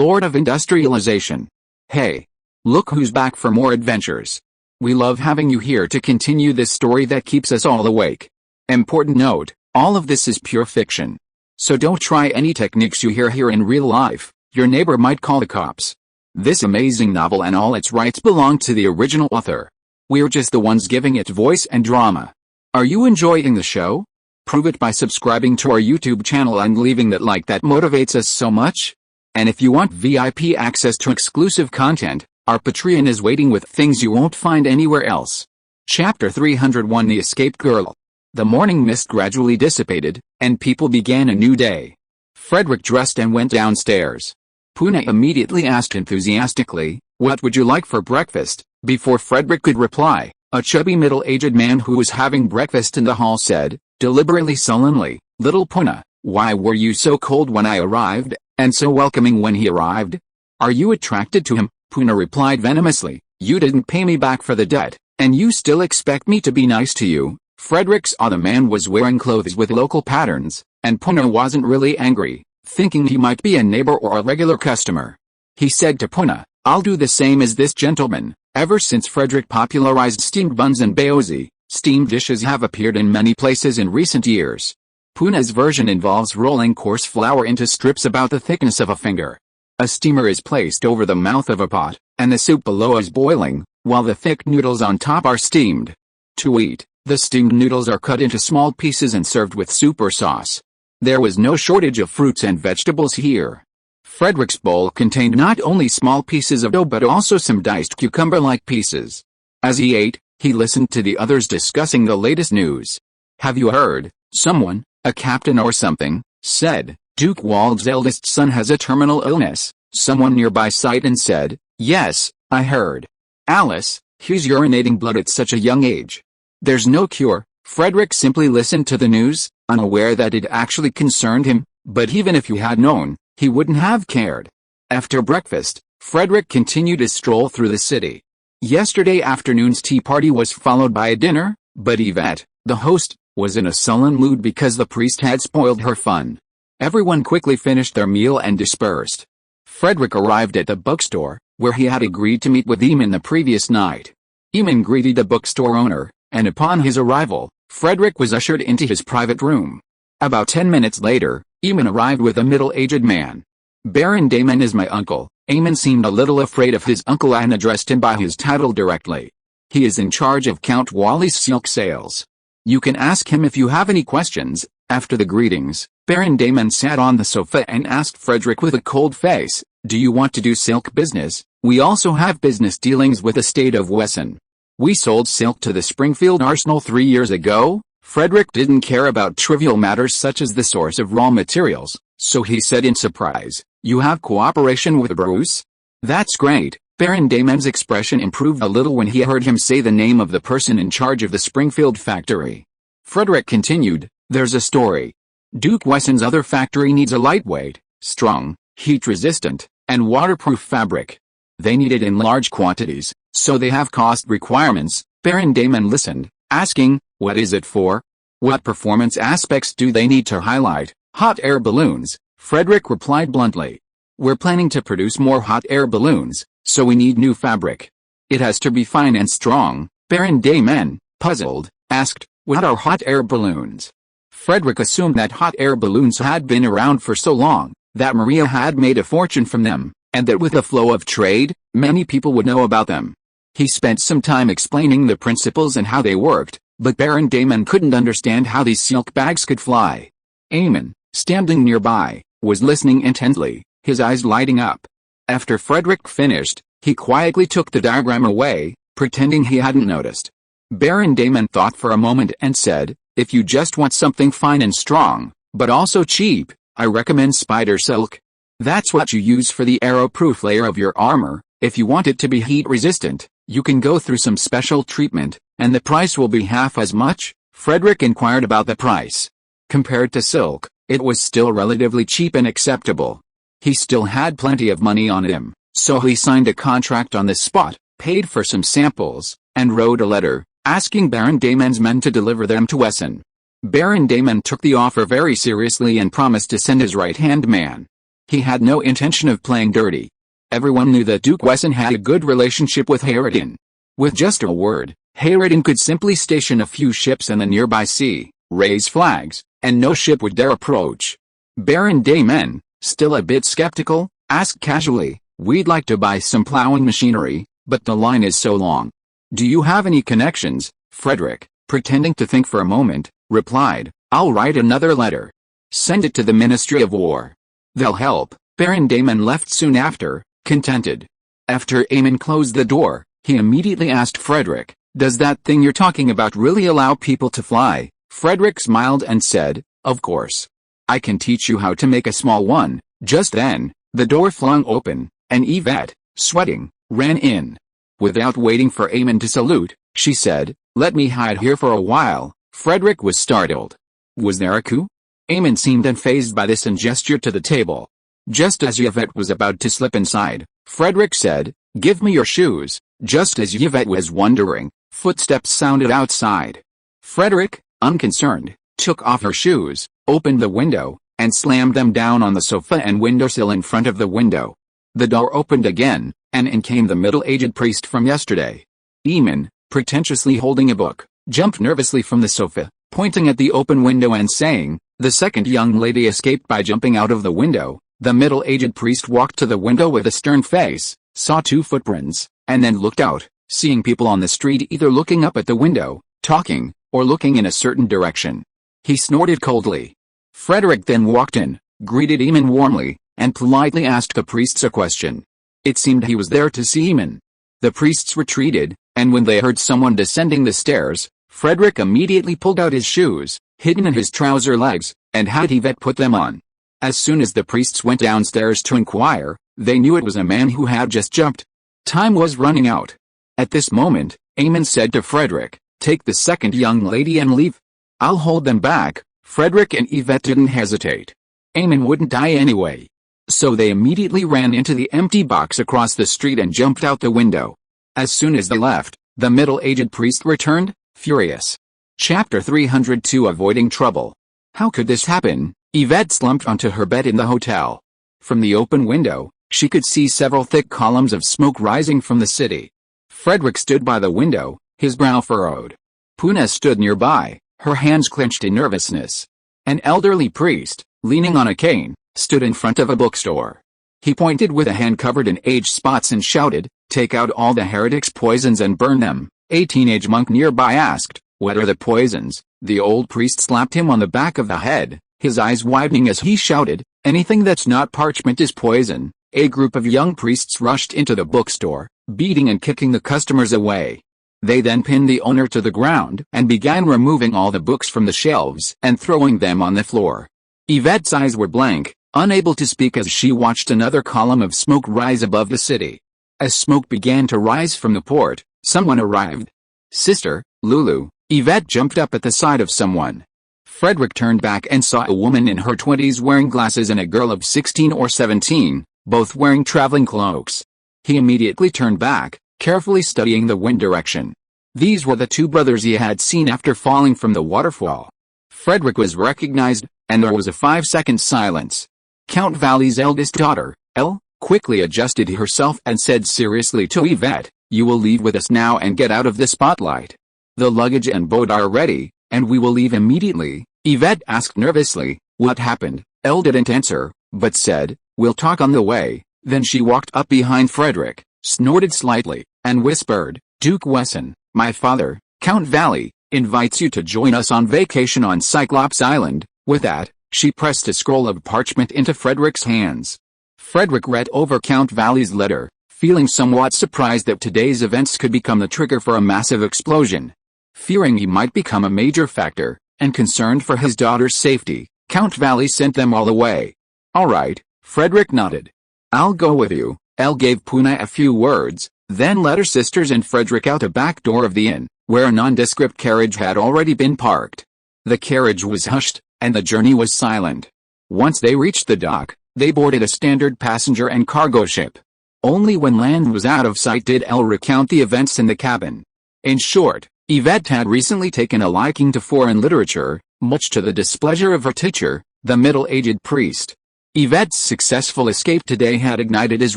Lord of Industrialization. Hey! Look who's back for more adventures. We love having you here to continue this story that keeps us all awake. Important note, all of this is pure fiction. So don't try any techniques you hear here in real life, your neighbor might call the cops. This amazing novel and all its rights belong to the original author. We're just the ones giving it voice and drama. Are you enjoying the show? Prove it by subscribing to our YouTube channel and leaving that like that motivates us so much. And if you want VIP access to exclusive content, our Patreon is waiting with things you won't find anywhere else. Chapter 301 The Escaped Girl. The morning mist gradually dissipated, and people began a new day. Frederick dressed and went downstairs. Puna immediately asked enthusiastically, "What would you like for breakfast?" Before Frederick could reply, a chubby middle-aged man who was having breakfast in the hall said, deliberately sullenly, "Little Puna, why were you so cold when I arrived, and so welcoming when he arrived? Are you attracted to him?" Puna replied venomously, "You didn't pay me back for the debt, and you still expect me to be nice to you." Frederick saw the man was wearing clothes with local patterns, and Puna wasn't really angry, thinking he might be a neighbor or a regular customer. He said to Puna, "I'll do the same as this gentleman." Ever since Frederick popularized steamed buns and baozi, steamed dishes have appeared in many places in recent years. Puna's version involves rolling coarse flour into strips about the thickness of a finger. A steamer is placed over the mouth of a pot, and the soup below is boiling, while the thick noodles on top are steamed. To eat, the steamed noodles are cut into small pieces and served with soup or sauce. There was no shortage of fruits and vegetables here. Frederick's bowl contained not only small pieces of dough but also some diced cucumber-like pieces. As he ate, he listened to the others discussing the latest news. "Have you heard? Someone, a captain or something, said, Duke Wald's eldest son has a terminal illness." Someone nearby sighed and said, "Yes, I heard. Alice, he's urinating blood at such a young age. There's no cure." Frederick simply listened to the news, unaware that it actually concerned him, but even if he had known, he wouldn't have cared. After breakfast, Frederick continued his stroll through the city. Yesterday afternoon's tea party was followed by a dinner, but Yvette, the host, was in a sullen mood because the priest had spoiled her fun. Everyone quickly finished their meal and dispersed. Frederick arrived at the bookstore, where he had agreed to meet with Eamon the previous night. Eamon greeted the bookstore owner, and upon his arrival, Frederick was ushered into his private room. About 10 minutes later, Eamon arrived with a middle-aged man. "Baron Damon is my uncle." Eamon seemed a little afraid of his uncle and addressed him by his title directly. "He is in charge of Count Wally's silk sales. You can ask him if you have any questions." After the greetings, Baron Damon sat on the sofa and asked Frederick with a cold face, "Do you want to do silk business? We also have business dealings with the state of Wessenland. We sold silk to the Springfield Arsenal 3 years ago." Frederick didn't care about trivial matters such as the source of raw materials, so he said in surprise, "You have cooperation with Bruce? That's great." Baron Damon's expression improved a little when he heard him say the name of the person in charge of the Springfield factory. Frederick continued, "There's a story. Duke Wessen's other factory needs a lightweight, strong, heat-resistant, and waterproof fabric. They need it in large quantities, so they have cost requirements." Baron Damon listened, asking, "What is it for? What performance aspects do they need to highlight?" "Hot air balloons," Frederick replied bluntly. "We're planning to produce more hot air balloons, so we need new fabric. It has to be fine and strong." Baron Damon, puzzled, asked, "What are hot air balloons?" Frederick assumed that hot air balloons had been around for so long, that Maria had made a fortune from them, and that with the flow of trade, many people would know about them. He spent some time explaining the principles and how they worked, but Baron Damon couldn't understand how these silk bags could fly. Eamon, standing nearby, was listening intently, his eyes lighting up. After Frederick finished, he quietly took the diagram away, pretending he hadn't noticed. Baron Damon thought for a moment and said, "If you just want something fine and strong, but also cheap, I recommend spider silk. That's what you use for the arrow-proof layer of your armor. If you want it to be heat-resistant, you can go through some special treatment, and the price will be half as much." Frederick inquired about the price. Compared to silk, it was still relatively cheap and acceptable. He still had plenty of money on him, so he signed a contract on the spot, paid for some samples, and wrote a letter, asking Baron Damon's men to deliver them to Wessenland. Baron Damon took the offer very seriously and promised to send his right-hand man. He had no intention of playing dirty. Everyone knew that Duke Wesson had a good relationship with Hayreddin. With just a word, Hayreddin could simply station a few ships in the nearby sea, raise flags, and no ship would dare approach. Baron Damon, still a bit skeptical, asked casually, "We'd like to buy some plowing machinery, but the line is so long." "Do you have any connections?" Frederick, pretending to think for a moment, replied, "I'll write another letter. Send it to the Ministry of War. They'll help." Baron Damon left soon after, contented. After Eamon closed the door, he immediately asked Frederick, "Does that thing you're talking about really allow people to fly?" Frederick smiled and said, "Of course. I can teach you how to make a small one." Just then, the door flung open, and Yvette, sweating, ran in. Without waiting for Eamon to salute, she said, "Let me hide here for a while." Frederick was startled. Was there a coup? Eamon seemed unfazed by this and gestured to the table. Just as Yvette was about to slip inside, Frederick said, "Give me your shoes." Just as Yvette was wondering, footsteps sounded outside. Frederick, unconcerned, took off her shoes, opened the window, and slammed them down on the sofa and windowsill in front of the window. The door opened again, and in came the middle-aged priest from yesterday. Eamon, pretentiously holding a book, jumped nervously from the sofa, pointing at the open window and saying, "The second young lady escaped by jumping out of the window." The middle-aged priest walked to the window with a stern face, saw 2 footprints, and then looked out, seeing people on the street either looking up at the window, talking, or looking in a certain direction. He snorted coldly. Frederick then walked in, greeted Eamon warmly, and politely asked the priests a question. It seemed he was there to see Eamon. The priests retreated, and when they heard someone descending the stairs, Frederick immediately pulled out his shoes, hidden in his trouser legs, and had Yvette put them on. As soon as the priests went downstairs to inquire, they knew it was a man who had just jumped. Time was running out. At this moment, Eamon said to Frederick, "Take the second young lady and leave. I'll hold them back." Frederick and Yvette didn't hesitate. Eamon wouldn't die anyway. So they immediately ran into the empty box across the street and jumped out the window. As soon as they left, the middle-aged priest returned, furious. Chapter 302 Avoiding Trouble. How could this happen? Yvette slumped onto her bed in the hotel. From the open window, she could see several thick columns of smoke rising from the city. Frederick stood by the window, his brow furrowed. Puna stood nearby, her hands clenched in nervousness. An elderly priest, leaning on a cane, stood in front of a bookstore. He pointed with a hand covered in age spots and shouted, "Take out all the heretics' poisons and burn them." A teenage monk nearby asked, "What are the poisons?" The old priest slapped him on the back of the head, his eyes widening as he shouted, "Anything that's not parchment is poison." A group of young priests rushed into the bookstore, beating and kicking the customers away. They then pinned the owner to the ground and began removing all the books from the shelves and throwing them on the floor. Yvette's eyes were blank, unable to speak as she watched another column of smoke rise above the city. As smoke began to rise from the port, someone arrived. "Sister, Lulu." Yvette jumped up at the sight of someone. Frederick turned back and saw a woman in her 20s wearing glasses and a girl of 16 or 17, both wearing traveling cloaks. He immediately turned back, carefully studying the wind direction. These were the 2 brothers he had seen after falling from the waterfall. Frederick was recognized, and there was a 5-second silence. Count Valley's eldest daughter, Elle, quickly adjusted herself and said seriously to Yvette, "You will leave with us now and get out of the spotlight. The luggage and boat are ready, and we will leave immediately." Yvette asked nervously, "What happened?" Elle didn't answer, but said, "We'll talk on the way." Then she walked up behind Frederick, snorted slightly, and whispered, "Duke Wesson, my father, Count Valley, invites you to join us on vacation on Cyclops Island." With that, she pressed a scroll of parchment into Frederick's hands. Frederick read over Count Valley's letter, feeling somewhat surprised that today's events could become the trigger for a massive explosion. Fearing he might become a major factor, and concerned for his daughter's safety, Count Valley sent them all away. "All right," Frederick nodded. "I'll go with you." Elle gave Puna a few words, then led her sisters and Frederick out a back door of the inn, where a nondescript carriage had already been parked. The carriage was hushed, and the journey was silent. Once they reached the dock, they boarded a standard passenger and cargo ship. Only when land was out of sight did Elle recount the events in the cabin. In short, Yvette had recently taken a liking to foreign literature, much to the displeasure of her teacher, the middle-aged priest. Yvette's successful escape today had ignited his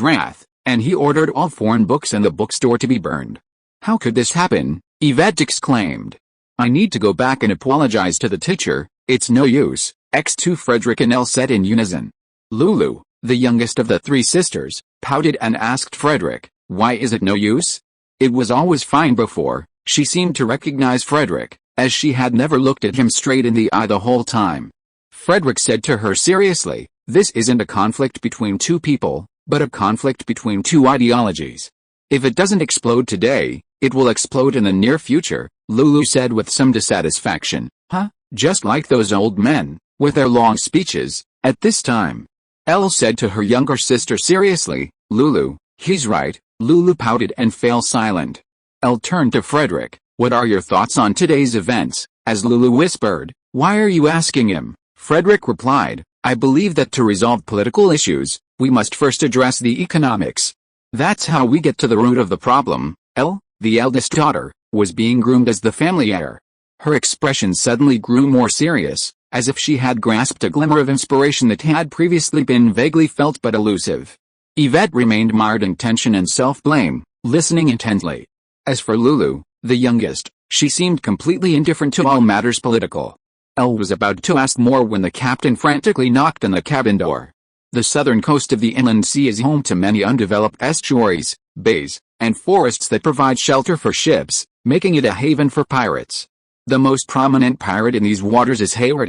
wrath, and he ordered all foreign books in the bookstore to be burned. "How could this happen?" Yvette exclaimed. "I need to go back and apologize to the teacher." "It's no use," X2 Frederick and Elle said in unison. Lulu, the youngest of the three sisters, pouted and asked Frederick, "Why is it no use?" It was always fine before. She seemed to recognize Frederick, as she had never looked at him straight in the eye the whole time. Frederick said to her seriously, "This isn't a conflict between two people, but a conflict between two ideologies. If it doesn't explode today, it will explode in the near future," Lulu said with some dissatisfaction. "Huh? Just like those old men, with their long speeches, at this time." Elle said to her younger sister seriously, "Lulu, he's right." Lulu pouted and fell silent. Elle turned to Frederick. "What are your thoughts on today's events?" As Lulu whispered, "Why are you asking him?" Frederick replied, "I believe that to resolve political issues, we must first address the economics. That's how we get to the root of the problem." Elle, the eldest daughter, was being groomed as the family heir. Her expression suddenly grew more serious, as if she had grasped a glimmer of inspiration that had previously been vaguely felt but elusive. Yvette remained mired in tension and self-blame, listening intently. As for Lulu, the youngest, she seemed completely indifferent to all matters political. Elle was about to ask more when the captain frantically knocked on the cabin door. The southern coast of the inland sea is home to many undeveloped estuaries, bays, and forests that provide shelter for ships, making it a haven for pirates. The most prominent pirate in these waters is heir.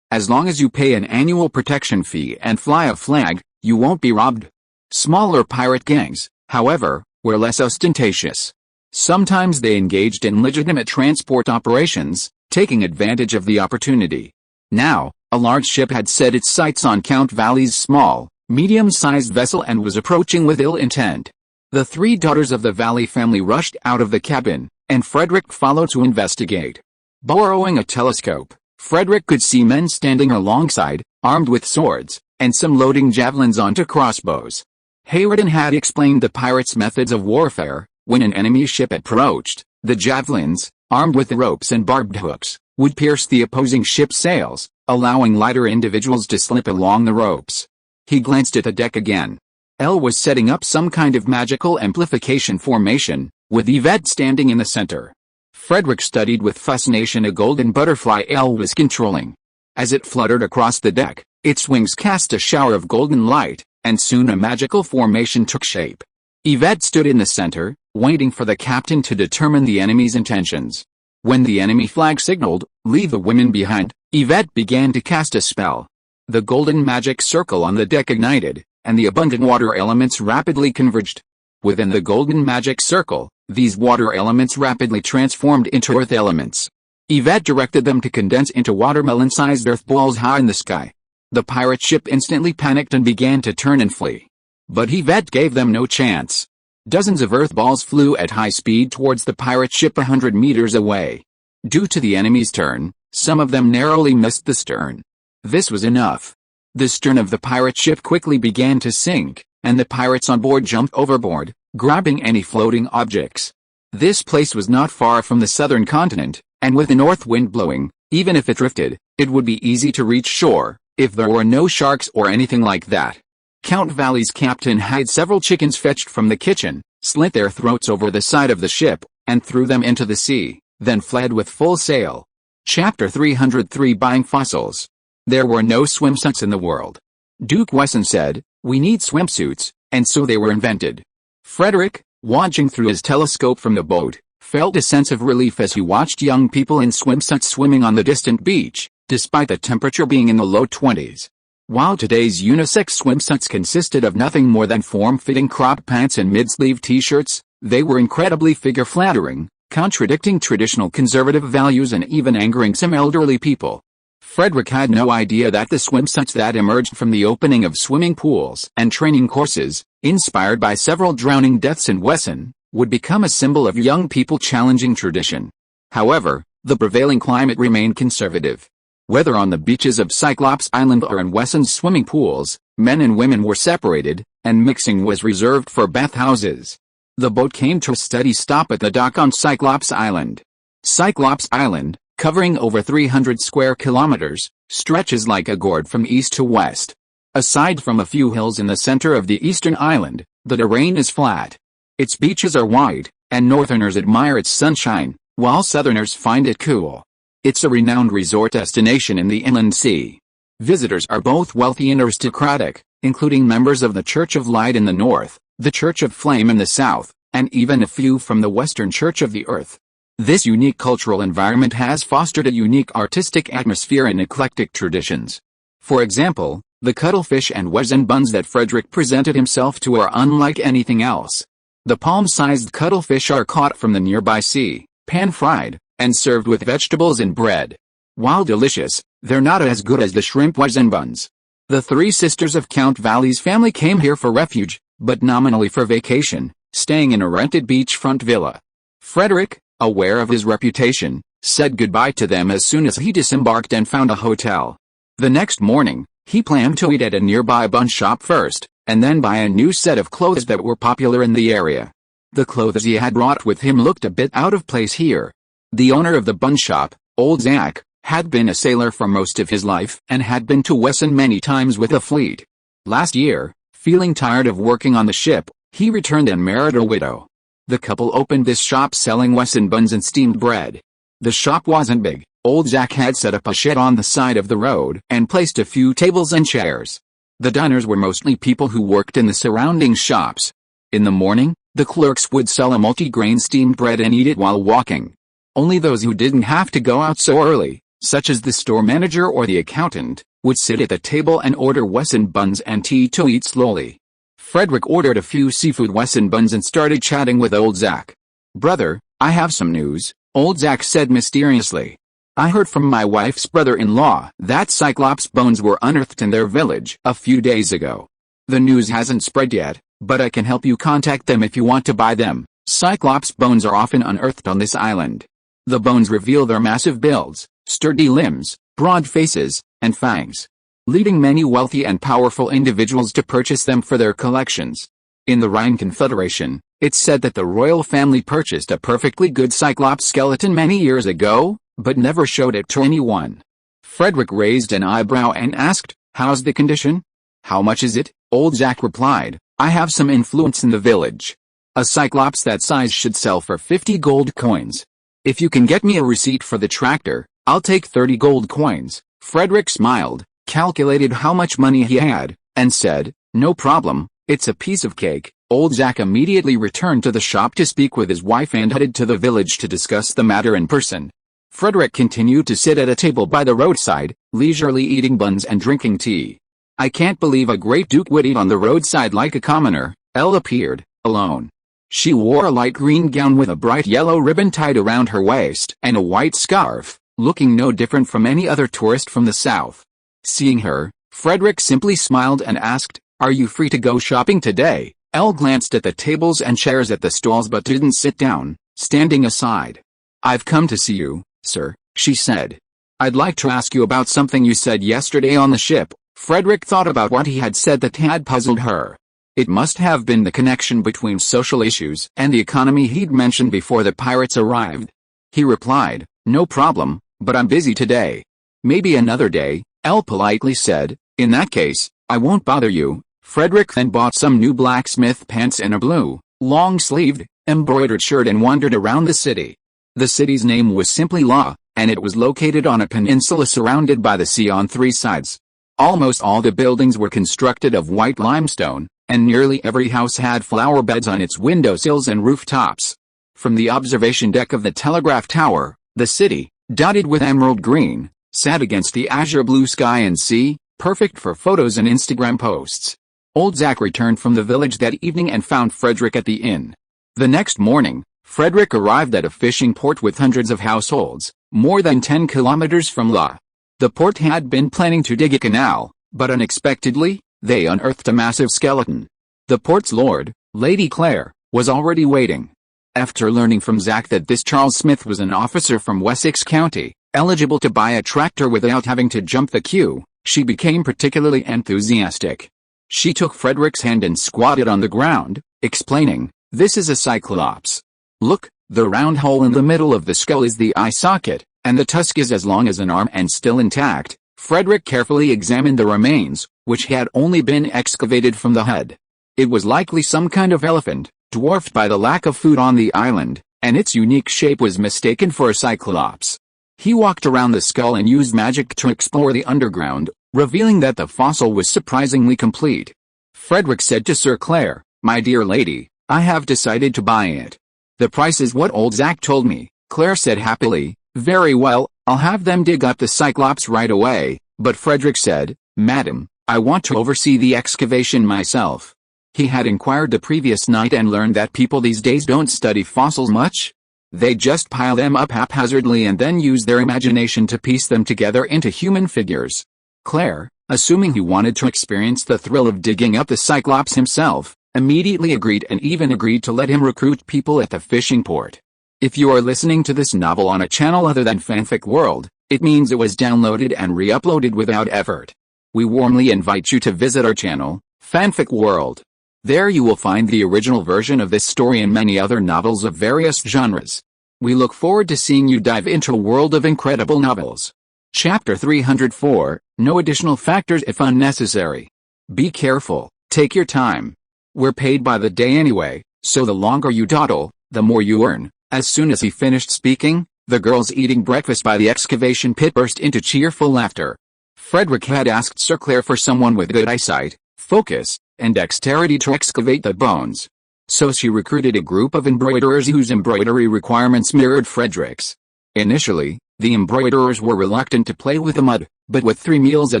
As long as you pay an annual protection fee and fly a flag, you won't be robbed. Smaller pirate gangs, however, were less ostentatious. Sometimes they engaged in legitimate transport operations, taking advantage of the opportunity. Now, a large ship had set its sights on Count Valley's small, medium-sized vessel and was approaching with ill intent. The three daughters of the Valley family rushed out of the cabin, and Frederick followed to investigate. Borrowing a telescope, Frederick could see men standing alongside, armed with swords, and some loading javelins onto crossbows. Hayridon had explained the pirates' methods of warfare. When an enemy ship approached, the javelins, armed with ropes and barbed hooks, would pierce the opposing ship's sails, allowing lighter individuals to slip along the ropes. He glanced at the deck again. Elle was setting up some kind of magical amplification formation, with Yvette standing in the center. Frederick studied with fascination a golden butterfly Elle was controlling. As it fluttered across the deck, its wings cast a shower of golden light, and soon a magical formation took shape. Yvette stood in the center, waiting for the captain to determine the enemy's intentions. When the enemy flag signaled, "Leave the women behind," Yvette began to cast a spell. The golden magic circle on the deck ignited, and the abundant water elements rapidly converged. Within the golden magic circle, these water elements rapidly transformed into earth elements. Yvette directed them to condense into watermelon-sized earth balls high in the sky. The pirate ship instantly panicked and began to turn and flee. But Yvette gave them no chance. Dozens of earth balls flew at high speed towards the pirate ship 100 meters away. Due to the enemy's turn, some of them narrowly missed the stern. This was enough. The stern of the pirate ship quickly began to sink, and the pirates on board jumped overboard, grabbing any floating objects. This place was not far from the southern continent, and with the north wind blowing, even if it drifted, it would be easy to reach shore, if there were no sharks or anything like that. Count Valley's captain had several chickens fetched from the kitchen, slit their throats over the side of the ship, and threw them into the sea, then fled with full sail. Chapter 303 Buying Fossils. There were no swimsuits in the world. Duke Wesson said, "We need swimsuits," and so they were invented. Frederick, watching through his telescope from the boat, felt a sense of relief as he watched young people in swimsuits swimming on the distant beach, despite the temperature being in the low 20s. While today's unisex swimsuits consisted of nothing more than form-fitting crop pants and mid-sleeve t-shirts, they were incredibly figure-flattering, contradicting traditional conservative values and even angering some elderly people. Frederick had no idea that the swimsuits that emerged from the opening of swimming pools and training courses, inspired by several drowning deaths in Wesson, would become a symbol of young people challenging tradition. However, the prevailing climate remained conservative. Whether on the beaches of Cyclops Island or in Wesson's swimming pools, men and women were separated, and mixing was reserved for bathhouses. The boat came to a steady stop at the dock on Cyclops Island. Cyclops Island, covering over 300 square kilometers, stretches like a gourd from east to west. Aside from a few hills in the center of the eastern island, the terrain is flat. Its beaches are wide, and northerners admire its sunshine, while southerners find it cool. It's a renowned resort destination in the Inland Sea. Visitors are both wealthy and aristocratic, including members of the Church of Light in the north, the Church of Flame in the south, and even a few from the Western Church of the Earth. This unique cultural environment has fostered a unique artistic atmosphere and eclectic traditions. For example, the cuttlefish and Wessenland buns that Frederick presented himself to are unlike anything else. The palm-sized cuttlefish are caught from the nearby sea, pan-fried, and served with vegetables and bread. While delicious, they're not as good as the shrimp Wessenland buns. The three sisters of Count Valley's family came here for refuge, but nominally for vacation, staying in a rented beachfront villa. Frederick, aware of his reputation, said goodbye to them as soon as he disembarked and found a hotel. The next morning, he planned to eat at a nearby bun shop first, and then buy a new set of clothes that were popular in the area. The clothes he had brought with him looked a bit out of place here. The owner of the bun shop, old Zach, had been a sailor for most of his life and had been to Wessenland many times with the fleet. Last year, feeling tired of working on the ship, he returned and married a widow. The couple opened this shop selling Wessenland buns and steamed bread. The shop wasn't big. Old Zach had set up a shed on the side of the road and placed a few tables and chairs. The diners were mostly people who worked in the surrounding shops. In the morning, the clerks would sell a multi-grain steamed bread and eat it while walking. Only those who didn't have to go out so early, such as the store manager or the accountant, would sit at the table and order Wessenland buns and tea to eat slowly. Frederick ordered a few seafood Wessenland buns and started chatting with old Zach. "Brother, I have some news," old Zach said mysteriously. "I heard from my wife's brother-in-law that Cyclops bones were unearthed in their village a few days ago. The news hasn't spread yet, but I can help you contact them if you want to buy them. Cyclops bones are often unearthed on this island. The bones reveal their massive builds, sturdy limbs, broad faces, and fangs, leading many wealthy and powerful individuals to purchase them for their collections. In the Rhine Confederation, it's said that the royal family purchased a perfectly good Cyclops skeleton many years ago, but never showed it to anyone." Frederick raised an eyebrow and asked, "How's the condition?" "How much is it?" Old Zach replied, "I have some influence in the village. A Cyclops that size should sell for 50 gold coins. If you can get me a receipt for the tractor, I'll take 30 gold coins." Frederick smiled, calculated how much money he had, and said, "No problem, it's a piece of cake." Old Zach immediately returned to the shop to speak with his wife and headed to the village to discuss the matter in person. Frederick continued to sit at a table by the roadside, leisurely eating buns and drinking tea. "I can't believe a great duke would eat on the roadside like a commoner." Elle appeared, alone. She wore a light green gown with a bright yellow ribbon tied around her waist and a white scarf, looking no different from any other tourist from the south. Seeing her, Frederick simply smiled and asked, "Are you free to go shopping today?" Elle glanced at the tables and chairs at the stalls but didn't sit down, standing aside. "I've come to see you, sir," she said. "I'd like to ask you about something you said yesterday on the ship." Frederick thought about what he had said that had puzzled her. It must have been the connection between social issues and the economy he'd mentioned before the pirates arrived. He replied, "No problem, but I'm busy today." "Maybe another day," Elle politely said. "In that case, I won't bother you." Frederick then bought some new blacksmith pants and a blue, long-sleeved, embroidered shirt and wandered around the city. The city's name was simply La, and it was located on a peninsula surrounded by the sea on three sides. Almost all the buildings were constructed of white limestone, and nearly every house had flower beds on its windowsills and rooftops. From the observation deck of the telegraph tower, the city, dotted with emerald green, sat against the azure blue sky and sea, perfect for photos and Instagram posts. Old Zach returned from the village that evening and found Frederick at the inn. The next morning, Frederick arrived at a fishing port with hundreds of households, more than 10 kilometers from La. The port had been planning to dig a canal, but unexpectedly, they unearthed a massive skeleton. The port's lord, Lady Claire, was already waiting. After learning from Zach that this Charles Smith was an officer from Wessex County, eligible to buy a tractor without having to jump the queue, she became particularly enthusiastic. She took Frederick's hand and squatted on the ground, explaining, "This is a Cyclops. Look, the round hole in the middle of the skull is the eye socket, and the tusk is as long as an arm and still intact." Frederick carefully examined the remains, which had only been excavated from the head. It was likely some kind of elephant, dwarfed by the lack of food on the island, and its unique shape was mistaken for a cyclops. He walked around the skull and used magic to explore the underground, revealing that the fossil was surprisingly complete. Frederick said to Sir Claire, "My dear lady, I have decided to buy it. The price is what old Zack told me." Claire said happily, "Very well, I'll have them dig up the cyclops right away," but Frederick said, "Madam, I want to oversee the excavation myself." He had inquired the previous night and learned that people these days don't study fossils much. They just pile them up haphazardly and then use their imagination to piece them together into human figures. Claire, assuming he wanted to experience the thrill of digging up the cyclops himself, immediately agreed and even agreed to let him recruit people at the fishing port. If you are listening to this novel on a channel other than Fanfic World, it means it was downloaded and re-uploaded without effort. We warmly invite you to visit our channel, Fanfic World. There you will find the original version of this story and many other novels of various genres. We look forward to seeing you dive into a world of incredible novels. Chapter 304, No additional factors if unnecessary. Be careful, take your time. We're paid by the day anyway, so the longer you dawdle, the more you earn. As soon as he finished speaking, the girls eating breakfast by the excavation pit burst into cheerful laughter. Frederick had asked Sir Claire for someone with good eyesight, focus, and dexterity to excavate the bones. So she recruited a group of embroiderers whose embroidery requirements mirrored Frederick's. Initially, the embroiderers were reluctant to play with the mud, but with 3 meals a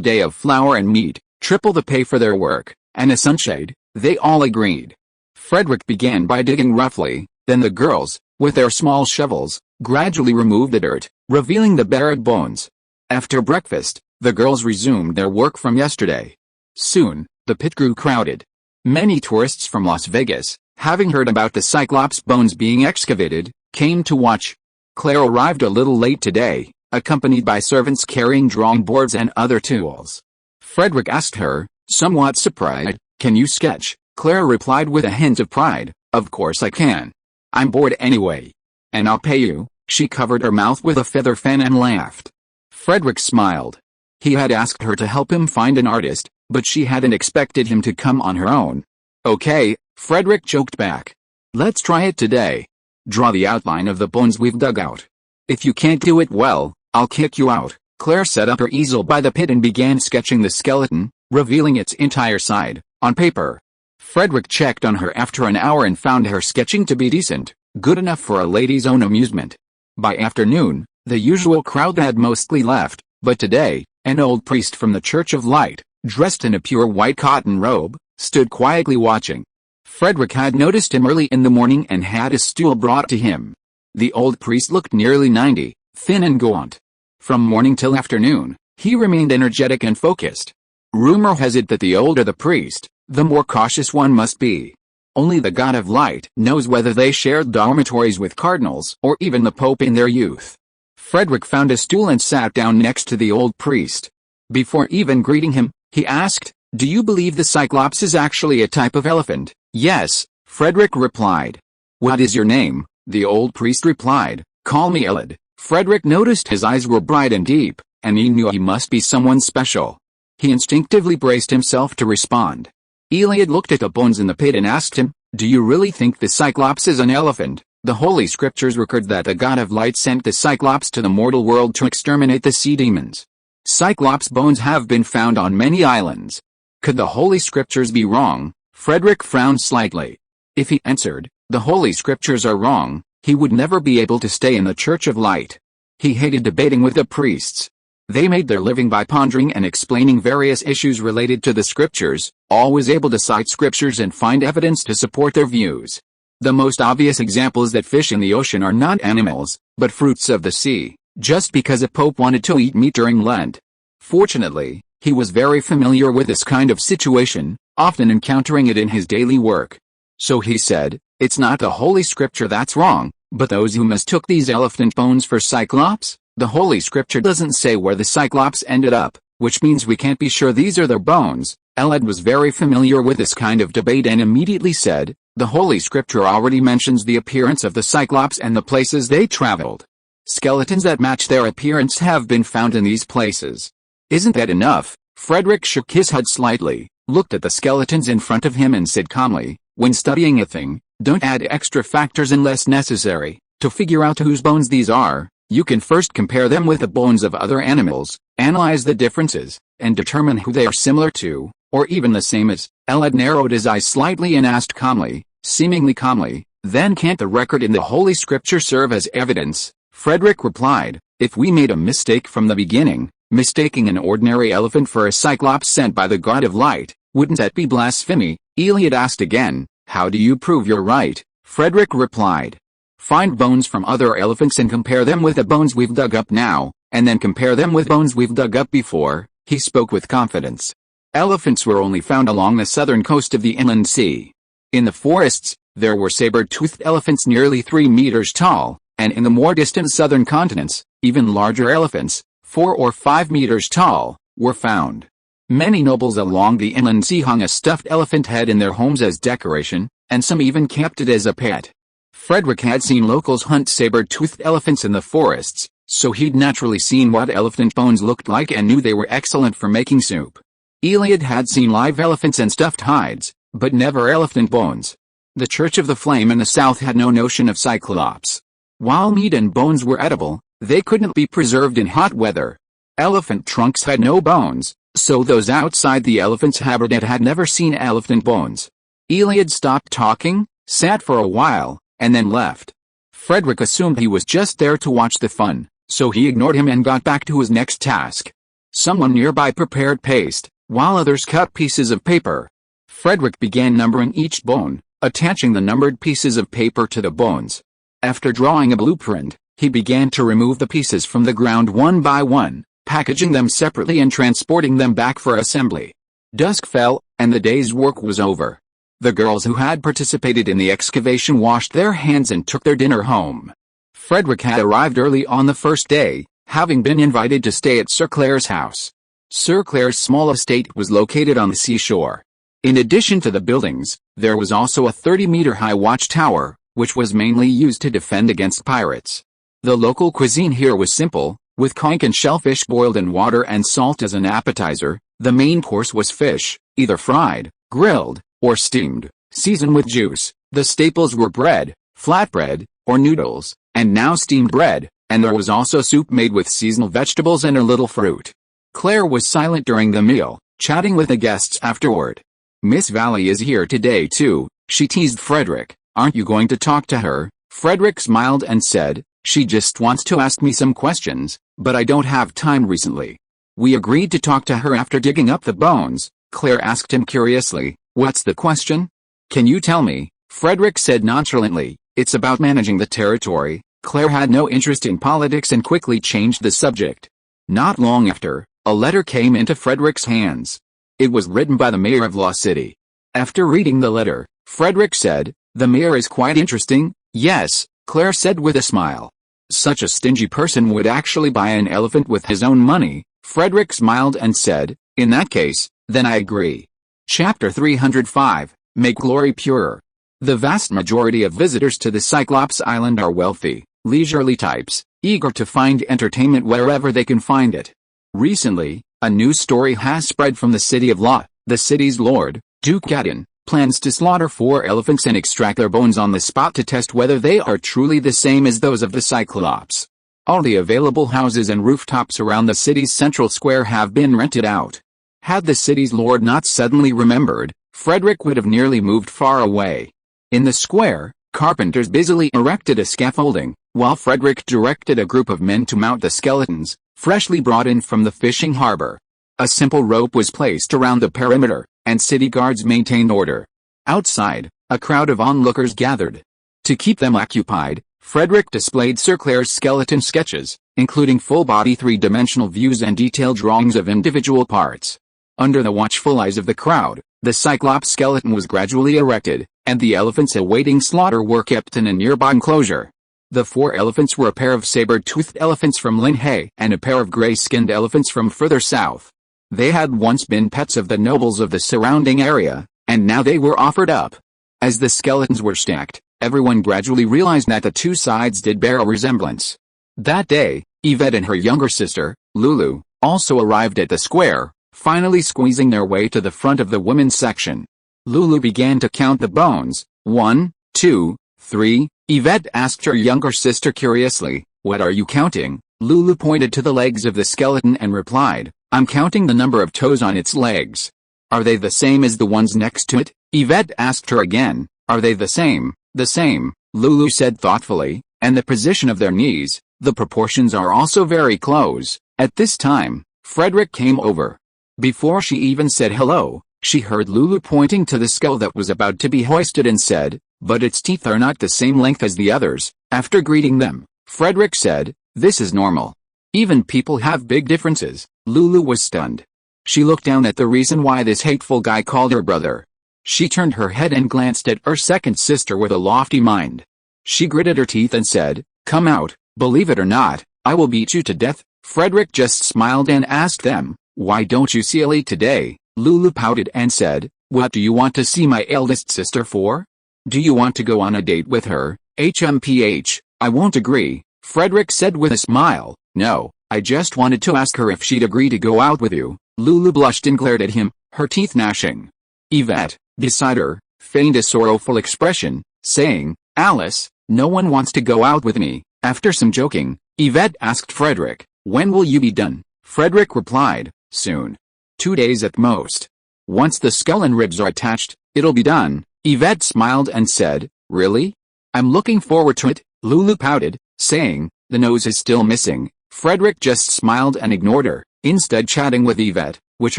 day of flour and meat, triple the pay for their work, and a sunshade, they all agreed. Frederick began by digging roughly, then the girls, with their small shovels, gradually removed the dirt, revealing the buried bones. After breakfast, the girls resumed their work from yesterday. Soon, the pit grew crowded. Many tourists from Las Vegas, having heard about the Cyclops bones being excavated, came to watch. Claire arrived a little late today, accompanied by servants carrying drawing boards and other tools. Frederick asked her, somewhat surprised, "Can you sketch?" Claire replied with a hint of pride, "Of course I can. I'm bored anyway. And I'll pay you." She covered her mouth with a feather fan and laughed. Frederick smiled. He had asked her to help him find an artist, but she hadn't expected him to come on her own. "Okay," Frederick joked back. "Let's try it today. Draw the outline of the bones we've dug out. If you can't do it well, I'll kick you out." Claire set up her easel by the pit and began sketching the skeleton, revealing its entire side, on paper. Frederick checked on her after an hour and found her sketching to be decent, good enough for a lady's own amusement. By afternoon, the usual crowd had mostly left, but today, an old priest from the Church of Light, dressed in a pure white cotton robe, stood quietly watching. Frederick had noticed him early in the morning and had a stool brought to him. The old priest looked nearly 90, thin and gaunt. From morning till afternoon, he remained energetic and focused. Rumor has it that the older the priest, the more cautious one must be. Only the God of Light knows whether they shared dormitories with cardinals or even the Pope in their youth. Frederick found a stool and sat down next to the old priest. Before even greeting him, he asked, "Do you believe the Cyclops is actually a type of elephant?" "Yes," Frederick replied. "What is your name?" The old priest replied, "Call me Eliad." Frederick noticed his eyes were bright and deep, and he knew he must be someone special. He instinctively braced himself to respond. Eliad looked at the bones in the pit and asked him, "Do you really think the Cyclops is an elephant?" The Holy Scriptures record that the God of Light sent the Cyclops to the mortal world to exterminate the sea demons. Cyclops bones have been found on many islands. Could the Holy Scriptures be wrong? Frederick frowned slightly. If he answered, "The Holy Scriptures are wrong," he would never be able to stay in the Church of Light. He hated debating with the priests. They made their living by pondering and explaining various issues related to the Scriptures, always able to cite Scriptures and find evidence to support their views. The most obvious example is that fish in the ocean are not animals, but fruits of the sea, just because a pope wanted to eat meat during Lent. Fortunately, he was very familiar with this kind of situation, often encountering it in his daily work. So he said, "It's not the Holy Scripture that's wrong, but those who mistook these elephant bones for Cyclops. The Holy Scripture doesn't say where the Cyclops ended up, which means we can't be sure these are their bones." Eliad was very familiar with this kind of debate and immediately said, "The Holy Scripture already mentions the appearance of the Cyclops and the places they traveled. Skeletons that match their appearance have been found in these places. Isn't that enough? Frederick shook his head slightly, looked at the skeletons in front of him and said calmly, when studying a thing, don't add extra factors unless necessary. To figure out whose bones these are, you can first compare them with the bones of other animals, analyze the differences, and determine who they are similar to, or even the same as. Elad narrowed his eyes slightly and asked calmly, seemingly calmly, then can't the record in the Holy Scripture serve as evidence? Frederick replied, if we made a mistake from the beginning, mistaking an ordinary elephant for a cyclops sent by the god of light, wouldn't that be blasphemy? Eliad asked again, how do you prove you're right? Frederick replied, find bones from other elephants and compare them with the bones we've dug up now, and then compare them with bones we've dug up before. He spoke with confidence. Elephants were only found along the southern coast of the inland sea. In the forests, there were saber-toothed elephants nearly 3 meters tall, and in the more distant southern continents, even larger elephants, 4 or 5 meters tall, were found. Many nobles along the inland sea hung a stuffed elephant head in their homes as decoration, and some even kept it as a pet. Frederick had seen locals hunt saber-toothed elephants in the forests, so he'd naturally seen what elephant bones looked like and knew they were excellent for making soup. Eliad had seen live elephants and stuffed hides, but never elephant bones. The Church of the Flame in the south had no notion of cyclops. While meat and bones were edible, they couldn't be preserved in hot weather. Elephant trunks had no bones, so those outside the elephant's habitat had never seen elephant bones. Eliad stopped talking, sat for a while, and then left. Frederick assumed he was just there to watch the fun, so he ignored him and got back to his next task. Someone nearby prepared paste, while others cut pieces of paper. Frederick began numbering each bone, attaching the numbered pieces of paper to the bones. After drawing a blueprint, he began to remove the pieces from the ground one by one, packaging them separately and transporting them back for assembly. Dusk fell, and the day's work was over. The girls who had participated in the excavation washed their hands and took their dinner home. Frederick had arrived early on the first day, having been invited to stay at Sir Claire's house. Sir Claire's small estate was located on the seashore. In addition to the buildings, there was also a 30-meter-high watchtower, which was mainly used to defend against pirates. The local cuisine here was simple, with conch and shellfish boiled in water and salt as an appetizer. The main course was fish, either fried, grilled, or steamed, seasoned with juice. The staples were bread, flatbread, or noodles, and now steamed bread, and there was also soup made with seasonal vegetables and a little fruit. Claire was silent during the meal, chatting with the guests afterward. Miss Valley is here today too, she teased Frederick. Aren't you going to talk to her? Frederick smiled and said, she just wants to ask me some questions, but I don't have time recently. We agreed to talk to her after digging up the bones. Claire asked him curiously, what's the question? Can you tell me? Frederick said nonchalantly, it's about managing the territory. Claire had no interest in politics and quickly changed the subject. Not long after, a letter came into Frederick's hands. It was written by the mayor of Law City. After reading the letter, Frederick said, the mayor is quite interesting. Yes, Claire said with a smile. Such a stingy person would actually buy an elephant with his own money. Frederick smiled and said, in that case, then I agree. Chapter 305, Make Glory Purer. The vast majority of visitors to the Cyclops Island are wealthy, leisurely types, eager to find entertainment wherever they can find it. Recently, a news story has spread from the city of La. The city's lord, Duke Gadon, plans to slaughter 4 elephants and extract their bones on the spot to test whether they are truly the same as those of the Cyclops. All the available houses and rooftops around the city's central square have been rented out. Had the city's lord not suddenly remembered, Frederick would have nearly moved far away. In the square, carpenters busily erected a scaffolding, while Frederick directed a group of men to mount the skeletons, freshly brought in from the fishing harbor. A simple rope was placed around the perimeter, and city guards maintained order. Outside, a crowd of onlookers gathered. To keep them occupied, Frederick displayed Sir Claire's skeleton sketches, including full-body 3-dimensional views and detailed drawings of individual parts. Under the watchful eyes of the crowd, the Cyclops skeleton was gradually erected, and the elephants awaiting slaughter were kept in a nearby enclosure. The 4 elephants were a pair of saber-toothed elephants from Linhay and a pair of gray-skinned elephants from further south. They had once been pets of the nobles of the surrounding area, and now they were offered up. As the skeletons were stacked, everyone gradually realized that the two sides did bear a resemblance. That day, Yvette and her younger sister, Lulu, also arrived at the square, finally squeezing their way to the front of the women's section. Lulu began to count the bones. 1, 2, 3. Yvette asked her younger sister curiously, "What are you counting?" Lulu pointed to the legs of the skeleton and replied, "I'm counting the number of toes on its legs." "Are they the same as the ones next to it?" Yvette asked her again. "Are they the same?" "The same," Lulu said thoughtfully, "and the position of their knees, the proportions are also very close." At this time, Frederick came over. Before she even said hello, she heard Lulu pointing to the skull that was about to be hoisted and said, "But its teeth are not the same length as the others." After greeting them, Frederick said, "This is normal. Even people have big differences." Lulu was stunned. She looked down at the reason why this hateful guy called her brother. She turned her head and glanced at her second sister with a lofty mind. She gritted her teeth and said, "Come out, believe it or not, I will beat you to death." Frederick just smiled and asked them, "Why don't you see Ellie today?" Lulu pouted and said, "What do you want to see my eldest sister for? Do you want to go on a date with her?" I won't agree," Frederick said with a smile. "No, I just wanted to ask her if she'd agree to go out with you." Lulu blushed and glared at him, her teeth gnashing. Yvette, beside her, feigned a sorrowful expression, saying, "Alice, no one wants to go out with me." After some joking, Yvette asked Frederick, "When will you be done?" Frederick replied, "Soon. 2 days at most. Once the skull and ribs are attached, it'll be done." Yvette smiled and said, "Really? I'm looking forward to it." Lulu pouted, saying, "The nose is still missing." Frederick just smiled and ignored her, instead chatting with Yvette, which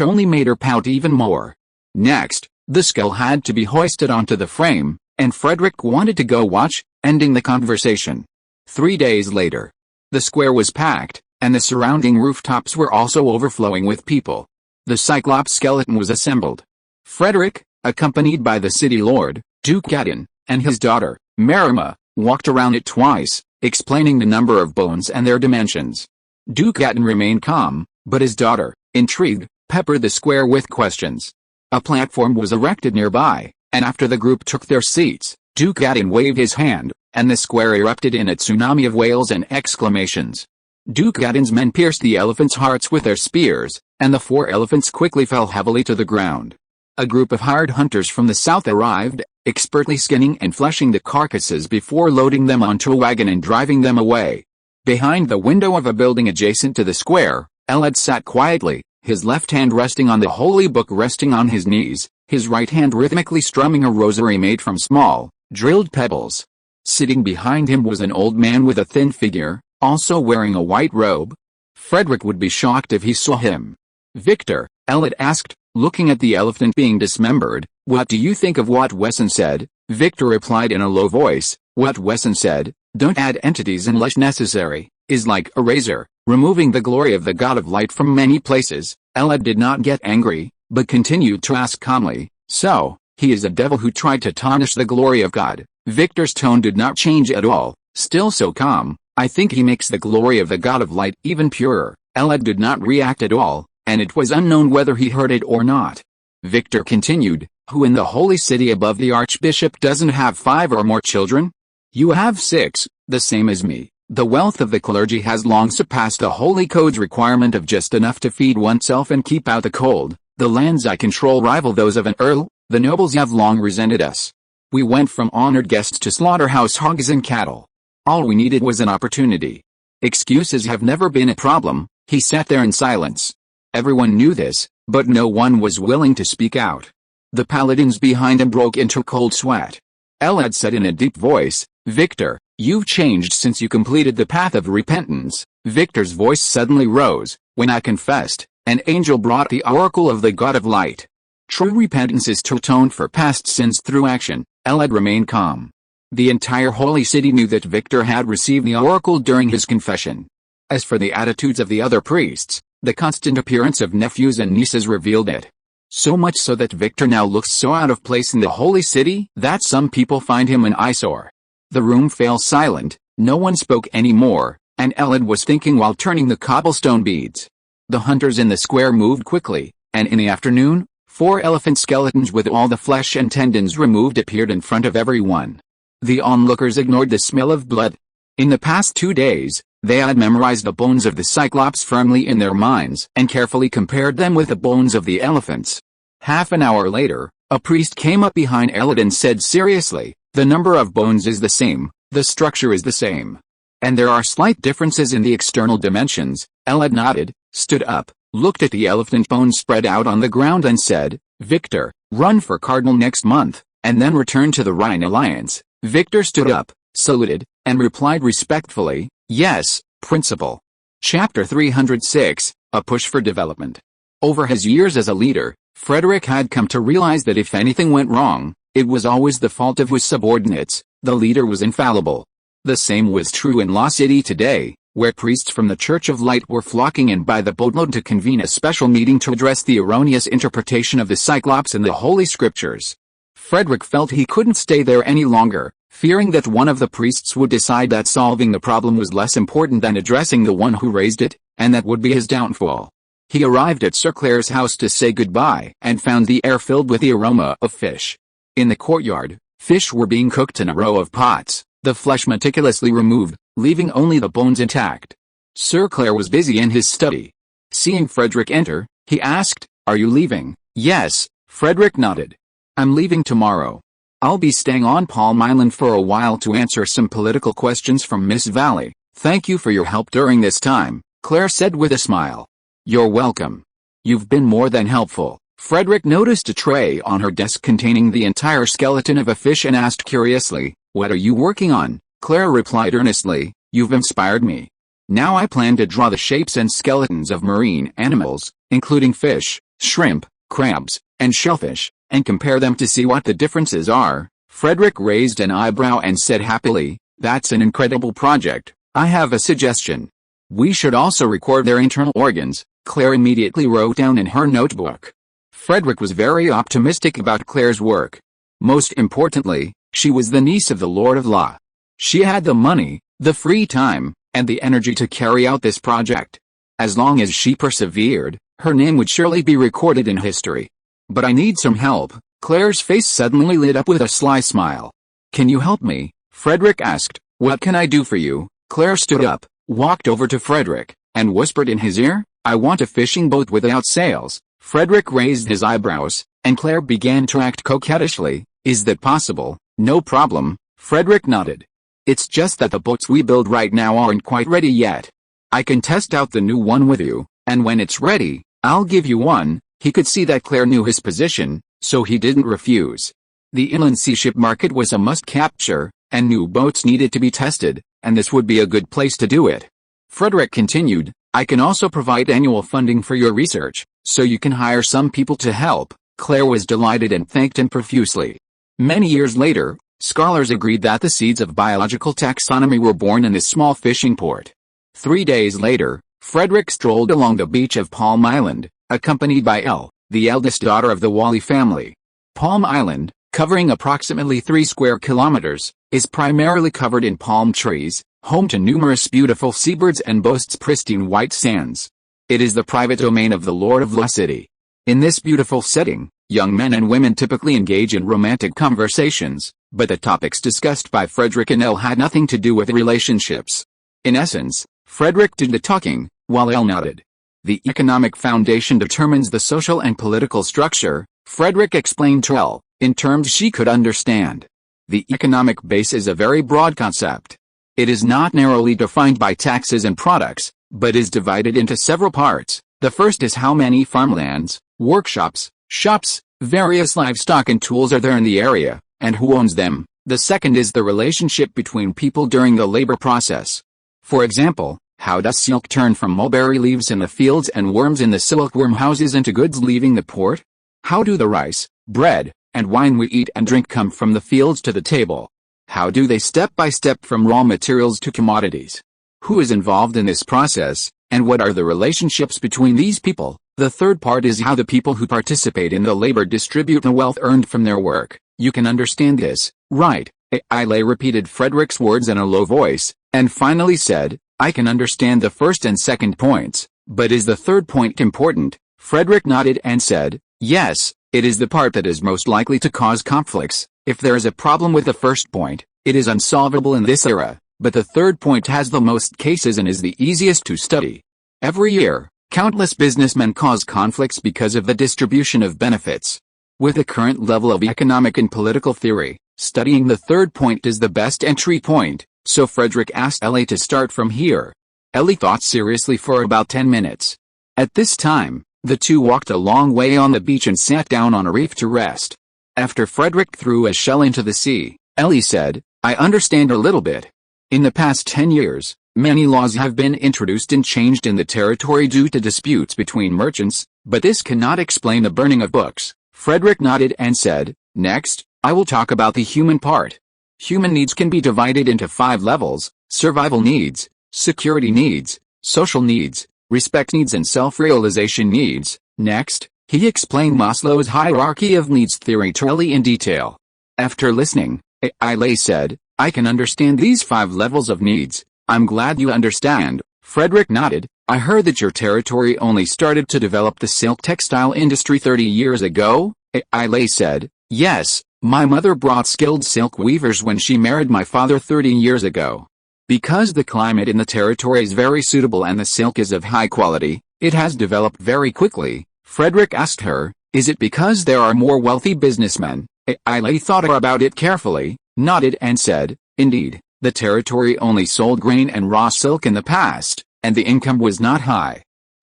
only made her pout even more. Next, the skull had to be hoisted onto the frame, and Frederick wanted to go watch, ending the conversation. 3 days later, the square was packed, and the surrounding rooftops were also overflowing with people. The Cyclops skeleton was assembled. Frederick, accompanied by the city lord, Duke Gaddon, and his daughter, Marima, walked around it twice, explaining the number of bones and their dimensions. Duke Gaddon remained calm, but his daughter, intrigued, peppered the square with questions. A platform was erected nearby, and after the group took their seats, Duke Gaddon waved his hand, and the square erupted in a tsunami of wails and exclamations. Duke Gaddon's men pierced the elephants' hearts with their spears, and the 4 elephants quickly fell heavily to the ground. A group of hired hunters from the south arrived, expertly skinning and fleshing the carcasses before loading them onto a wagon and driving them away. Behind the window of a building adjacent to the square, Elad sat quietly, his left hand resting on the holy book resting on his knees, his right hand rhythmically strumming a rosary made from small, drilled pebbles. Sitting behind him was an old man with a thin figure, also wearing a white robe. Frederick would be shocked if he saw him. "Victor," Elad asked, looking at the elephant being dismembered, "what do you think of what Wesson said?" Victor replied in a low voice, "What Wesson said, don't add entities unless necessary, is like a razor, removing the glory of the God of Light from many places." Elad did not get angry, but continued to ask calmly, "So, he is a devil who tried to tarnish the glory of God?" Victor's tone did not change at all, still so calm. "I think he makes the glory of the God of Light even purer." Elad did not react at all, and it was unknown whether he heard it or not. Victor continued, "Who in the holy city above the archbishop doesn't have 5 or more children? You have 6, the same as me. The wealth of the clergy has long surpassed the holy code's requirement of just enough to feed oneself and keep out the cold. The lands I control rival those of an earl. The nobles have long resented us. We went from honored guests to slaughterhouse hogs and cattle. All we needed was an opportunity. Excuses have never been a problem." He sat there in silence. Everyone knew this, but no one was willing to speak out. The paladins behind him broke into cold sweat. Elad said in a deep voice, "Victor, you've changed since you completed the path of repentance." Victor's voice suddenly rose. "When I confessed, an angel brought the oracle of the God of Light. True repentance is to atone for past sins through action." Elad remained calm. The entire holy city knew that Victor had received the oracle during his confession. As for the attitudes of the other priests, the constant appearance of nephews and nieces revealed it. So much so that Victor now looks so out of place in the holy city that some people find him an eyesore. The room fell silent, no one spoke anymore, and Elad was thinking while turning the cobblestone beads. The hunters in the square moved quickly, and in the afternoon, 4 elephant skeletons with all the flesh and tendons removed appeared in front of everyone. The onlookers ignored the smell of blood. In the past 2 days, They had memorized the bones of the Cyclops firmly in their minds and carefully compared them with the bones of the elephants. Half an hour later, a priest came up behind Elad and said seriously, "The number of bones is the same, the structure is the same. And there are slight differences in the external dimensions." Elad nodded, stood up, looked at the elephant bones spread out on the ground and said, "Victor, run for cardinal next month, and then return to the Rhine Alliance." Victor stood up, saluted, and replied respectfully, "Yes, Principal." Chapter 306, A Push for Development. Over his years as a leader, Frederick had come to realize that if anything went wrong, it was always the fault of his subordinates. The leader was infallible. The same was true in La City today, where priests from the Church of Light were flocking in by the boatload to convene a special meeting to address the erroneous interpretation of the Cyclops in the Holy Scriptures. Frederick felt he couldn't stay there any longer, fearing that one of the priests would decide that solving the problem was less important than addressing the one who raised it, and that would be his downfall. He arrived at Sir Claire's house to say goodbye and found the air filled with the aroma of fish. In the courtyard, fish were being cooked in a row of pots, the flesh meticulously removed, leaving only the bones intact. Sir Claire was busy in his study. Seeing Frederick enter, he asked, "Are you leaving?" "Yes," Frederick nodded. "I'm leaving tomorrow. I'll be staying on Palm Island for a while to answer some political questions from Miss Valley." "Thank you for your help during this time," Claire said with a smile. "You're welcome. You've been more than helpful." Frederick noticed a tray on her desk containing the entire skeleton of a fish and asked curiously, "What are you working on?" Claire replied earnestly, "You've inspired me. Now I plan to draw the shapes and skeletons of marine animals, including fish, shrimp, crabs, and shellfish, and compare them to see what the differences are." Frederick raised an eyebrow and said happily, "That's an incredible project. I have a suggestion. We should also record their internal organs." Claire immediately wrote down in her notebook. Frederick was very optimistic about Claire's work. Most importantly, she was the niece of the Lord of Law. She had the money, the free time, and the energy to carry out this project. As long as she persevered, her name would surely be recorded in history. "But I need some help." Claire's face suddenly lit up with a sly smile. "Can you help me?" Frederick asked. "What can I do for you?" Claire stood up, walked over to Frederick, and whispered in his ear, "I want a fishing boat without sails." Frederick raised his eyebrows, and Claire began to act coquettishly. "Is that possible?" "No problem," Frederick nodded. "It's just that the boats we build right now aren't quite ready yet. I can test out the new one with you, and when it's ready, I'll give you one." He could see that Claire knew his position, so he didn't refuse. The inland sea ship market was a must-capture, and new boats needed to be tested, and this would be a good place to do it. Frederick continued, "I can also provide annual funding for your research, so you can hire some people to help." Claire was delighted and thanked him profusely. Many years later, scholars agreed that the seeds of biological taxonomy were born in this small fishing port. 3 days later, Frederick strolled along the beach of Palm Island, accompanied by Elle, the eldest daughter of the Wally family. Palm Island, covering approximately 3 square kilometers, is primarily covered in palm trees, home to numerous beautiful seabirds and boasts pristine white sands. It is the private domain of the Lord of La City. In this beautiful setting, young men and women typically engage in romantic conversations, but the topics discussed by Frederick and Elle had nothing to do with relationships. In essence, Frederick did the talking, while Elle nodded. The economic foundation determines the social and political structure, Frederick explained to Elle, in terms she could understand. The economic base is a very broad concept. It is not narrowly defined by taxes and products, but is divided into several parts. The first is how many farmlands, workshops, shops, various livestock and tools are there in the area, and who owns them. The second is the relationship between people during the labor process. For example, how does silk turn from mulberry leaves in the fields and worms in the silkworm houses into goods leaving the port? How do the rice, bread, and wine we eat and drink come from the fields to the table? How do they step by step from raw materials to commodities? Who is involved in this process, and what are the relationships between these people? The third part is how the people who participate in the labor distribute the wealth earned from their work. You can understand this, right? Ile repeated Frederick's words in a low voice, and finally said, "I can understand the first and second points, but is the third point important?" Frederick nodded and said, "Yes, it is the part that is most likely to cause conflicts. If there is a problem with the first point, it is unsolvable in this era, but the third point has the most cases and is the easiest to study. Every year, countless businessmen cause conflicts because of the distribution of benefits. With the current level of economic and political theory, studying the third point is the best entry point, so Frederick asked Ellie to start from here. Ellie thought seriously for about 10 minutes. At this time, the two walked a long way on the beach and sat down on a reef to rest. After Frederick threw a shell into the sea, Ellie said, "I understand a little bit. In the past 10 years, many laws have been introduced and changed in the territory due to disputes between merchants, but this cannot explain the burning of books." Frederick nodded and said, "Next, I will talk about the human part. Human needs can be divided into 5 levels: survival needs, security needs, social needs, respect needs and self-realization needs." Next, he explained Maslow's hierarchy of needs theory to Ellie in detail. After listening, Ellie said, "I can understand these 5 levels of needs. I'm glad you understand." Frederick nodded. "I heard that your territory only started to develop the silk textile industry 30 years ago?" Ellie said, "Yes, my mother brought skilled silk weavers when she married my father 30 years ago. Because the climate in the territory is very suitable and the silk is of high quality, it has developed very quickly." Frederick asked her, "Is it because there are more wealthy businessmen?" Ellie thought about it carefully, nodded and said, "Indeed, the territory only sold grain and raw silk in the past, and the income was not high.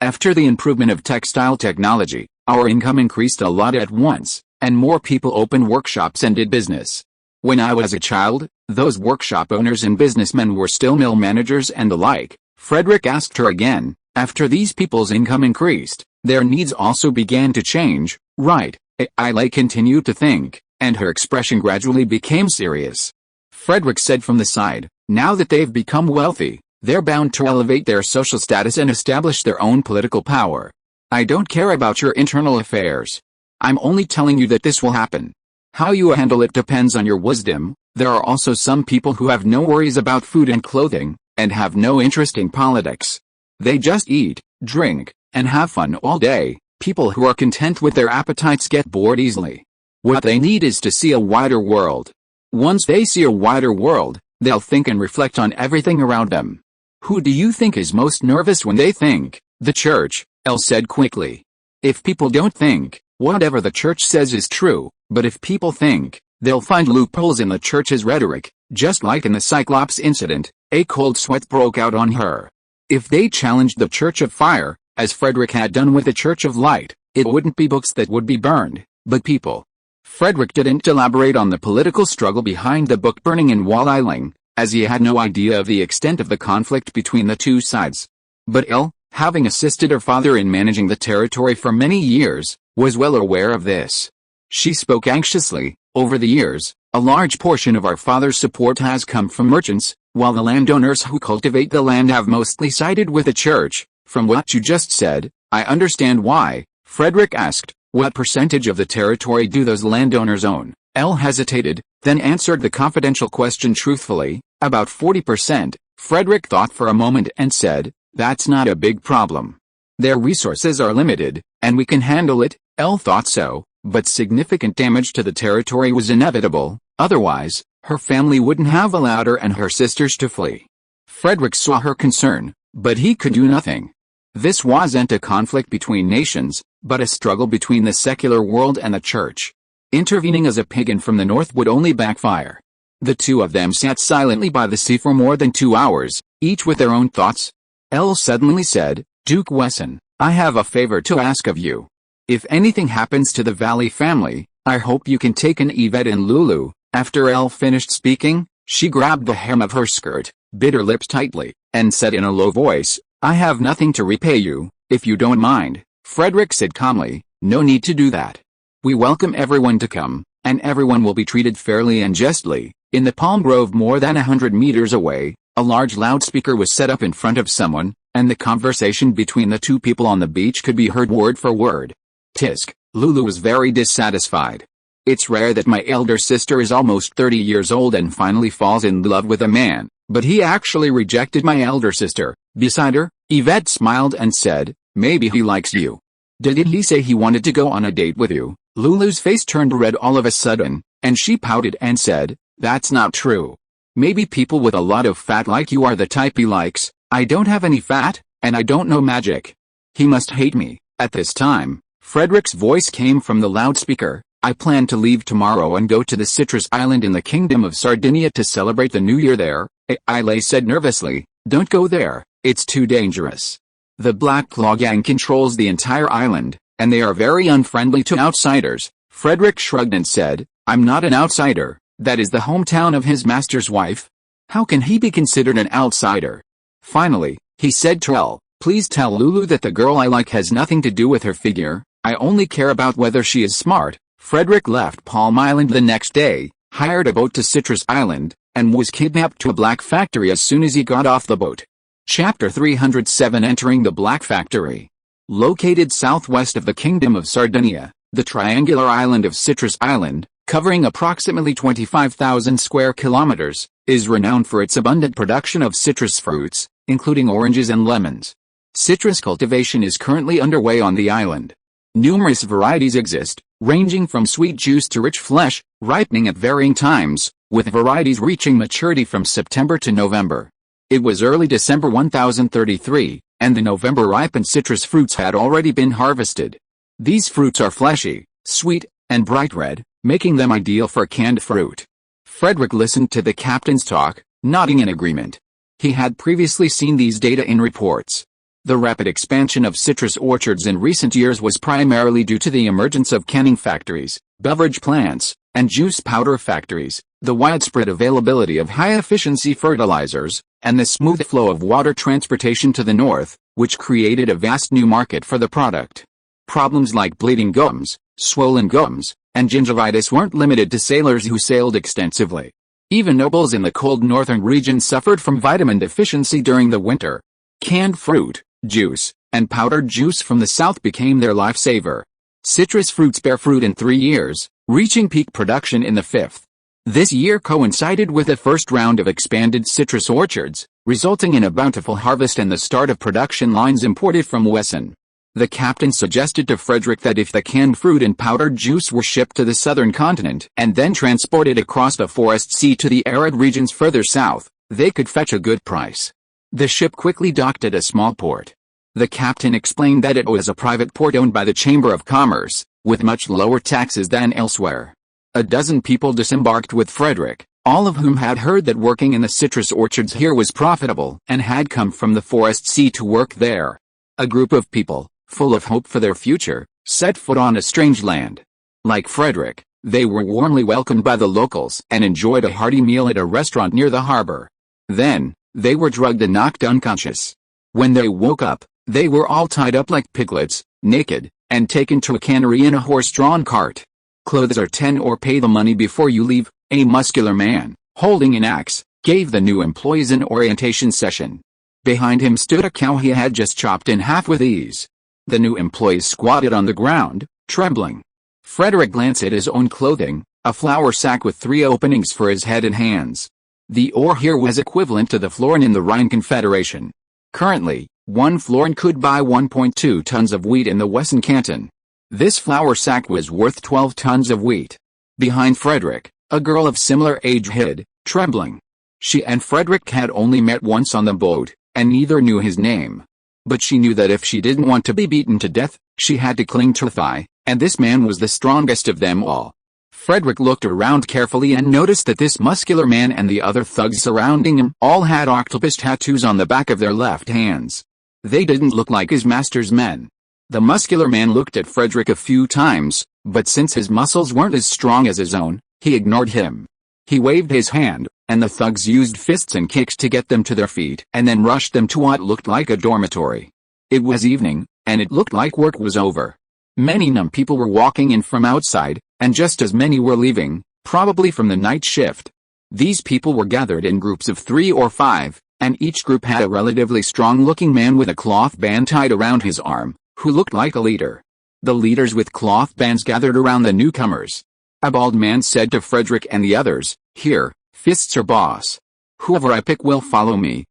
After the improvement of textile technology, our income increased a lot at once, and more people opened workshops and did business. When I was a child, those workshop owners and businessmen were still mill managers and the like." Frederick asked her again, "After these people's income increased, their needs also began to change, right?" Ellie continued to think, and her expression gradually became serious. Frederick said from the side, "Now that they've become wealthy, they're bound to elevate their social status and establish their own political power. I don't care about your internal affairs. I'm only telling you that this will happen. How you handle it depends on your wisdom." There are also some people who have no worries about food and clothing, and have no interest in politics. They just eat, drink, and have fun all day. People who are content with their appetites get bored easily. What they need is to see a wider world. Once they see a wider world, they'll think and reflect on everything around them. Who do you think is most nervous when they think? The church, Elle said quickly. If people don't think, whatever the church says is true, but if people think, they'll find loopholes in the church's rhetoric. Just like in the Cyclops incident, a cold sweat broke out on her. If they challenged the Church of Fire, as Frederick had done with the Church of Light, it wouldn't be books that would be burned, but people. Frederick didn't elaborate on the political struggle behind the book burning in Wall Island, as he had no idea of the extent of the conflict between the two sides. But Elle, having assisted her father in managing the territory for many years, was well aware of this. She spoke anxiously. "Over the years, a large portion of our father's support has come from merchants, while the landowners who cultivate the land have mostly sided with the church." From what you just said, I understand why. Frederick asked, "What percentage of the territory do those landowners own?" Elle hesitated, then answered the confidential question truthfully, "About 40%. Frederick thought for a moment and said, "That's not a big problem. Their resources are limited, and we can handle it." Elle thought so, but significant damage to the territory was inevitable, otherwise, her family wouldn't have allowed her and her sisters to flee. Frederick saw her concern, but he could do nothing. This wasn't a conflict between nations, but a struggle between the secular world and the church. Intervening as a pagan from the north would only backfire. The two of them sat silently by the sea for more than 2 hours, each with their own thoughts. Elle suddenly said, "Duke Wesson, I have a favor to ask of you. If anything happens to the Valley family, I hope you can take an Yvette and Lulu." After Elle finished speaking, she grabbed the hem of her skirt, bit her lips tightly, and said in a low voice, "I have nothing to repay you, if you don't mind." Frederick said calmly, "No need to do that. We welcome everyone to come, and everyone will be treated fairly and justly." In the palm grove more than 100 meters away, a large loudspeaker was set up in front of someone, and the conversation between the two people on the beach could be heard word for word. "Tisk." Lulu was very dissatisfied. "It's rare that my elder sister is almost 30 years old and finally falls in love with a man, but he actually rejected my elder sister." Beside her, Yvette smiled and said, "Maybe he likes you." "Did he say he wanted to go on a date with you?" Lulu's face turned red all of a sudden, and she pouted and said, "That's not true. Maybe people with a lot of fat like you are the type he likes. I don't have any fat, and I don't know magic. He must hate me." At this time, Frederick's voice came from the loudspeaker. "I plan to leave tomorrow and go to the citrus island in the Kingdom of Sardinia to celebrate the New Year there." Ile said nervously. "Don't go there, it's too dangerous. The Black Claw gang controls the entire island, and they are very unfriendly to outsiders." Frederick shrugged and said, "I'm not an outsider. That is the hometown of his master's wife. How can he be considered an outsider?" Finally, he said to Elle, "Please tell Lulu that the girl I like has nothing to do with her figure. I only care about whether she is smart." Frederick left Palm Island the next day, hired a boat to Citrus Island, and was kidnapped to a black factory as soon as he got off the boat. Chapter 307 Entering the Black Factory. Located southwest of the Kingdom of Sardinia, the triangular island of Citrus Island, covering approximately 25,000 square kilometers, is renowned for its abundant production of citrus fruits, including oranges and lemons. Citrus cultivation is currently underway on the island. Numerous varieties exist, ranging from sweet juice to rich flesh, ripening at varying times, with varieties reaching maturity from September to November. It was early December 1033, and the November-ripened citrus fruits had already been harvested. These fruits are fleshy, sweet, and bright red, making them ideal for canned fruit. Frederick listened to the captain's talk, nodding in agreement. He had previously seen these data in reports. The rapid expansion of citrus orchards in recent years was primarily due to the emergence of canning factories, beverage plants, and juice powder factories, the widespread availability of high-efficiency fertilizers, and the smooth flow of water transportation to the north, which created a vast new market for the product. Problems like bleeding gums, swollen gums, and gingivitis weren't limited to sailors who sailed extensively. Even nobles in the cold northern region suffered from vitamin deficiency during the winter. Canned fruit, juice, and powdered juice from the south became their lifesaver. Citrus fruits bear fruit in 3 years, reaching peak production in the 5th. This year coincided with the first round of expanded citrus orchards, resulting in a bountiful harvest and the start of production lines imported from Wessenland. The captain suggested to Frederick that if the canned fruit and powdered juice were shipped to the southern continent and then transported across the forest sea to the arid regions further south, they could fetch a good price. The ship quickly docked at a small port. The captain explained that it was a private port owned by the Chamber of Commerce, with much lower taxes than elsewhere. A dozen people disembarked with Frederick, all of whom had heard that working in the citrus orchards here was profitable and had come from the forest sea to work there. A group of people, full of hope for their future, set foot on a strange land. Like Frederick, they were warmly welcomed by the locals and enjoyed a hearty meal at a restaurant near the harbor. Then, they were drugged and knocked unconscious. When they woke up, they were all tied up like piglets, naked, and taken to a cannery in a horse-drawn cart. "Clothes are 10 or pay the money before you leave," a muscular man, holding an axe, gave the new employees an orientation session. Behind him stood a cow he had just chopped in half with ease. The new employees squatted on the ground, trembling. Frederick glanced at his own clothing, a flour sack with 3 openings for his head and hands. The ore here was equivalent to the florin in the Rhine Confederation. Currently, 1 florin could buy 1.2 tons of wheat in the Wesson canton. This flour sack was worth 12 tons of wheat. Behind Frederick, a girl of similar age hid, trembling. She and Frederick had only met once on the boat, and neither knew his name. But she knew that if she didn't want to be beaten to death, she had to cling to defy, and this man was the strongest of them all. Frederick looked around carefully and noticed that this muscular man and the other thugs surrounding him all had octopus tattoos on the back of their left hands. They didn't look like his master's men. The muscular man looked at Frederick a few times, but since his muscles weren't as strong as his own, he ignored him. He waved his hand, and the thugs used fists and kicks to get them to their feet and then rushed them to what looked like a dormitory. It was evening, and it looked like work was over. Many numb people were walking in from outside, and just as many were leaving, probably from the night shift. These people were gathered in groups of 3 or 5, and each group had a relatively strong-looking man with a cloth band tied around his arm, who looked like a leader. The leaders with cloth bands gathered around the newcomers. A bald man said to Frederick and the others, "Here, fists are boss. Whoever I pick will follow me,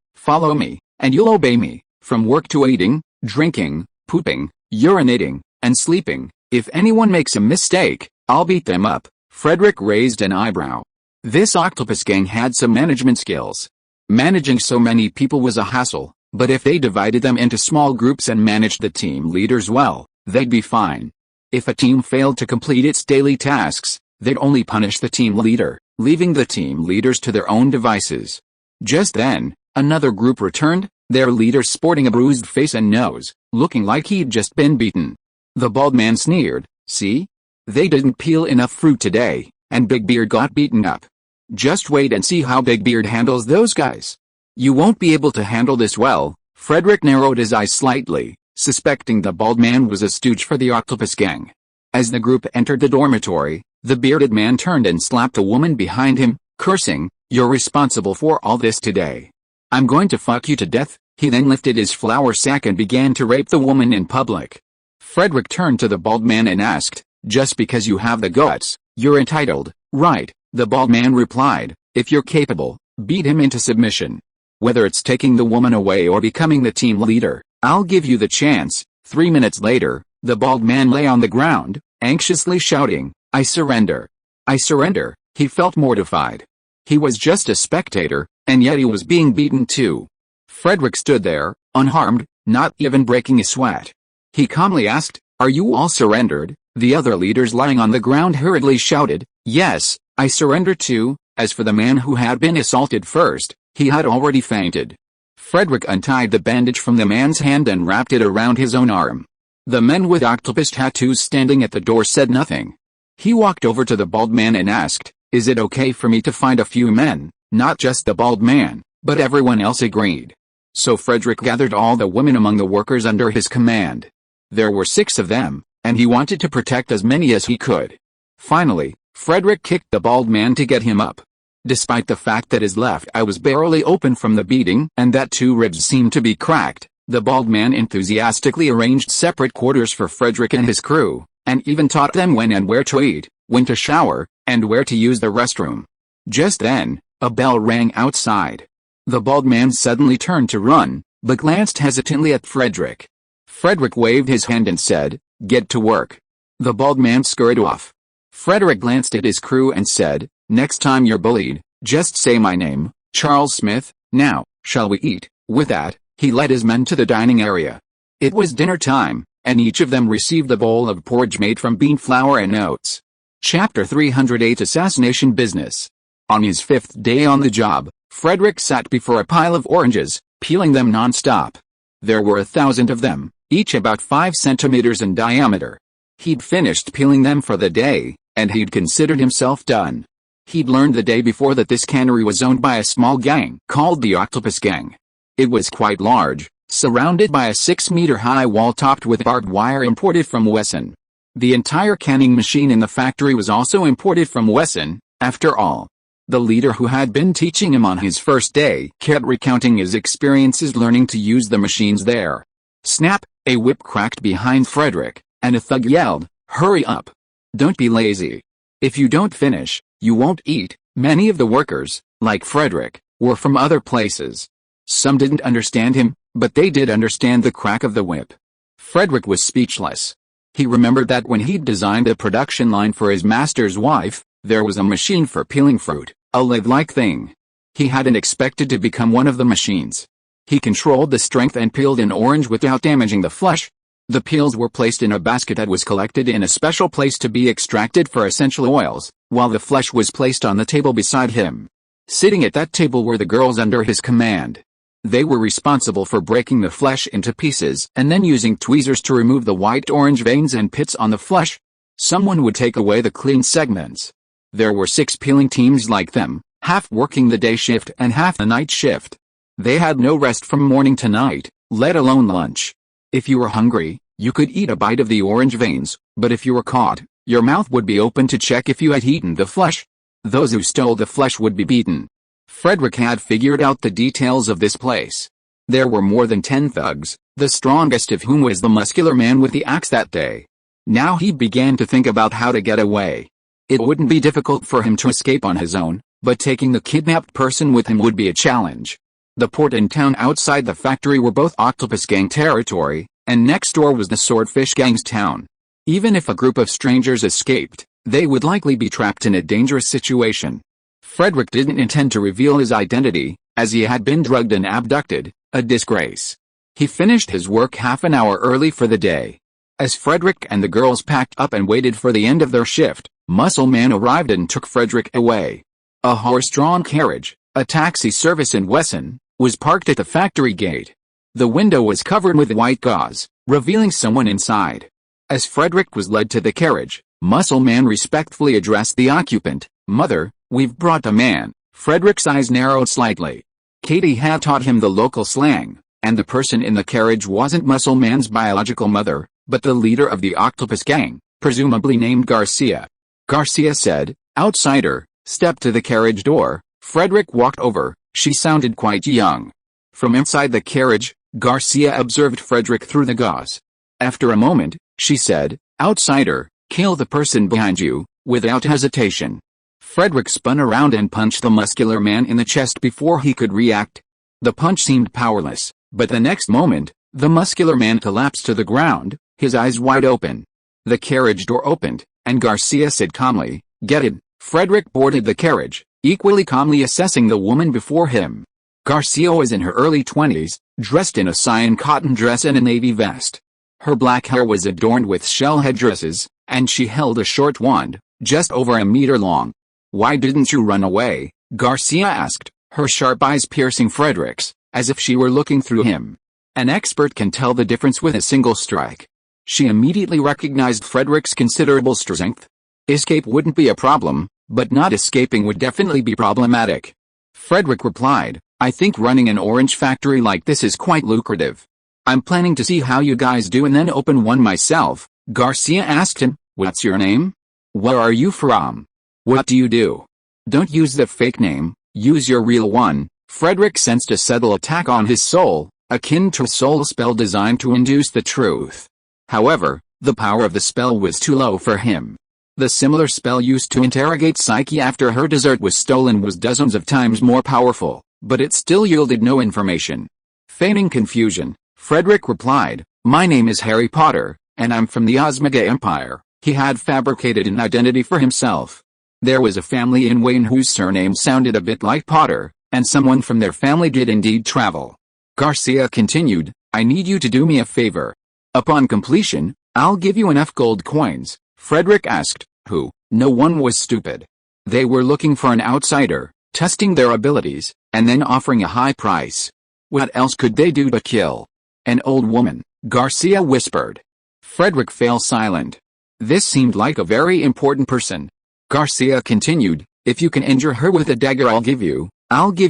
and you'll obey me, from work to eating, drinking, pooping, urinating, and sleeping. If anyone makes a mistake, I'll beat them up." Frederick raised an eyebrow. This octopus gang had some management skills. Managing so many people was a hassle, but if they divided them into small groups and managed the team leaders well, they'd be fine. If a team failed to complete its daily tasks, they'd only punish the team leader, leaving the team leaders to their own devices. Just then, another group returned, their leader sporting a bruised face and nose, looking like he'd just been beaten. The bald man sneered, "See? They didn't peel enough fruit today, and Big Beard got beaten up. Just wait and see how Big Beard handles those guys. You won't be able to handle this well." Frederick narrowed his eyes slightly, suspecting the bald man was a stooge for the octopus gang. As the group entered the dormitory, the bearded man turned and slapped a woman behind him, cursing, "You're responsible for all this today. I'm going to fuck you to death." He then lifted his flour sack and began to rape the woman in public. Frederick turned to the bald man and asked, "Just because you have the guts, you're entitled, right?" The bald man replied, "If you're capable, beat him into submission. Whether it's taking the woman away or becoming the team leader, I'll give you the chance." 3 minutes later, the bald man lay on the ground, anxiously shouting, "I surrender. I surrender." He felt mortified. He was just a spectator, and yet he was being beaten too. Frederick stood there, unharmed, not even breaking a sweat. He calmly asked, "Are you all surrendered?" The other leaders lying on the ground hurriedly shouted, "Yes, I surrender too." As for the man who had been assaulted first, he had already fainted. Frederick untied the bandage from the man's hand and wrapped it around his own arm. The men with octopus tattoos standing at the door said nothing. He walked over to the bald man and asked, "Is it okay for me to find a few men?" Not just the bald man, but everyone else agreed. So Frederick gathered all the women among the workers under his command. There were 6 of them, and he wanted to protect as many as he could. Finally, Frederick kicked the bald man to get him up. Despite the fact that his left eye was barely open from the beating and that 2 ribs seemed to be cracked, the bald man enthusiastically arranged separate quarters for Frederick and his crew, and even taught them when and where to eat, when to shower, and where to use the restroom. Just then, a bell rang outside. The bald man suddenly turned to run, but glanced hesitantly at Frederick. Frederick waved his hand and said, "Get to work." The bald man scurried off. Frederick glanced at his crew and said, "Next time you're bullied, just say my name, Charles Smith. Now, shall we eat?" With that, he led his men to the dining area. It was dinner time, and each of them received a bowl of porridge made from bean flour and oats. Chapter 308 Assassination Business. On his 5th day on the job, Frederick sat before a pile of oranges, peeling them non-stop. There were 1,000 of them, each about 5 centimeters in diameter. He'd finished peeling them for the day, and he'd considered himself done. He'd learned the day before that this cannery was owned by a small gang called the Octopus Gang. It was quite large, surrounded by a 6-meter-high wall topped with barbed wire imported from Wessenland. The entire canning machine in the factory was also imported from Wessenland, after all. The leader who had been teaching him on his first day kept recounting his experiences learning to use the machines there. Snap, a whip cracked behind Frederick, and a thug yelled, "Hurry up! Don't be lazy. If you don't finish, you won't eat." Many of the workers, like Frederick, were from other places. Some didn't understand him, but they did understand the crack of the whip. Frederick was speechless. He remembered that when he'd designed a production line for his master's wife, there was a machine for peeling fruit, a lathe-like thing. He hadn't expected to become one of the machines. He controlled the strength and peeled an orange without damaging the flesh. The peels were placed in a basket that was collected in a special place to be extracted for essential oils, while the flesh was placed on the table beside him. Sitting at that table were the girls under his command. They were responsible for breaking the flesh into pieces and then using tweezers to remove the white-orange veins and pits on the flesh. Someone would take away the clean segments. There were 6 peeling teams like them, half working the day shift and half the night shift. They had no rest from morning to night, let alone lunch. If you were hungry, you could eat a bite of the orange veins, but if you were caught, your mouth would be open to check if you had eaten the flesh. Those who stole the flesh would be beaten. Frederick had figured out the details of this place. There were more than 10 thugs, the strongest of whom was the muscular man with the axe that day. Now he began to think about how to get away. It wouldn't be difficult for him to escape on his own, but taking the kidnapped person with him would be a challenge. The port and town outside the factory were both Octopus Gang territory, and next door was the Swordfish Gang's town. Even if a group of strangers escaped, they would likely be trapped in a dangerous situation. Frederick didn't intend to reveal his identity, as he had been drugged and abducted, a disgrace. He finished his work half an hour early for the day. As Frederick and the girls packed up and waited for the end of their shift, Muscle Man arrived and took Frederick away. A horse-drawn carriage, a taxi service in Wessenland, was parked at the factory gate. The window was covered with white gauze, revealing someone inside. As Frederick was led to the carriage, Muscle Man respectfully addressed the occupant. "Mother, we've brought a man." Frederick's eyes narrowed slightly. Katie had taught him the local slang, and the person in the carriage wasn't Muscle Man's biological mother, but the leader of the octopus gang, presumably named Garcia. Garcia said, "Outsider, step to the carriage door." Frederick walked over. She sounded quite young. From inside the carriage, Garcia observed Frederick through the gauze. After a moment, she said, "Outsider, kill the person behind you," without hesitation. Frederick spun around and punched the muscular man in the chest before he could react. The punch seemed powerless, but the next moment, the muscular man collapsed to the ground, his eyes wide open. The carriage door opened, and Garcia said calmly, "Get in." Frederick boarded the carriage, equally calmly assessing the woman before him. Garcia was in her early 20s, dressed in a cyan cotton dress and a navy vest. Her black hair was adorned with shell headdresses, and she held a short wand, just over a meter long. "Why didn't you run away?" Garcia asked, her sharp eyes piercing Frederick's, as if she were looking through him. An expert can tell the difference with a single strike. She immediately recognized Frederick's considerable strength. Escape wouldn't be a problem, but not escaping would definitely be problematic. Frederick replied, "I think running an orange factory like this is quite lucrative. I'm planning to see how you guys do and then open one myself." Garcia asked him, "What's your name? Where are you from? What do you do? Don't use the fake name, use your real one." Frederick sensed a subtle attack on his soul, akin to a soul spell designed to induce the truth. However, the power of the spell was too low for him. The similar spell used to interrogate Psyche after her dessert was stolen was dozens of times more powerful, but it still yielded no information. Feigning confusion, Frederick replied, "My name is Harry Potter, and I'm from the Osmega Empire." He had fabricated an identity for himself. There was a family in Wayne whose surname sounded a bit like Potter, and someone from their family did indeed travel. Garcia continued, "I need you to do me a favor. Upon completion, I'll give you enough gold coins." Frederick asked, "Who?" No one was stupid. They were looking for an outsider, testing their abilities, and then offering a high price. What else could they do but kill? "An old woman," Garcia whispered. Frederick fell silent. This seemed like a very important person. Garcia continued, "If you can injure her with a dagger I'll give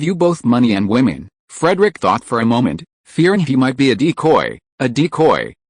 you both money and women." Frederick thought for a moment, fearing he might be a decoy,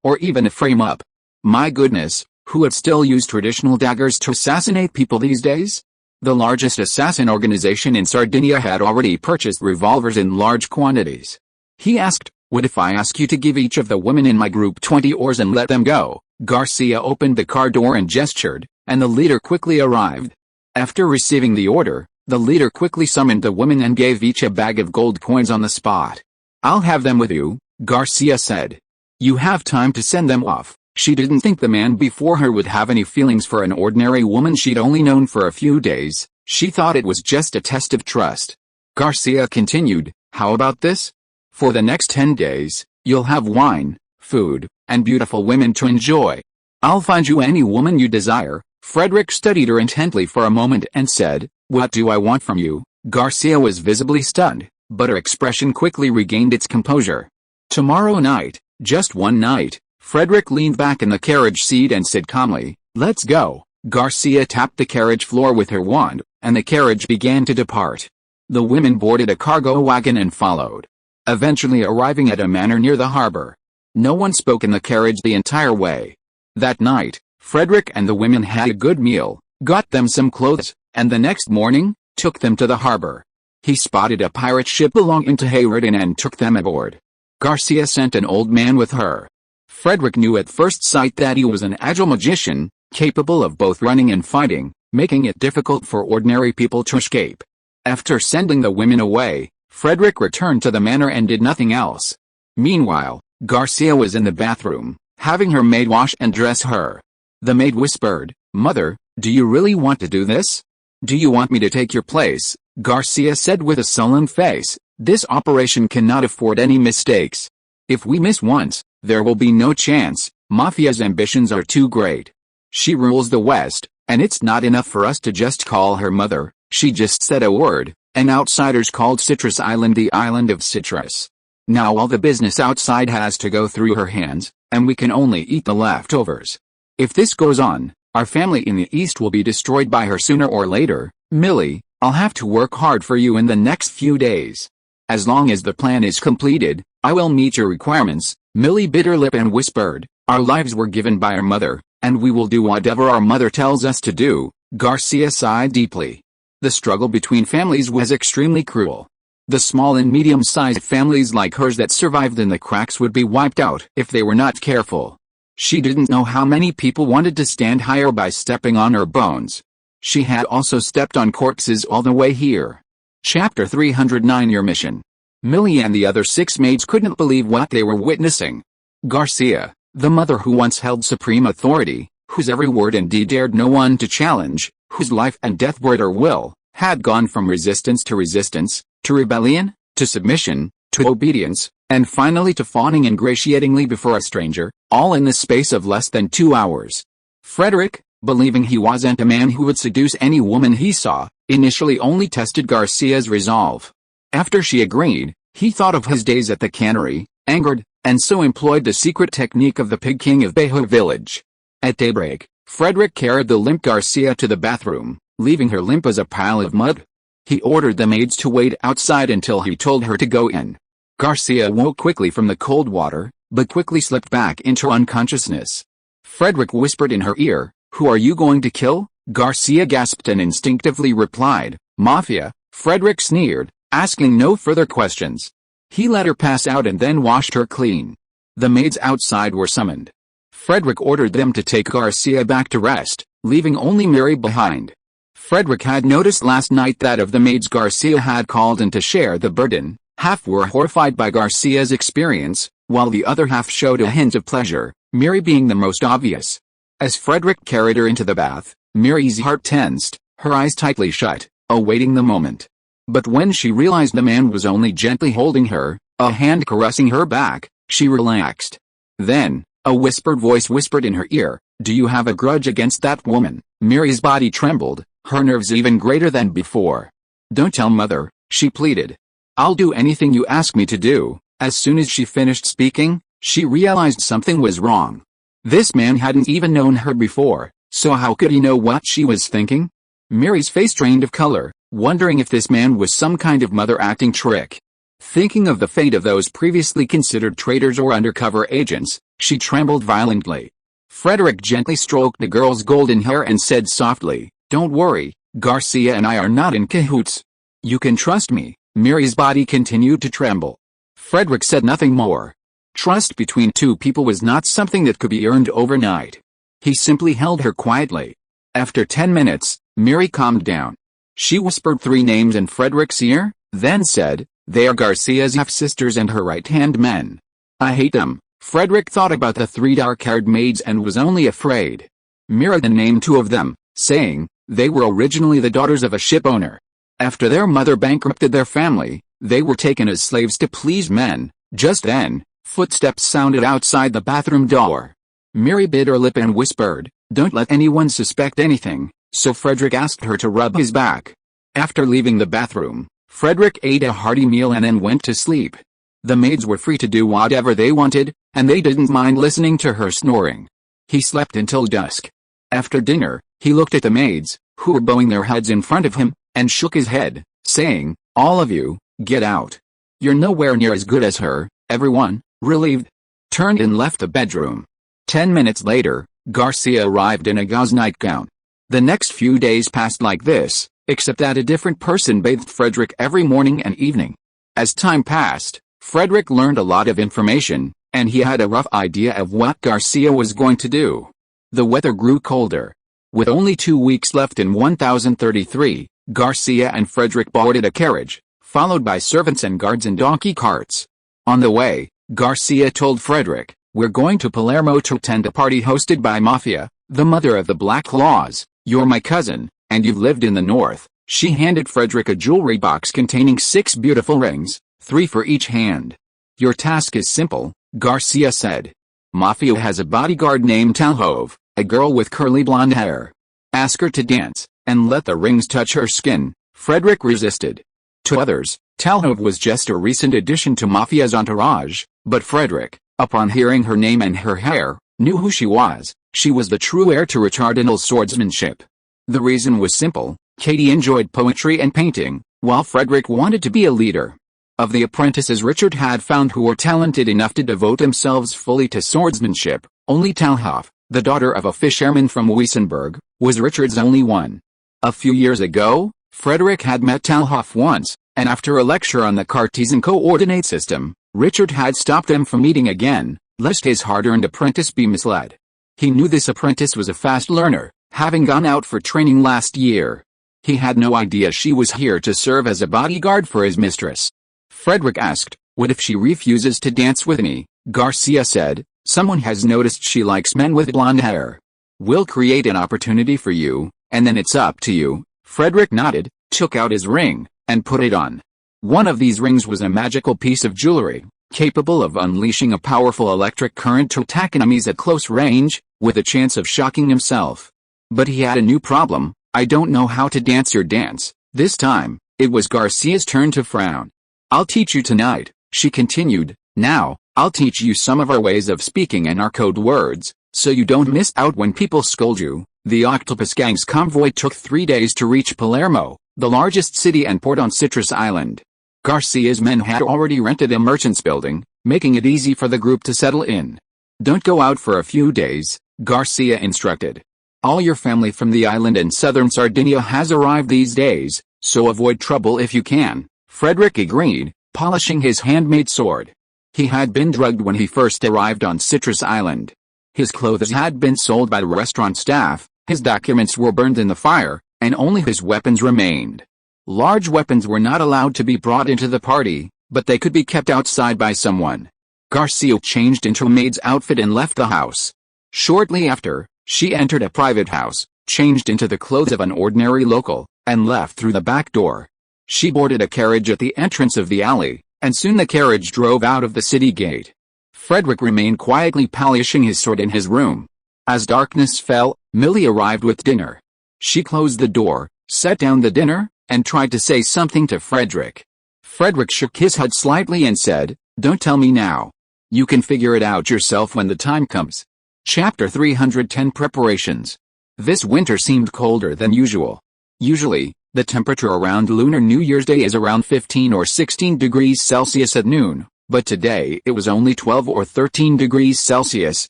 or even a frame-up. My goodness, who would still use traditional daggers to assassinate people these days? The largest assassin organization in Sardinia had already purchased revolvers in large quantities. He asked, "What if I ask you to give each of the women in my group 20 oars and let them go?" Garcia opened the car door and gestured, and the leader quickly arrived. After receiving the order, the leader quickly summoned the women and gave each a bag of gold coins on the spot. "I'll have them with you," Garcia said. "You have time to send them off." She didn't think the man before her would have any feelings for an ordinary woman she'd only known for a few days. She thought it was just a test of trust. Garcia continued, "How about this? For the next 10 days, you'll have wine, food, and beautiful women to enjoy. I'll find you any woman you desire." Frederick studied her intently for a moment and said, "What do I want from you?" Garcia was visibly stunned, but her expression quickly regained its composure. "Tomorrow night, just one night." Frederick leaned back in the carriage seat and said calmly, "Let's go." Garcia tapped the carriage floor with her wand, and the carriage began to depart. The women boarded a cargo wagon and followed, eventually arriving at a manor near the harbor. No one spoke in the carriage the entire way. That night, Frederick and the women had a good meal, got them some clothes, and the next morning, took them to the harbor. He spotted a pirate ship belonging to heir and took them aboard. Garcia sent an old man with her. Frederick knew at first sight that he was an agile magician, capable of both running and fighting, making it difficult for ordinary people to escape. After sending the women away, Frederick returned to the manor and did nothing else. Meanwhile, Garcia was in the bathroom, having her maid wash and dress her. The maid whispered, "Mother, do you really want to do this? Do you want me to take your place? Garcia said with a sullen face. This operation cannot afford any mistakes. If we miss once, there will be no chance. Mafia's ambitions are too great. She rules the West, and it's not enough for us to just call her mother. She just said a word, and outsiders called Citrus Island the island of citrus. Now all the business outside has to go through her hands, and we can only eat the leftovers. If this goes on, our family in the East will be destroyed by her sooner or later. Millie, I'll have to work hard for you in the next few days. As long as the plan is completed, I will meet your requirements. Millie bit her lip and whispered, our lives were given by our mother, and we will do whatever our mother tells us to do. Garcia sighed deeply. The struggle between families was extremely cruel. The small and medium-sized families like hers that survived in the cracks would be wiped out if they were not careful. She didn't know how many people wanted to stand higher by stepping on her bones. She had also stepped on corpses all the way here. Chapter 309 Your Mission. Millie and the other 6 maids couldn't believe what they were witnessing. Garcia, the mother who once held supreme authority, whose every word and deed dared no one to challenge, whose life and death were at her will, had gone from resistance, to rebellion, to submission, to obedience, and finally to fawning ingratiatingly before a stranger, all in the space of less than 2 hours. Frederick, believing he wasn't a man who would seduce any woman he saw, initially only tested Garcia's resolve. After she agreed, he thought of his days at the cannery, angered, and so employed the secret technique of the Pig King of Bejo village. At daybreak, Frederick carried the limp Garcia to the bathroom, leaving her limp as a pile of mud. He ordered the maids to wait outside until he told her to go in. Garcia woke quickly from the cold water, but quickly slipped back into unconsciousness. Frederick whispered in her ear, "Who are you going to kill?" Garcia gasped and instinctively replied, "Mafia." Frederick sneered, asking no further questions. He let her pass out and then washed her clean. The maids outside were summoned. Frederick ordered them to take Garcia back to rest, leaving only Mary behind. Frederick had noticed last night that of the maids Garcia had called in to share the burden, half were horrified by Garcia's experience, while the other half showed a hint of pleasure, Mary being the most obvious. As Frederick carried her into the bath, Mary's heart tensed, her eyes tightly shut, awaiting the moment. But when she realized the man was only gently holding her, a hand caressing her back, she relaxed. Then, a whispered voice whispered in her ear, "Do you have a grudge against that woman?" Mary's body trembled, her nerves even greater than before. "Don't tell Mother," she pleaded. "I'll do anything you ask me to do." As soon as she finished speaking, she realized something was wrong. This man hadn't even known her before, so how could he know what she was thinking? Mary's face drained of color, wondering if this man was some kind of mother-acting trick. Thinking of the fate of those previously considered traitors or undercover agents, she trembled violently. Frederick gently stroked the girl's golden hair and said softly, "Don't worry, Garcia and I are not in cahoots. You can trust me." Mary's body continued to tremble. Frederick said nothing more. Trust between two people was not something that could be earned overnight. He simply held her quietly. After 10 minutes, Mary calmed down. She whispered 3 names in Frederick's ear, then said, "They are Garcia's half-sisters and her right-hand men. I hate them." Frederick thought about the 3 dark-haired maids and was only afraid. Mary then named 2 of them, saying, "They were originally the daughters of a ship owner. After their mother bankrupted their family, they were taken as slaves to please men." Just then, footsteps sounded outside the bathroom door. Mary bit her lip and whispered, "Don't let anyone suspect anything," so Frederick asked her to rub his back. After leaving the bathroom, Frederick ate a hearty meal and then went to sleep. The maids were free to do whatever they wanted, and they didn't mind listening to her snoring. He slept until dusk. After dinner, he looked at the maids, who were bowing their heads in front of him, and shook his head, saying, "All of you, get out. You're nowhere near as good as her." Everyone, relieved, turned and left the bedroom. 10 minutes later, Garcia arrived in a gauze nightgown. The next few days passed like this, except that a different person bathed Frederick every morning and evening. As time passed, Frederick learned a lot of information, and he had a rough idea of what Garcia was going to do. The weather grew colder. With only 2 weeks left in 1033, Garcia and Frederick boarded a carriage, followed by servants and guards in donkey carts. On the way, Garcia told Frederick, "We're going to Palermo to attend a party hosted by Mafia, the mother of the Black Claws. You're my cousin, and you've lived in the north. She handed Frederick a jewelry box containing 6 beautiful rings, 3 for each hand. Your task is simple, Garcia said. Mafia has a bodyguard named Talhove, a girl with curly blonde hair. Ask her to dance, and let the rings touch her skin. Frederick resisted. To others, Talhove was just a recent addition to Mafia's entourage, but Frederick, upon hearing her name and her hair, knew who she was. She was the true heir to Richardinal swordsmanship. The reason was simple. Katie enjoyed poetry and painting, while Frederick wanted to be a leader. Of the apprentices Richard had found who were talented enough to devote themselves fully to swordsmanship, only Talhove, the daughter of a fisherman from Weissenberg, was Richard's only one. A few years ago, Frederick had met Talhove once, and after a lecture on the Cartesian coordinate system, Richard had stopped them from meeting again, lest his hard-earned apprentice be misled. He knew this apprentice was a fast learner, having gone out for training last year. He had no idea she was here to serve as a bodyguard for his mistress. Frederick asked, "What if she refuses to dance with me?" Garcia said, "Someone has noticed she likes men with blonde hair. We'll create an opportunity for you, and then it's up to you." Frederick nodded, took out his ring, and put it on. One of these rings was a magical piece of jewelry, capable of unleashing a powerful electric current to attack enemies at close range, with a chance of shocking himself. But he had a new problem. "I don't know how to dance your dance." This time, it was Garcia's turn to frown. "I'll teach you tonight," she continued. "Now, I'll teach you some of our ways of speaking and our code words, so you don't miss out when people scold you." The Octopus Gang's convoy took 3 days to reach Palermo, the largest city and port on Citrus Island. Garcia's men had already rented a merchant's building, making it easy for the group to settle in. "Don't go out for a few days," Garcia instructed. "All your family from the island and southern Sardinia has arrived these days, so avoid trouble if you can." Frederick agreed, polishing his handmade sword. He had been drugged when he first arrived on Citrus Island. His clothes had been sold by the restaurant staff, his documents were burned in the fire, and only his weapons remained. Large weapons were not allowed to be brought into the party, but they could be kept outside by someone. Garcia changed into a maid's outfit and left the house. Shortly after, she entered a private house, changed into the clothes of an ordinary local, and left through the back door. She boarded a carriage at the entrance of the alley, and soon the carriage drove out of the city gate. Frederick remained quietly polishing his sword in his room. As darkness fell, Millie arrived with dinner. She closed the door, set down the dinner, and tried to say something to Frederick. Frederick shook his head slightly and said, "Don't tell me now. You can figure it out yourself when the time comes." Chapter 310 Preparations. This winter seemed colder than usual. Usually, the temperature around Lunar New Year's Day is around 15 or 16 degrees Celsius at noon, but today it was only 12 or 13 degrees Celsius,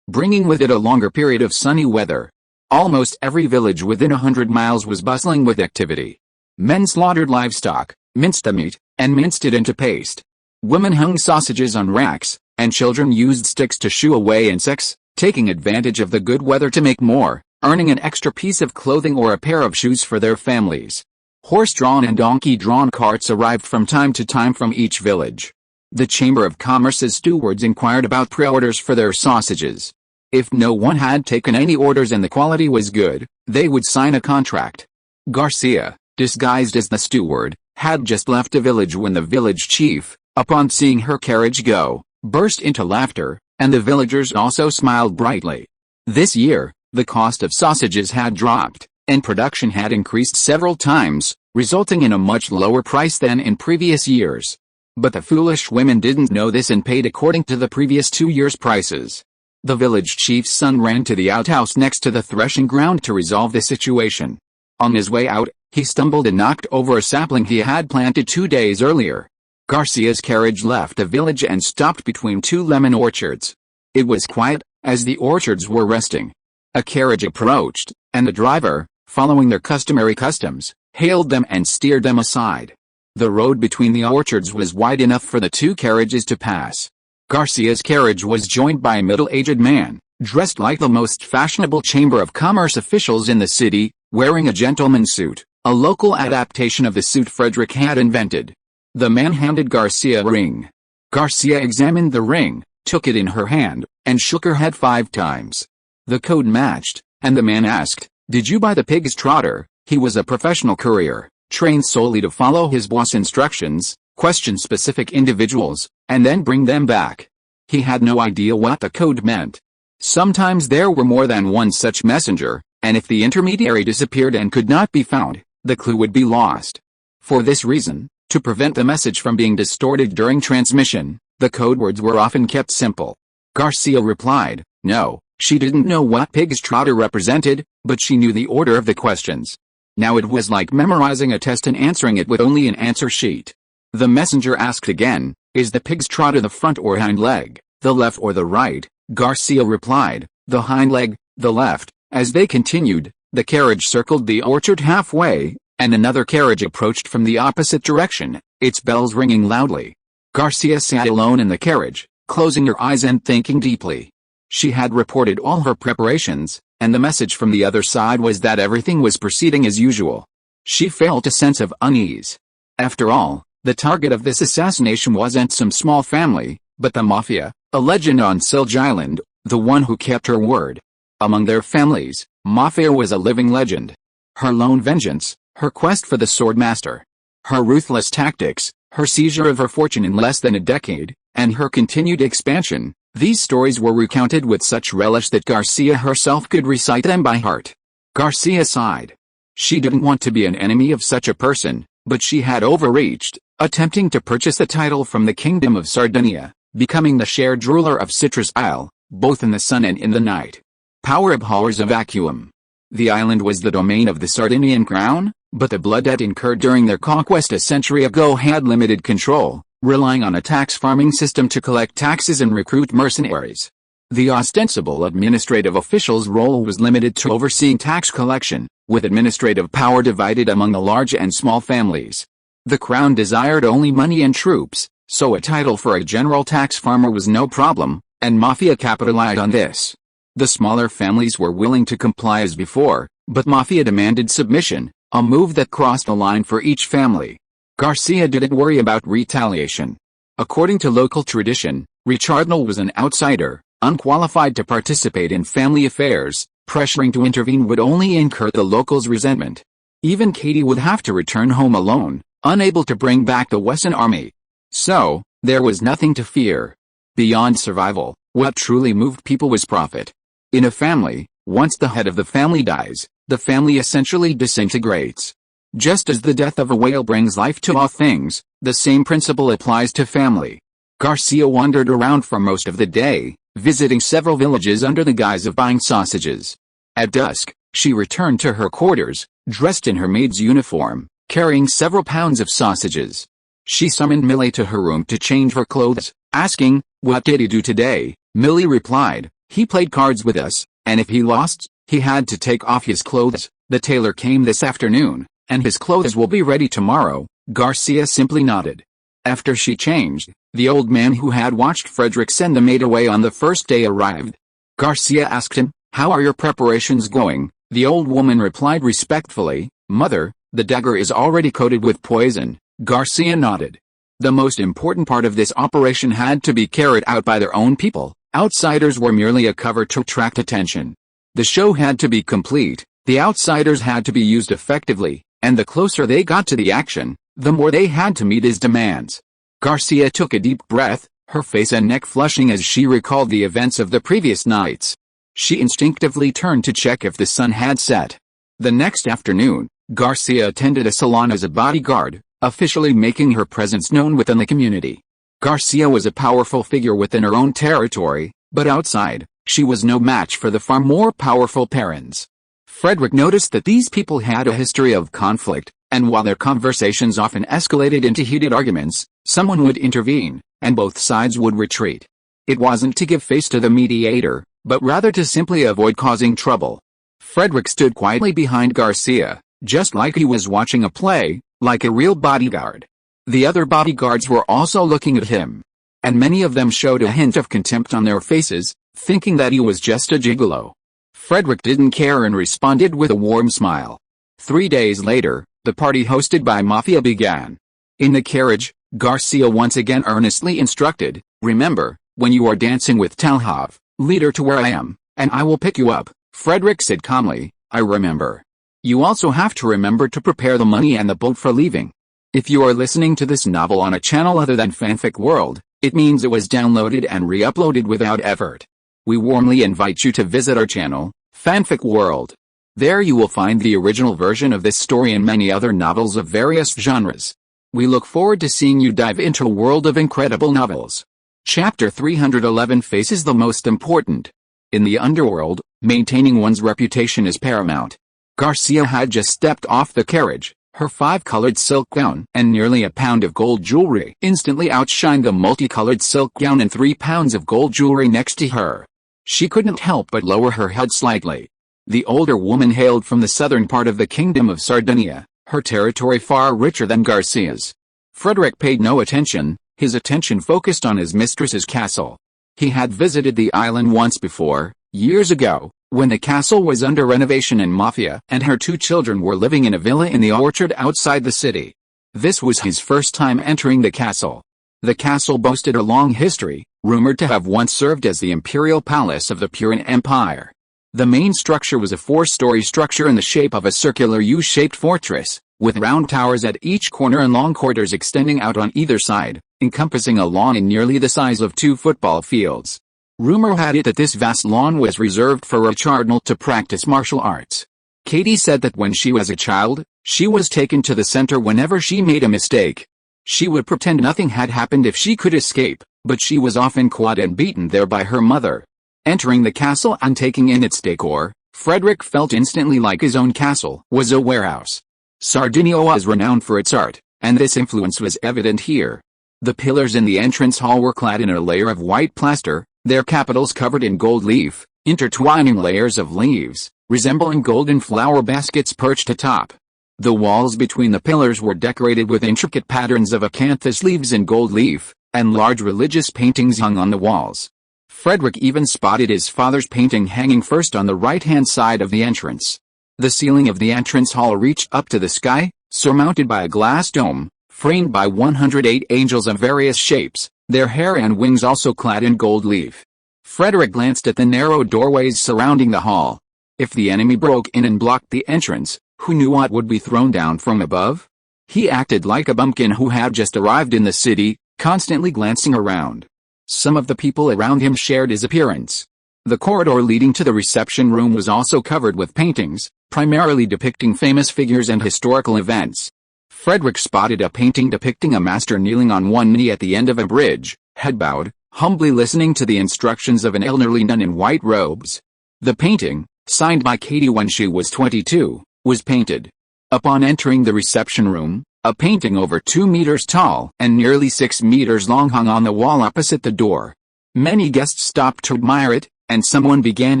bringing with it a longer period of sunny weather. Almost every village within 100 miles was bustling with activity. Men slaughtered livestock, minced the meat, and minced it into paste. Women hung sausages on racks, and children used sticks to shoo away insects, taking advantage of the good weather to make more, earning an extra piece of clothing or a pair of shoes for their families. Horse-drawn and donkey-drawn carts arrived from time to time from each village. The Chamber of Commerce's stewards inquired about pre-orders for their sausages. If no one had taken any orders and the quality was good, they would sign a contract. Garcia, disguised as the steward, had just left the village when the village chief, upon seeing her carriage go, burst into laughter, and the villagers also smiled brightly. This year, the cost of sausages had dropped, and production had increased several times, resulting in a much lower price than in previous years. But the foolish women didn't know this and paid according to the previous 2 years' prices. The village chief's son ran to the outhouse next to the threshing ground to resolve the situation. On his way out, he stumbled and knocked over a sapling he had planted 2 days earlier. Garcia's carriage left the village and stopped between 2 lemon orchards. It was quiet, as the orchards were resting. A carriage approached, and the driver, following their customary customs, hailed them and steered them aside. The road between the orchards was wide enough for the 2 carriages to pass. Garcia's carriage was joined by a middle-aged man, dressed like the most fashionable Chamber of Commerce officials in the city, wearing a gentleman's suit, a local adaptation of the suit Frederick had invented. The man handed Garcia a ring. Garcia examined the ring, took it in her hand, and shook her head 5 times. The code matched, and the man asked, "Did you buy the pig's trotter?" He was a professional courier, trained solely to follow his boss' instructions, question specific individuals, and then bring them back. He had no idea what the code meant. Sometimes there were more than one such messenger, and if the intermediary disappeared and could not be found, the clue would be lost. For this reason, to prevent the message from being distorted during transmission, the code words were often kept simple. Garcia replied, no, she didn't know what pig's trotter represented, but she knew the order of the questions. Now it was like memorizing a test and answering it with only an answer sheet. The messenger asked again, is the pig's trotter the front or hind leg, the left or the right? Garcia replied, the hind leg, the left. As they continued, the carriage circled the orchard halfway, and another carriage approached from the opposite direction, its bells ringing loudly. Garcia sat alone in the carriage, closing her eyes and thinking deeply. She had reported all her preparations, and the message from the other side was that everything was proceeding as usual. She felt a sense of unease. After all, the target of this assassination wasn't some small family, but the Mafia, a legend on Silge Island, the one who kept her word. Among their families, Mafia was a living legend. Her lone vengeance, her quest for the Swordmaster, her ruthless tactics, her seizure of her fortune in less than a decade, and her continued expansion, these stories were recounted with such relish that Garcia herself could recite them by heart. Garcia sighed. She didn't want to be an enemy of such a person, but she had overreached, attempting to purchase the title from the Kingdom of Sardinia, becoming the shared ruler of Citrus Isle, both in the sun and in the night. Power abhors a vacuum. The island was the domain of the Sardinian crown, but the blood debt incurred during their conquest a century ago had limited control, relying on a tax farming system to collect taxes and recruit mercenaries. The ostensible administrative official's role was limited to overseeing tax collection, with administrative power divided among the large and small families. The crown desired only money and troops, so a title for a general tax farmer was no problem, and Mafia capitalized on this. The smaller families were willing to comply as before, but Mafia demanded submission, a move that crossed a line for each family. Garcia didn't worry about retaliation. According to local tradition, Richardnell was an outsider, unqualified to participate in family affairs. Pressuring to intervene would only incur the locals' resentment. Even Katie would have to return home alone, unable to bring back the Wesson army. So, there was nothing to fear. Beyond survival, what truly moved people was profit. In a family, once the head of the family dies, the family essentially disintegrates. Just as the death of a whale brings life to all things, the same principle applies to family. Garcia wandered around for most of the day, visiting several villages under the guise of buying sausages. At dusk, she returned to her quarters, dressed in her maid's uniform, carrying several pounds of sausages. She summoned Millie to her room to change her clothes, asking, "What did he do today?" Millie replied, "He played cards with us, and if he lost, he had to take off his clothes. The tailor came this afternoon, and his clothes will be ready tomorrow." Garcia simply nodded. After she changed, the old man who had watched Frederick send the maid away on the first day arrived. Garcia asked him, "How are your preparations going?" The old woman replied respectfully, "Mother, the dagger is already coated with poison." Garcia nodded. The most important part of this operation had to be carried out by their own people. Outsiders were merely a cover to attract attention. The show had to be complete, the outsiders had to be used effectively, and the closer they got to the action, the more they had to meet his demands. Garcia took a deep breath, her face and neck flushing as she recalled the events of the previous nights. She instinctively turned to check if the sun had set. The next afternoon, Garcia attended a salon as a bodyguard, officially making her presence known within the community. Garcia was a powerful figure within her own territory, but outside, she was no match for the far more powerful Perrins. Frederick noticed that these people had a history of conflict, and while their conversations often escalated into heated arguments, someone would intervene, and both sides would retreat. It wasn't to give face to the mediator, but rather to simply avoid causing trouble. Frederick stood quietly behind Garcia, just like he was watching a play, like a real bodyguard. The other bodyguards were also looking at him, and many of them showed a hint of contempt on their faces, thinking that he was just a gigolo. Frederick didn't care and responded with a warm smile. 3 days later, the party hosted by Mafia began. In the carriage, Garcia once again earnestly instructed, "Remember, when you are dancing with Talhav, lead her to where I am, and I will pick you up." Frederick said calmly, "I remember." You also have to remember to prepare the money and the boat for leaving. If you are listening to this novel on a channel other than Fanfic World, it means it was downloaded and re-uploaded without effort. We warmly invite you to visit our channel, Fanfic World. There you will find the original version of this story and many other novels of various genres. We look forward to seeing you dive into a world of incredible novels. Chapter 311 faces the most important. In the underworld, maintaining one's reputation is paramount. Garcia had just stepped off the carriage. Her 5-colored silk gown and nearly a pound of gold jewelry instantly outshined the multicolored silk gown and 3 pounds of gold jewelry next to her. She couldn't help but lower her head slightly. The older woman hailed from the southern part of the Kingdom of Sardinia, her territory far richer than Garcia's. Frederick paid no attention, his attention focused on his mistress's castle. He had visited the island once before, years ago, when the castle was under renovation and Mafia and her 2 children were living in a villa in the orchard outside the city. This was his first time entering the castle. The castle boasted a long history, rumored to have once served as the imperial palace of the Puran Empire. The main structure was a 4-story structure in the shape of a circular U-shaped fortress, with round towers at each corner and long corridors extending out on either side, encompassing a lawn in nearly the size of 2 football fields. Rumor had it that this vast lawn was reserved for a cardinal to practice martial arts. Katie said that when she was a child, she was taken to the center whenever she made a mistake. She would pretend nothing had happened if she could escape, but she was often caught and beaten there by her mother. Entering the castle and taking in its decor, Frederick felt instantly like his own castle was a warehouse. Sardinia was renowned for its art, and this influence was evident here. The pillars in the entrance hall were clad in a layer of white plaster, their capitals covered in gold leaf, intertwining layers of leaves, resembling golden flower baskets perched atop. The walls between the pillars were decorated with intricate patterns of acanthus leaves and gold leaf, and large religious paintings hung on the walls. Frederick even spotted his father's painting hanging first on the right-hand side of the entrance. The ceiling of the entrance hall reached up to the sky, surmounted by a glass dome, framed by 108 angels of various shapes, their hair and wings also clad in gold leaf. Frederick glanced at the narrow doorways surrounding the hall. If the enemy broke in and blocked the entrance, who knew what would be thrown down from above? He acted like a bumpkin who had just arrived in the city, constantly glancing around. Some of the people around him shared his appearance. The corridor leading to the reception room was also covered with paintings, primarily depicting famous figures and historical events. Frederick spotted a painting depicting a master kneeling on one knee at the end of a bridge, head bowed, humbly listening to the instructions of an elderly nun in white robes. The painting, signed by Katie when she was 22, was painted. Upon entering the reception room, a painting over 2 meters tall and nearly 6 meters long hung on the wall opposite the door. Many guests stopped to admire it, and someone began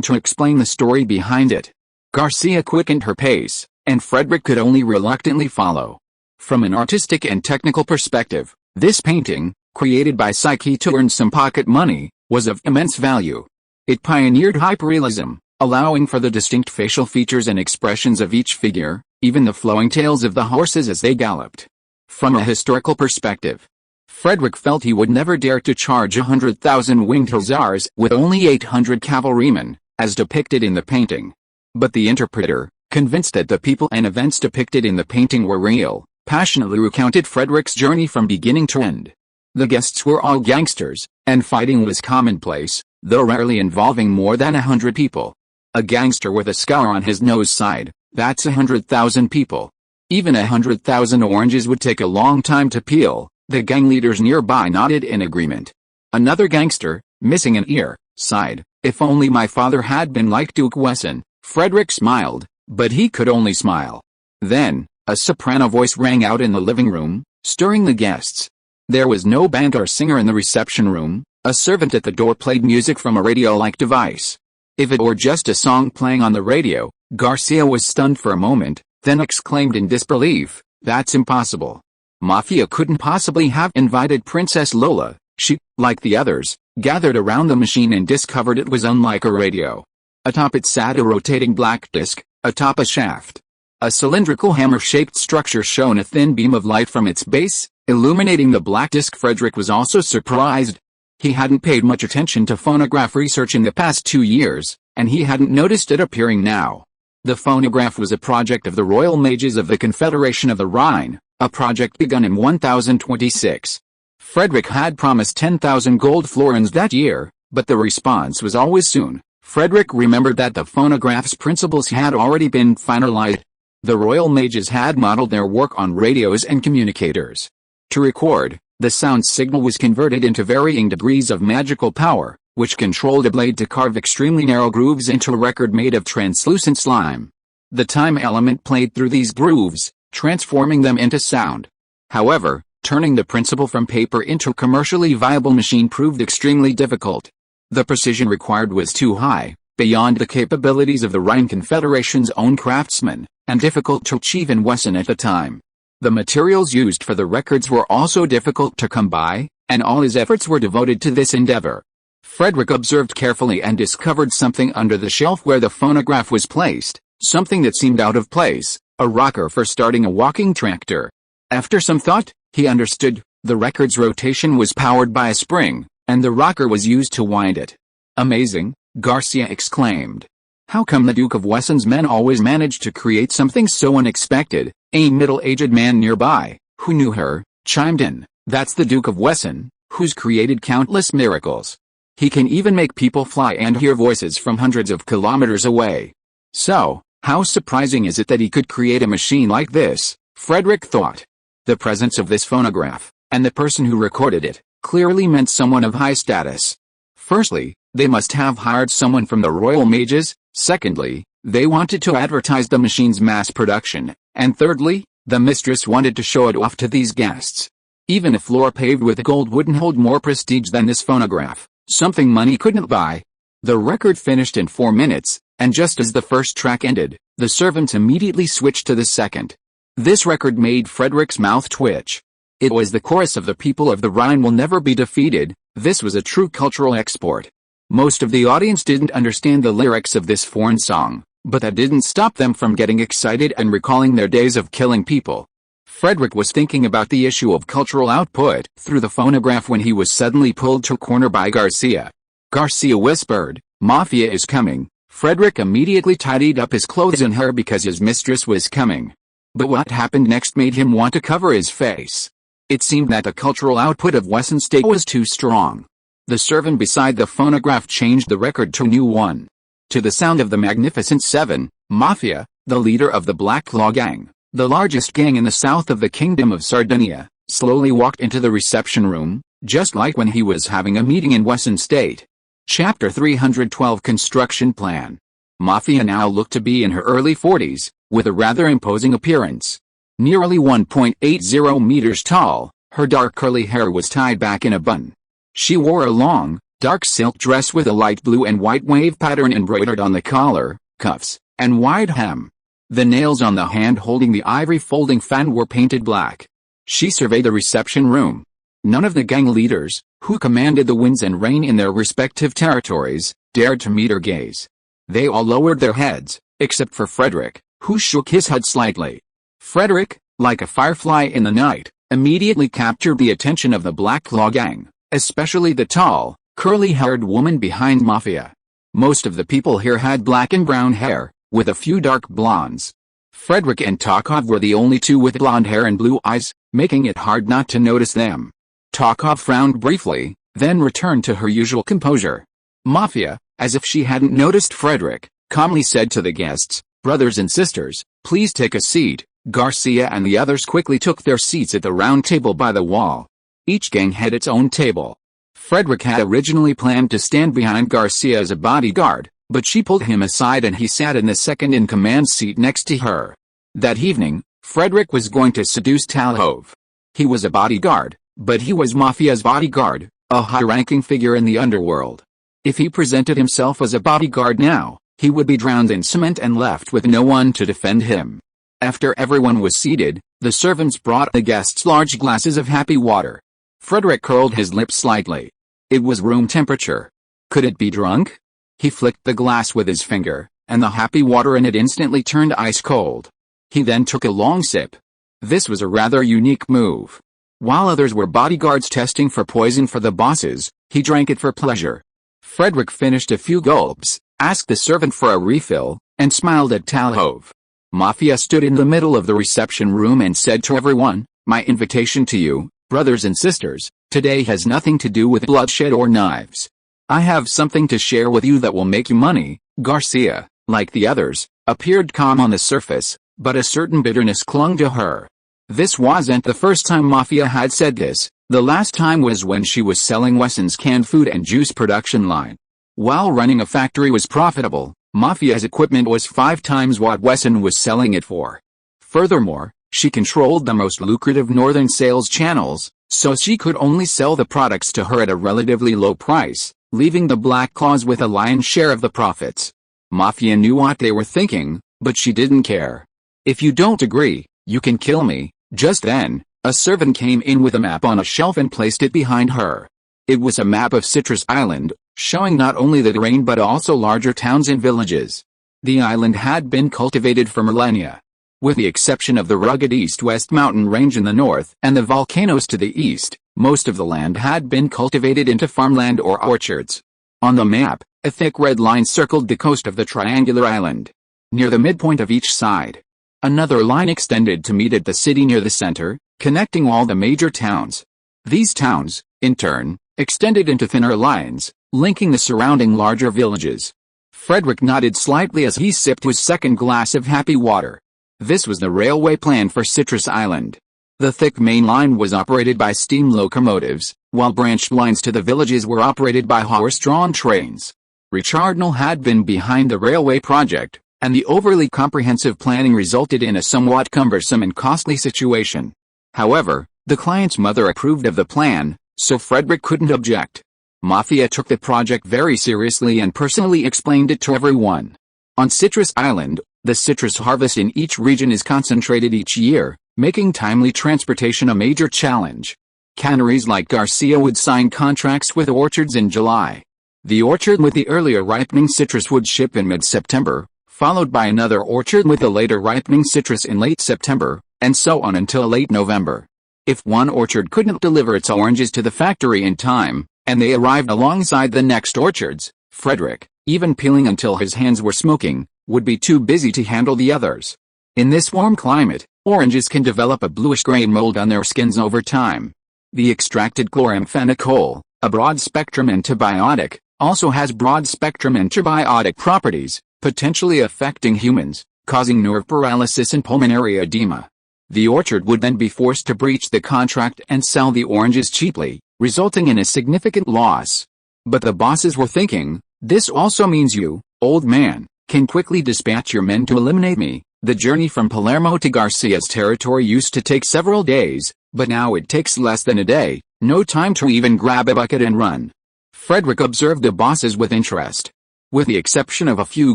to explain the story behind it. Garcia quickened her pace, and Frederick could only reluctantly follow. From an artistic and technical perspective, this painting, created by Psyche to earn some pocket money, was of immense value. It pioneered hyperrealism, allowing for the distinct facial features and expressions of each figure, even the flowing tails of the horses as they galloped. From a historical perspective, Frederick felt he would never dare to charge 100,000 winged hussars with only 800 cavalrymen, as depicted in the painting. But the interpreter, convinced that the people and events depicted in the painting were real, passionately recounted Frederick's journey from beginning to end. The guests were all gangsters, and fighting was commonplace, though rarely involving more than 100 people. A gangster with a scar on his nose side, that's 100,000 people. Even 100,000 oranges would take a long time to peel. The gang leaders nearby nodded in agreement. Another gangster, missing an ear, sighed, "If only my father had been like Duke Wesson." Frederick smiled, but he could only smile. Then, a soprano voice rang out in the living room, stirring the guests. There was no band or singer in the reception room. A servant at the door played music from a radio-like device. If it were just a song playing on the radio, Garcia was stunned for a moment, then exclaimed in disbelief, "That's impossible. Mafia couldn't possibly have invited Princess Lola." She, like the others, gathered around the machine and discovered it was unlike a radio. Atop it sat a rotating black disc, atop a shaft. A cylindrical hammer-shaped structure shone a thin beam of light from its base, illuminating the black disc. Frederick was also surprised. He hadn't paid much attention to phonograph research in the past 2 years, and he hadn't noticed it appearing now. The phonograph was a project of the Royal Mages of the Confederation of the Rhine, a project begun in 1026. Frederick had promised 10,000 gold florins that year, but the response was always soon. Frederick remembered that the phonograph's principles had already been finalized. The Royal Mages had modeled their work on radios and communicators. To record, the sound signal was converted into varying degrees of magical power, which controlled a blade to carve extremely narrow grooves into a record made of translucent slime. The time element played through these grooves, transforming them into sound. However, turning the principle from paper into a commercially viable machine proved extremely difficult. The precision required was too high, beyond the capabilities of the Rhine Confederation's own craftsmen, and difficult to achieve in Wesson at the time. The materials used for the records were also difficult to come by, and all his efforts were devoted to this endeavor. Frederick observed carefully and discovered something under the shelf where the phonograph was placed, something that seemed out of place, a rocker for starting a walking tractor. After some thought, he understood. The record's rotation was powered by a spring, and the rocker was used to wind it. Amazing, Garcia exclaimed. How come the Duke of Wesson's men always managed to create something so unexpected? A middle-aged man nearby, who knew her, chimed in. That's the Duke of Wesson, who's created countless miracles. He can even make people fly and hear voices from hundreds of kilometers away. So, how surprising is it that he could create a machine like this? Frederick thought. The presence of this phonograph, and the person who recorded it, clearly meant someone of high status. Firstly, they must have hired someone from the Royal Mages. Secondly, they wanted to advertise the machine's mass production. And thirdly, the mistress wanted to show it off to these guests. Even a floor paved with gold wouldn't hold more prestige than this phonograph, something money couldn't buy. The record finished in 4 minutes, and just as the first track ended, the servants immediately switched to the second. This record made Frederick's mouth twitch. It was the chorus of the people of the Rhine will never be defeated. This was a true cultural export. Most of the audience didn't understand the lyrics of this foreign song, but that didn't stop them from getting excited and recalling their days of killing people. Frederick was thinking about the issue of cultural output through the phonograph when he was suddenly pulled to a corner by Garcia. Garcia whispered, "Mafia is coming." Frederick immediately tidied up his clothes and hair because his mistress was coming. But what happened next made him want to cover his face. It seemed that the cultural output of Wesson State was too strong. The servant beside the phonograph changed the record to a new one. To the sound of the Magnificent Seven, Mafia, the leader of the Black Claw Gang, the largest gang in the south of the Kingdom of Sardinia, slowly walked into the reception room, just like when he was having a meeting in Wesson State. Chapter 312 Construction Plan. Mafia now looked to be in her early 40s, with a rather imposing appearance. Nearly 1.80 meters tall, her dark curly hair was tied back in a bun. She wore a long, dark silk dress with a light blue and white wave pattern embroidered on the collar, cuffs, and wide hem. The nails on the hand holding the ivory folding fan were painted black. She surveyed the reception room. None of the gang leaders, who commanded the winds and rain in their respective territories, dared to meet her gaze. They all lowered their heads, except for Frederick, who shook his head slightly. Frederick, like a firefly in the night, immediately captured the attention of the Black Claw Gang, especially the tall, curly-haired woman behind Mafia. Most of the people here had black and brown hair, with a few dark blondes. Frederick and Takov were the only two with blonde hair and blue eyes, making it hard not to notice them. Takov frowned briefly, then returned to her usual composure. Mafia, as if she hadn't noticed Frederick, calmly said to the guests, "Brothers and sisters, please take a seat." Garcia and the others quickly took their seats at the round table by the wall. Each gang had its own table. Frederick had originally planned to stand behind Garcia as a bodyguard, but she pulled him aside and he sat in the second-in-command seat next to her. That evening, Frederick was going to seduce Talhov. He was a bodyguard, but he was Mafia's bodyguard, a high-ranking figure in the underworld. If he presented himself as a bodyguard now, he would be drowned in cement and left with no one to defend him. After everyone was seated, the servants brought the guests large glasses of happy water. Frederick curled his lips slightly. It was room temperature. Could it be drunk? He flicked the glass with his finger, and the happy water in it instantly turned ice cold. He then took a long sip. This was a rather unique move. While others were bodyguards testing for poison for the bosses, he drank it for pleasure. Frederick finished a few gulps, asked the servant for a refill, and smiled at Talhov. Mafia stood in the middle of the reception room and said to everyone, "My invitation to you, brothers and sisters, today has nothing to do with bloodshed or knives. I have something to share with you that will make you money." Garcia, like the others, appeared calm on the surface, but a certain bitterness clung to her. This wasn't the first time Mafia had said this. The last time was when she was selling Wessen's canned food and juice production line. While running a factory was profitable, Mafia's equipment was 5 times what Wessen was selling it for. Furthermore, she controlled the most lucrative northern sales channels, so she could only sell the products to her at a relatively low price, leaving the Black Claws with a lion's share of the profits. Mafia knew what they were thinking, but she didn't care. "If you don't agree, you can kill me." Just then, a servant came in with a map on a shelf and placed it behind her. It was a map of Citrus Island, showing not only the terrain but also larger towns and villages. The island had been cultivated for millennia. With the exception of the rugged east-west mountain range in the north and the volcanoes to the east, most of the land had been cultivated into farmland or orchards. On the map, a thick red line circled the coast of the triangular island. Near the midpoint of each side, another line extended to meet at the city near the center, connecting all the major towns. These towns, in turn, extended into thinner lines, linking the surrounding larger villages. Frederick nodded slightly as he sipped his second glass of happy water. This was the railway plan for Citrus Island. The thick main line was operated by steam locomotives, while branched lines to the villages were operated by horse-drawn trains. Richardnell had been behind the railway project, and the overly comprehensive planning resulted in a somewhat cumbersome and costly situation. However, the client's mother approved of the plan, so Frederick couldn't object. Mafia took the project very seriously and personally explained it to everyone. On Citrus Island, the citrus harvest in each region is concentrated each year, making timely transportation a major challenge. Canneries like Garcia would sign contracts with orchards in July. The orchard with the earlier ripening citrus would ship in mid-September, followed by another orchard with the later ripening citrus in late September, and so on until late November. If one orchard couldn't deliver its oranges to the factory in time, and they arrived alongside the next orchards, Frederick, even peeling until his hands were smoking, would be too busy to handle the others. In this warm climate, oranges can develop a bluish-gray mold on their skins over time. The extracted chloramphenicol, a broad-spectrum antibiotic, also has broad-spectrum antibiotic properties, potentially affecting humans, causing nerve paralysis and pulmonary edema. The orchard would then be forced to breach the contract and sell the oranges cheaply, resulting in a significant loss. But the bosses were thinking, "This also means you, old man, can quickly dispatch your men to eliminate me." The journey from Palermo to Garcia's territory used to take several days, but now it takes less than a day, no time to even grab a bucket and run. Frederick observed the bosses with interest. With the exception of a few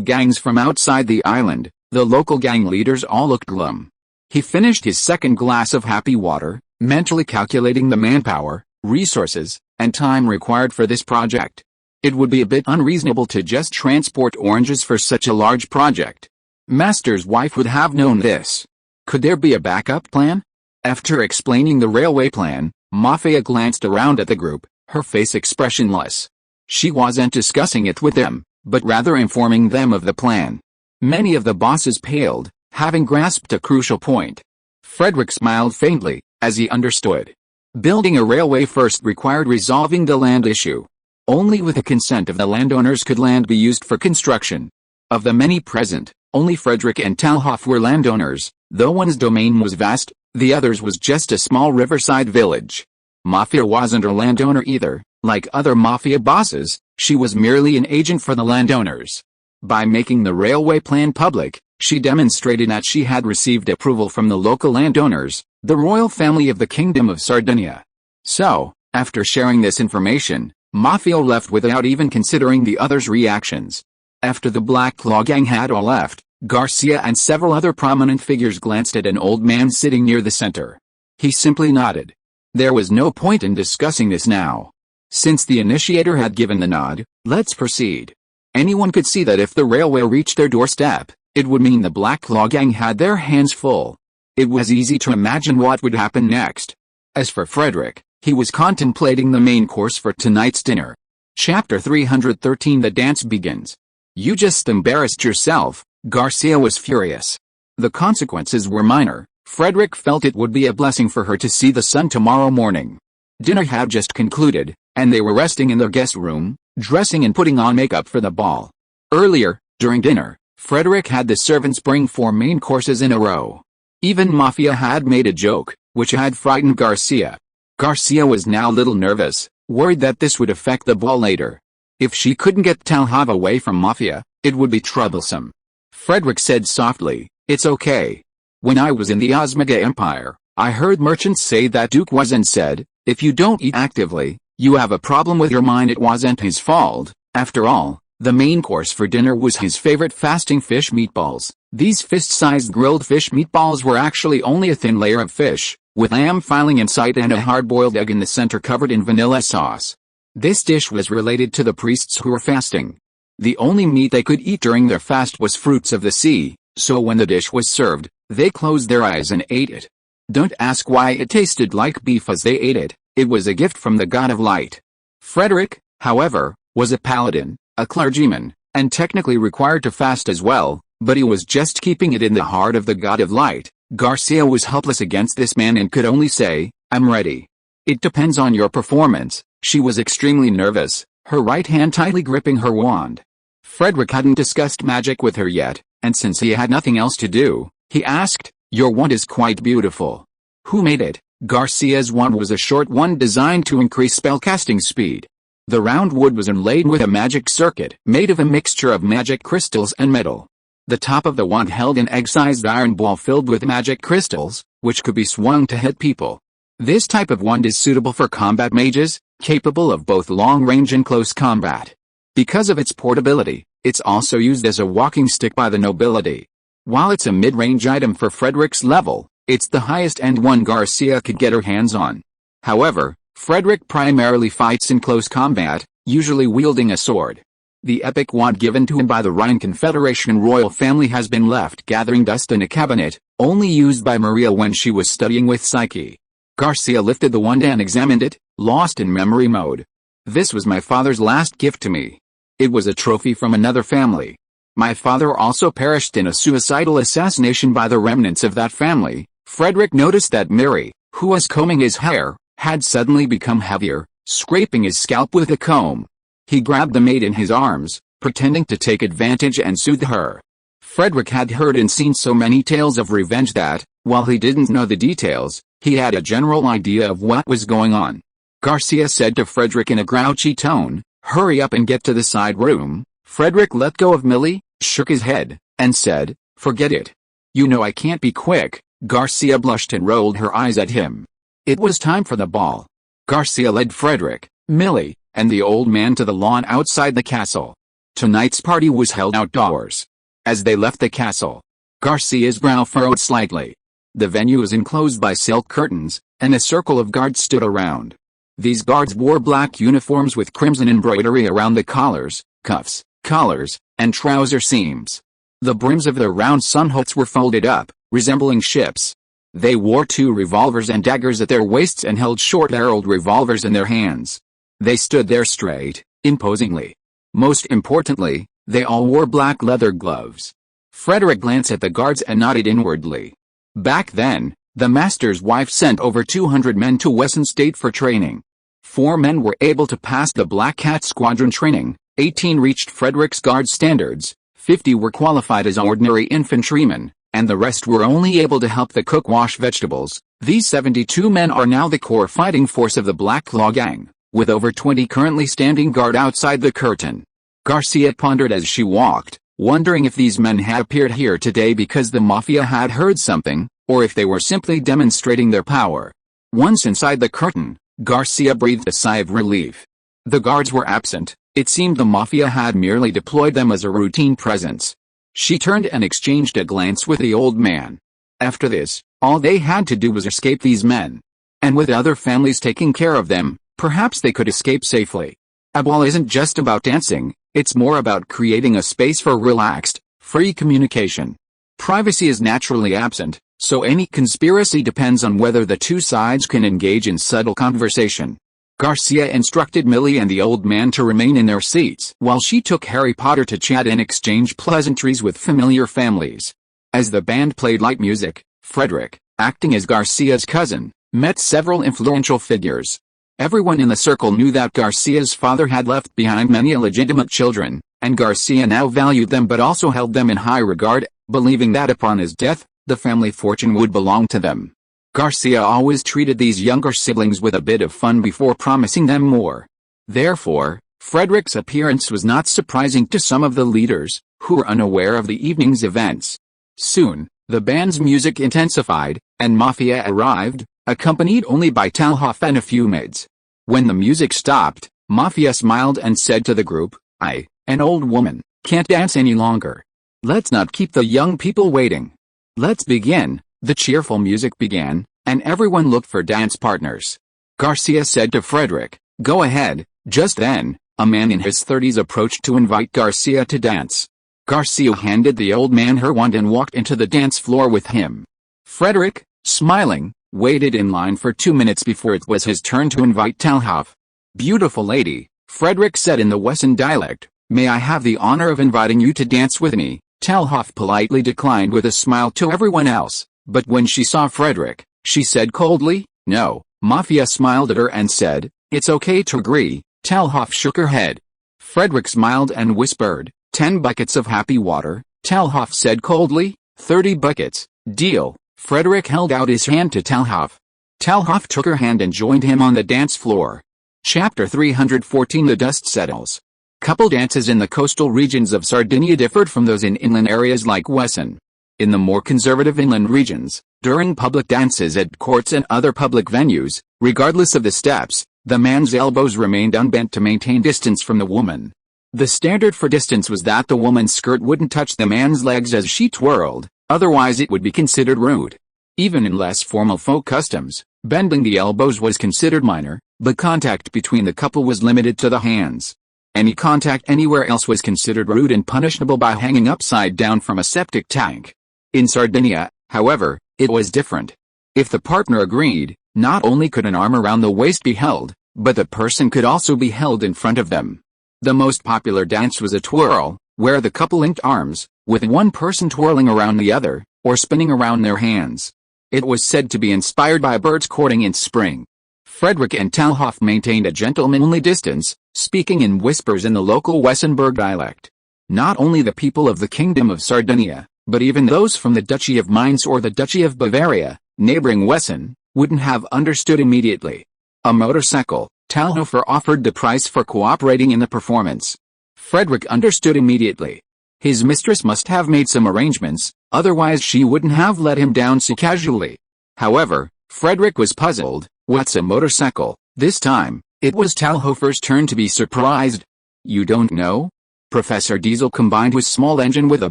gangs from outside the island, the local gang leaders all looked glum. He finished his second glass of happy water, mentally calculating the manpower, resources, and time required for this project. It would be a bit unreasonable to just transport oranges for such a large project. Master's wife would have known this. Could there be a backup plan? After explaining the railway plan, Mafia glanced around at the group, her face expressionless. She wasn't discussing it with them, but rather informing them of the plan. Many of the bosses paled, having grasped a crucial point. Frederick smiled faintly, as he understood. Building a railway first required resolving the land issue. Only with the consent of the landowners could land be used for construction. Of the many present, only Frederick and Talhoff were landowners, though one's domain was vast, the other's was just a small riverside village. Mafia wasn't a landowner either. Like other Mafia bosses, she was merely an agent for the landowners. By making the railway plan public, she demonstrated that she had received approval from the local landowners, the royal family of the Kingdom of Sardinia. So, after sharing this information, Mafia left without even considering the others' reactions. After the Black Claw gang had all left, Garcia and several other prominent figures glanced at an old man sitting near the center. He simply nodded. There was no point in discussing this now. Since the initiator had given the nod, let's proceed. Anyone could see that if the railway reached their doorstep, it would mean the Black Claw gang had their hands full. It was easy to imagine what would happen next. As for Frederick, he was contemplating the main course for tonight's dinner. Chapter 313 The Dance Begins. You just embarrassed yourself. Garcia was furious. The consequences were minor. Frederick felt it would be a blessing for her to see the sun tomorrow morning. Dinner had just concluded, and they were resting in their guest room, dressing and putting on makeup for the ball. Earlier, during dinner, Frederick had the servants bring 4 main courses in a row. Even Mafia had made a joke, which had frightened Garcia. Garcia was now a little nervous, worried that this would affect the ball later. If she couldn't get Talhav away from Mafia, it would be troublesome. Frederick said softly, "It's okay. When I was in the Osmega Empire, I heard merchants say that Duke wasn't said, if you don't eat actively, you have a problem with your mind. It wasn't his fault. After all, the main course for dinner was his favorite fasting fish meatballs. These fist-sized grilled fish meatballs were actually only a thin layer of fish, with lamb filing inside and a hard-boiled egg in the center covered in vanilla sauce. This dish was related to the priests who were fasting. The only meat they could eat during their fast was fruits of the sea, so when the dish was served, they closed their eyes and ate it. Don't ask why it tasted like beef as they ate it was a gift from the god of light. Frederick, however, was a paladin, a clergyman, and technically required to fast as well, but he was just keeping it in the heart of the god of light. Garcia was helpless against this man and could only say, "I'm ready." "It depends on your performance." She was extremely nervous, her right hand tightly gripping her wand. Frederick hadn't discussed magic with her yet, and since he had nothing else to do, he asked, "Your wand is quite beautiful. Who made it?" Garcia's wand was a short one designed to increase spellcasting speed. The round wood was inlaid with a magic circuit made of a mixture of magic crystals and metal. The top of the wand held an egg-sized iron ball filled with magic crystals, which could be swung to hit people. This type of wand is suitable for combat mages, capable of both long-range and close combat. Because of its portability, it's also used as a walking stick by the nobility. While it's a mid-range item for Frederick's level, it's the highest-end one Garcia could get her hands on. However, Frederick primarily fights in close combat, usually wielding a sword. The epic wand given to him by the Rhine Confederation royal family has been left gathering dust in a cabinet, only used by Maria when she was studying with Psyche. Garcia lifted the wand and examined it, lost in memory mode. "This was my father's last gift to me. It was a trophy from another family. My father also perished in a suicidal assassination by the remnants of that family." Frederick noticed that Mary, who was combing his hair, had suddenly become heavier, scraping his scalp with a comb. He grabbed the maid in his arms, pretending to take advantage and soothe her. Frederick had heard and seen so many tales of revenge that, while he didn't know the details, he had a general idea of what was going on. Garcia said to Frederick in a grouchy tone, "Hurry up and get to the side room." Frederick let go of Millie, shook his head, and said, "Forget it. You know I can't be quick." Garcia blushed and rolled her eyes at him. It was time for the ball. Garcia led Frederick, Millie, and the old man to the lawn outside the castle. Tonight's party was held outdoors. As they left the castle, Garcia's brow furrowed slightly. The venue was enclosed by silk curtains, and a circle of guards stood around. These guards wore black uniforms with crimson embroidery around the collars, cuffs, collars, and trouser seams. The brims of their round sun hoods were folded up, resembling ships. They wore 2 revolvers and daggers at their waists and held short-barreled revolvers in their hands. They stood there straight, imposingly. Most importantly, they all wore black leather gloves. Frederick glanced at the guards and nodded inwardly. Back then, the master's wife sent over 200 men to Wessenland State for training. 4 men were able to pass the Black Cat Squadron training, 18 reached Frederick's guard standards, 50 were qualified as ordinary infantrymen, and the rest were only able to help the cook wash vegetables. These 72 men are now the core fighting force of the Black Claw Gang, with over 20 currently standing guard outside the curtain. Garcia pondered as she walked, wondering if these men had appeared here today because the Mafia had heard something, or if they were simply demonstrating their power. Once inside the curtain, Garcia breathed a sigh of relief. The guards were absent. It seemed the Mafia had merely deployed them as a routine presence. She turned and exchanged a glance with the old man. After this, all they had to do was escape these men. And with other families taking care of them, perhaps they could escape safely. A ball isn't just about dancing, it's more about creating a space for relaxed, free communication. Privacy is naturally absent, so any conspiracy depends on whether the two sides can engage in subtle conversation. Garcia instructed Millie and the old man to remain in their seats while she took Harry Potter to chat and exchange pleasantries with familiar families. As the band played light music, Frederick, acting as Garcia's cousin, met several influential figures. Everyone in the circle knew that Garcia's father had left behind many illegitimate children, and Garcia now valued them but also held them in high regard, believing that upon his death, the family fortune would belong to them. Garcia always treated these younger siblings with a bit of fun before promising them more. Therefore, Frederick's appearance was not surprising to some of the leaders, who were unaware of the evening's events. Soon, the band's music intensified, and Mafia arrived, accompanied only by Talhoff and a few maids. When the music stopped, Mafia smiled and said to the group, "I, an old woman, can't dance any longer. Let's not keep the young people waiting. Let's begin." The cheerful music began, and everyone looked for dance partners. Garcia said to Frederick, "Go ahead." Just then, a man in his 30s approached to invite Garcia to dance. Garcia handed the old man her wand and walked into the dance floor with him. Frederick, smiling, waited in line for 2 minutes before it was his turn to invite Talhoff. "Beautiful lady," Frederick said in the Wesson dialect, "may I have the honor of inviting you to dance with me?" Talhoff politely declined with a smile to everyone else, but when she saw Frederick, she said coldly, "No." Mafia smiled at her and said, "It's okay to agree." Talhoff shook her head. Frederick smiled and whispered, 10 buckets of happy water." Talhoff said coldly, 30 buckets, deal." Frederick held out his hand to Talhoff. Talhoff took her hand and joined him on the dance floor. Chapter 314 The dust settles. Couple dances in the coastal regions of Sardinia differed from those in inland areas like Wesson. In the more conservative inland regions, during public dances at courts and other public venues, regardless of the steps, the man's elbows remained unbent to maintain distance from the woman. The standard for distance was that the woman's skirt wouldn't touch the man's legs as she twirled, otherwise it would be considered rude. Even in less formal folk customs, bending the elbows was considered minor, but contact between the couple was limited to the hands. Any contact anywhere else was considered rude and punishable by hanging upside down from a septic tank. In Sardinia, however, it was different. If the partner agreed, not only could an arm around the waist be held, but the person could also be held in front of them. The most popular dance was a twirl, where the couple linked arms, with one person twirling around the other, or spinning around their hands. It was said to be inspired by birds courting in spring. Frederick and Talhoff maintained a gentlemanly distance, speaking in whispers in the local Wessenberg dialect. Not only the people of the Kingdom of Sardinia, but even those from the Duchy of Mainz or the Duchy of Bavaria, neighboring Wesson, wouldn't have understood immediately. A motorcycle, Talhofer offered the price for cooperating in the performance. Frederick understood immediately. His mistress must have made some arrangements, otherwise she wouldn't have let him down so casually. However, Frederick was puzzled. What's a motorcycle? This time, it was Talhofer's turn to be surprised. "You don't know?" Professor Diesel combined his small engine with a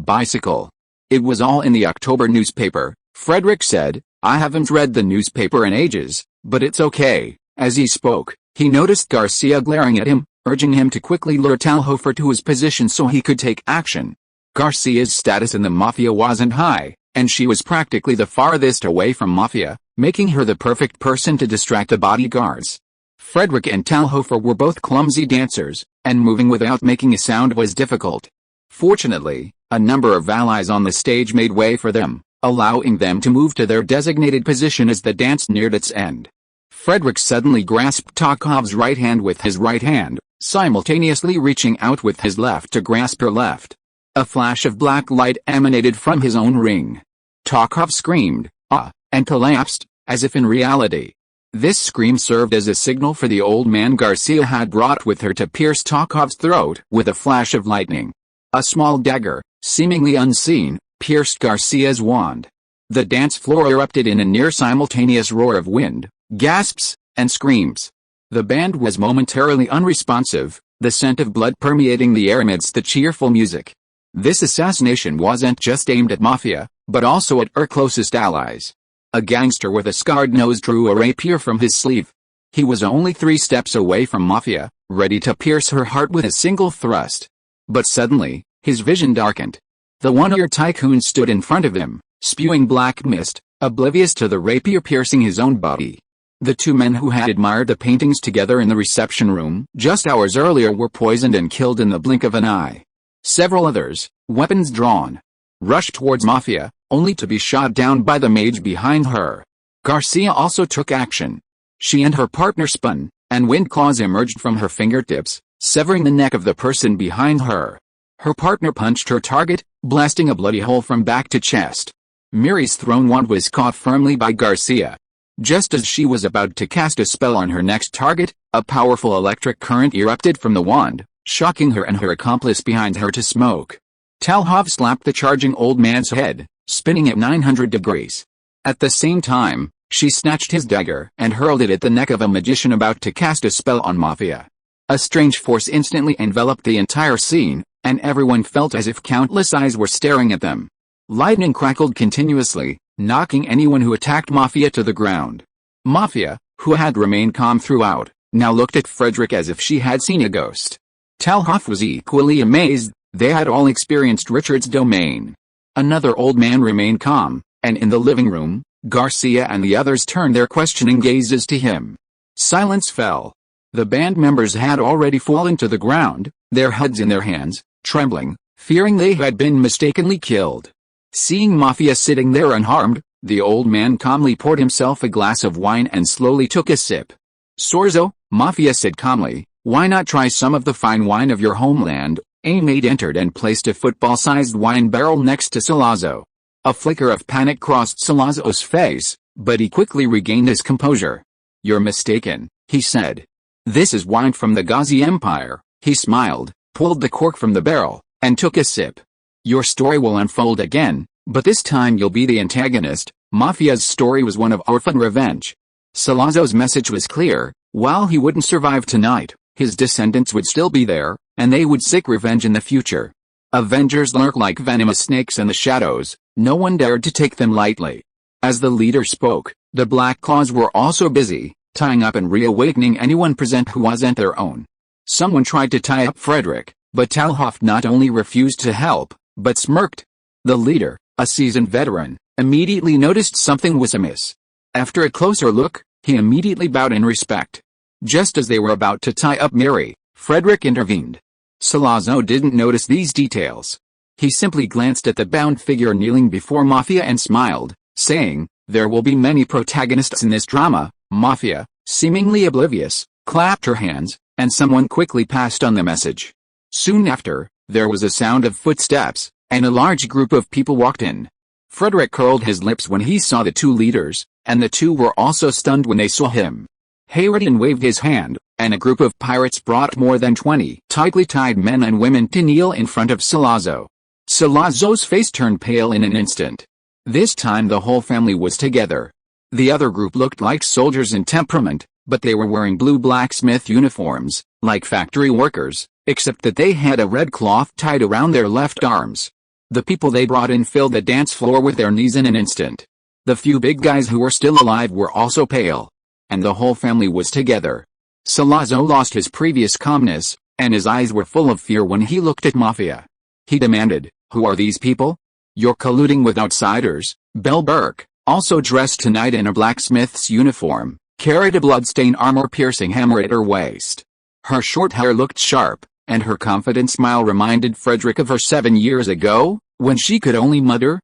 bicycle. "It was all in the October newspaper," Frederick said. "I haven't read the newspaper in ages, but it's okay." As he spoke, he noticed Garcia glaring at him, urging him to quickly lure Talhofer to his position so he could take action. Garcia's status in the Mafia wasn't high, and she was practically the farthest away from Mafia, making her the perfect person to distract the bodyguards. Frederick and Talhofer were both clumsy dancers, and moving without making a sound was difficult. Fortunately, a number of allies on the stage made way for them, allowing them to move to their designated position as the dance neared its end. Frederick suddenly grasped Talhoff's right hand with his right hand, simultaneously reaching out with his left to grasp her left. A flash of black light emanated from his own ring. Talhoff screamed, "Ah!" and collapsed, as if in reality. This scream served as a signal for the old man Garcia had brought with her to pierce Talhoff's throat with a flash of lightning. A small dagger, seemingly unseen, pierced Garcia's wand. The dance floor erupted in a near-simultaneous roar of wind, gasps, and screams. The band was momentarily unresponsive, the scent of blood permeating the air amidst the cheerful music. This assassination wasn't just aimed at Mafia, but also at her closest allies. A gangster with a scarred nose drew a rapier from his sleeve. He was only 3 steps away from Mafia, ready to pierce her heart with a single thrust. But suddenly, his vision darkened. The one-eared tycoon stood in front of him, spewing black mist, oblivious to the rapier piercing his own body. The two men who had admired the paintings together in the reception room just hours earlier were poisoned and killed in the blink of an eye. Several others, weapons drawn, rushed towards Mafia, only to be shot down by the mage behind her. Garcia also took action. She and her partner spun, and wind claws emerged from her fingertips, severing the neck of the person behind her. Her partner punched her target, blasting a bloody hole from back to chest. Miri's thrown wand was caught firmly by Garcia. Just as she was about to cast a spell on her next target, a powerful electric current erupted from the wand, shocking her and her accomplice behind her to smoke. Talhov slapped the charging old man's head, spinning at 900 degrees. At the same time, she snatched his dagger and hurled it at the neck of a magician about to cast a spell on Mafia. A strange force instantly enveloped the entire scene, and everyone felt as if countless eyes were staring at them. Lightning crackled continuously, knocking anyone who attacked Mafia to the ground. Mafia, who had remained calm throughout, now looked at Frederick as if she had seen a ghost. Talhoff was equally amazed. They had all experienced Richard's domain. Another old man remained calm, and in the living room, Garcia and the others turned their questioning gazes to him. Silence fell. The band members had already fallen to the ground, their heads in their hands, trembling, fearing they had been mistakenly killed. Seeing Mafia sitting there unharmed, the old man calmly poured himself a glass of wine and slowly took a sip. Sorzo, Mafia said calmly, why not try some of the fine wine of your homeland? A maid entered and placed a football-sized wine barrel next to Salazzo. A flicker of panic crossed Salazzo's face, but he quickly regained his composure. You're mistaken, he said. This is wine from the Ghazi Empire. He smiled, pulled the cork from the barrel, and took a sip. Your story will unfold again, but this time you'll be the antagonist. Mafia's story was one of orphan revenge. Salazzo's message was clear: while he wouldn't survive tonight, his descendants would still be there, and they would seek revenge in the future. Avengers lurk like venomous snakes in the shadows, no one dared to take them lightly. As the leader spoke, the Black Claws were also busy, tying up and reawakening anyone present who wasn't their own. Someone tried to tie up Frederick, but Talhoff not only refused to help, but smirked. The leader, a seasoned veteran, immediately noticed something was amiss. After a closer look, he immediately bowed in respect. Just as they were about to tie up Miri, Frederick intervened. Salazzo didn't notice these details. He simply glanced at the bound figure kneeling before Mafia and smiled, saying, there will be many protagonists in this drama. Mafia, seemingly oblivious, clapped her hands, and someone quickly passed on the message. Soon after, there was a sound of footsteps, and a large group of people walked in. Frederick curled his lips when he saw the two leaders, and the two were also stunned when they saw him. Hayridian waved his hand, and a group of pirates brought more than 20 tightly tied men and women to kneel in front of Salazzo. Salazzo's face turned pale in an instant. This time the whole family was together. The other group looked like soldiers in temperament, but they were wearing blue blacksmith uniforms, like factory workers, except that they had a red cloth tied around their left arms. The people they brought in filled the dance floor with their knees in an instant. The few big guys who were still alive were also pale. And the whole family was together. Salazzo lost his previous calmness, and his eyes were full of fear when he looked at Mafia. He demanded, who are these people? You're colluding with outsiders. Belle Burke, also dressed tonight in a blacksmith's uniform, carried a bloodstained armor-piercing hammer at her waist. Her short hair looked sharp, and her confident smile reminded Frederick of her 7 years ago, when she could only mutter,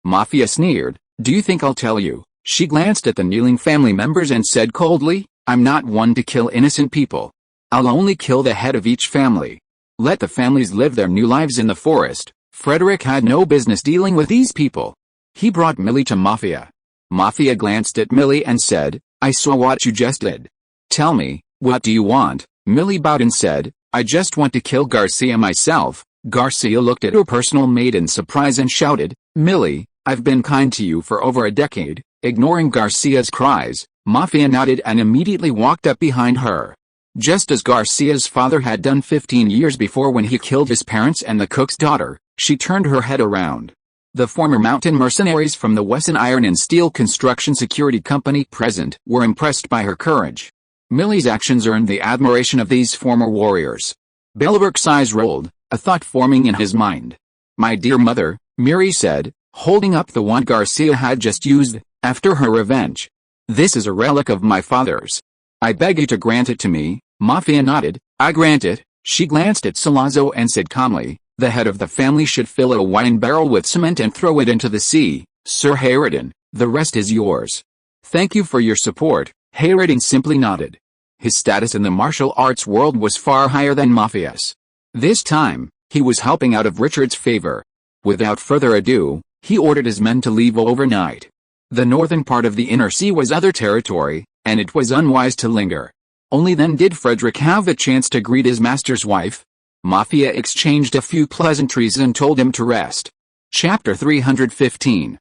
Mafia sneered, do you think I'll tell you? She glanced at the kneeling family members and said coldly, I'm not one to kill innocent people. I'll only kill the head of each family. Let the families live their new lives in the forest. Frederick had no business dealing with these people. He brought Millie to Mafia. Mafia glanced at Millie and said, I saw what you just did. Tell me, what do you want? Millie bowed and said, I just want to kill Garcia myself. Garcia looked at her personal maid in surprise and shouted, Millie, I've been kind to you for over a decade. Ignoring Garcia's cries, Mafia nodded and immediately walked up behind her. Just as Garcia's father had done 15 years before when he killed his parents and the cook's daughter, she turned her head around. The former mountain mercenaries from the Wesson Iron and Steel Construction Security Company present were impressed by her courage. Millie's actions earned the admiration of these former warriors. Belberk's eyes rolled, a thought forming in his mind. My dear mother, Miri said, holding up the wand Garcia had just used, after her revenge. This is a relic of my father's. I beg you to grant it to me." Mafia nodded. "I grant it." She glanced at Salazzo and said calmly, "The head of the family should fill a wine barrel with cement and throw it into the sea, Sir Hayridin. The rest is yours." "Thank you for your support." Hayridin simply nodded. His status in the martial arts world was far higher than Mafia's. This time, he was helping out of Richard's favor. Without further ado, he ordered his men to leave overnight. The northern part of the inner sea was other territory, and it was unwise to linger. Only then did Frederick have a chance to greet his master's wife. Mafia exchanged a few pleasantries and told him to rest. Chapter 315.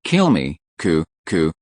Kill me, coo.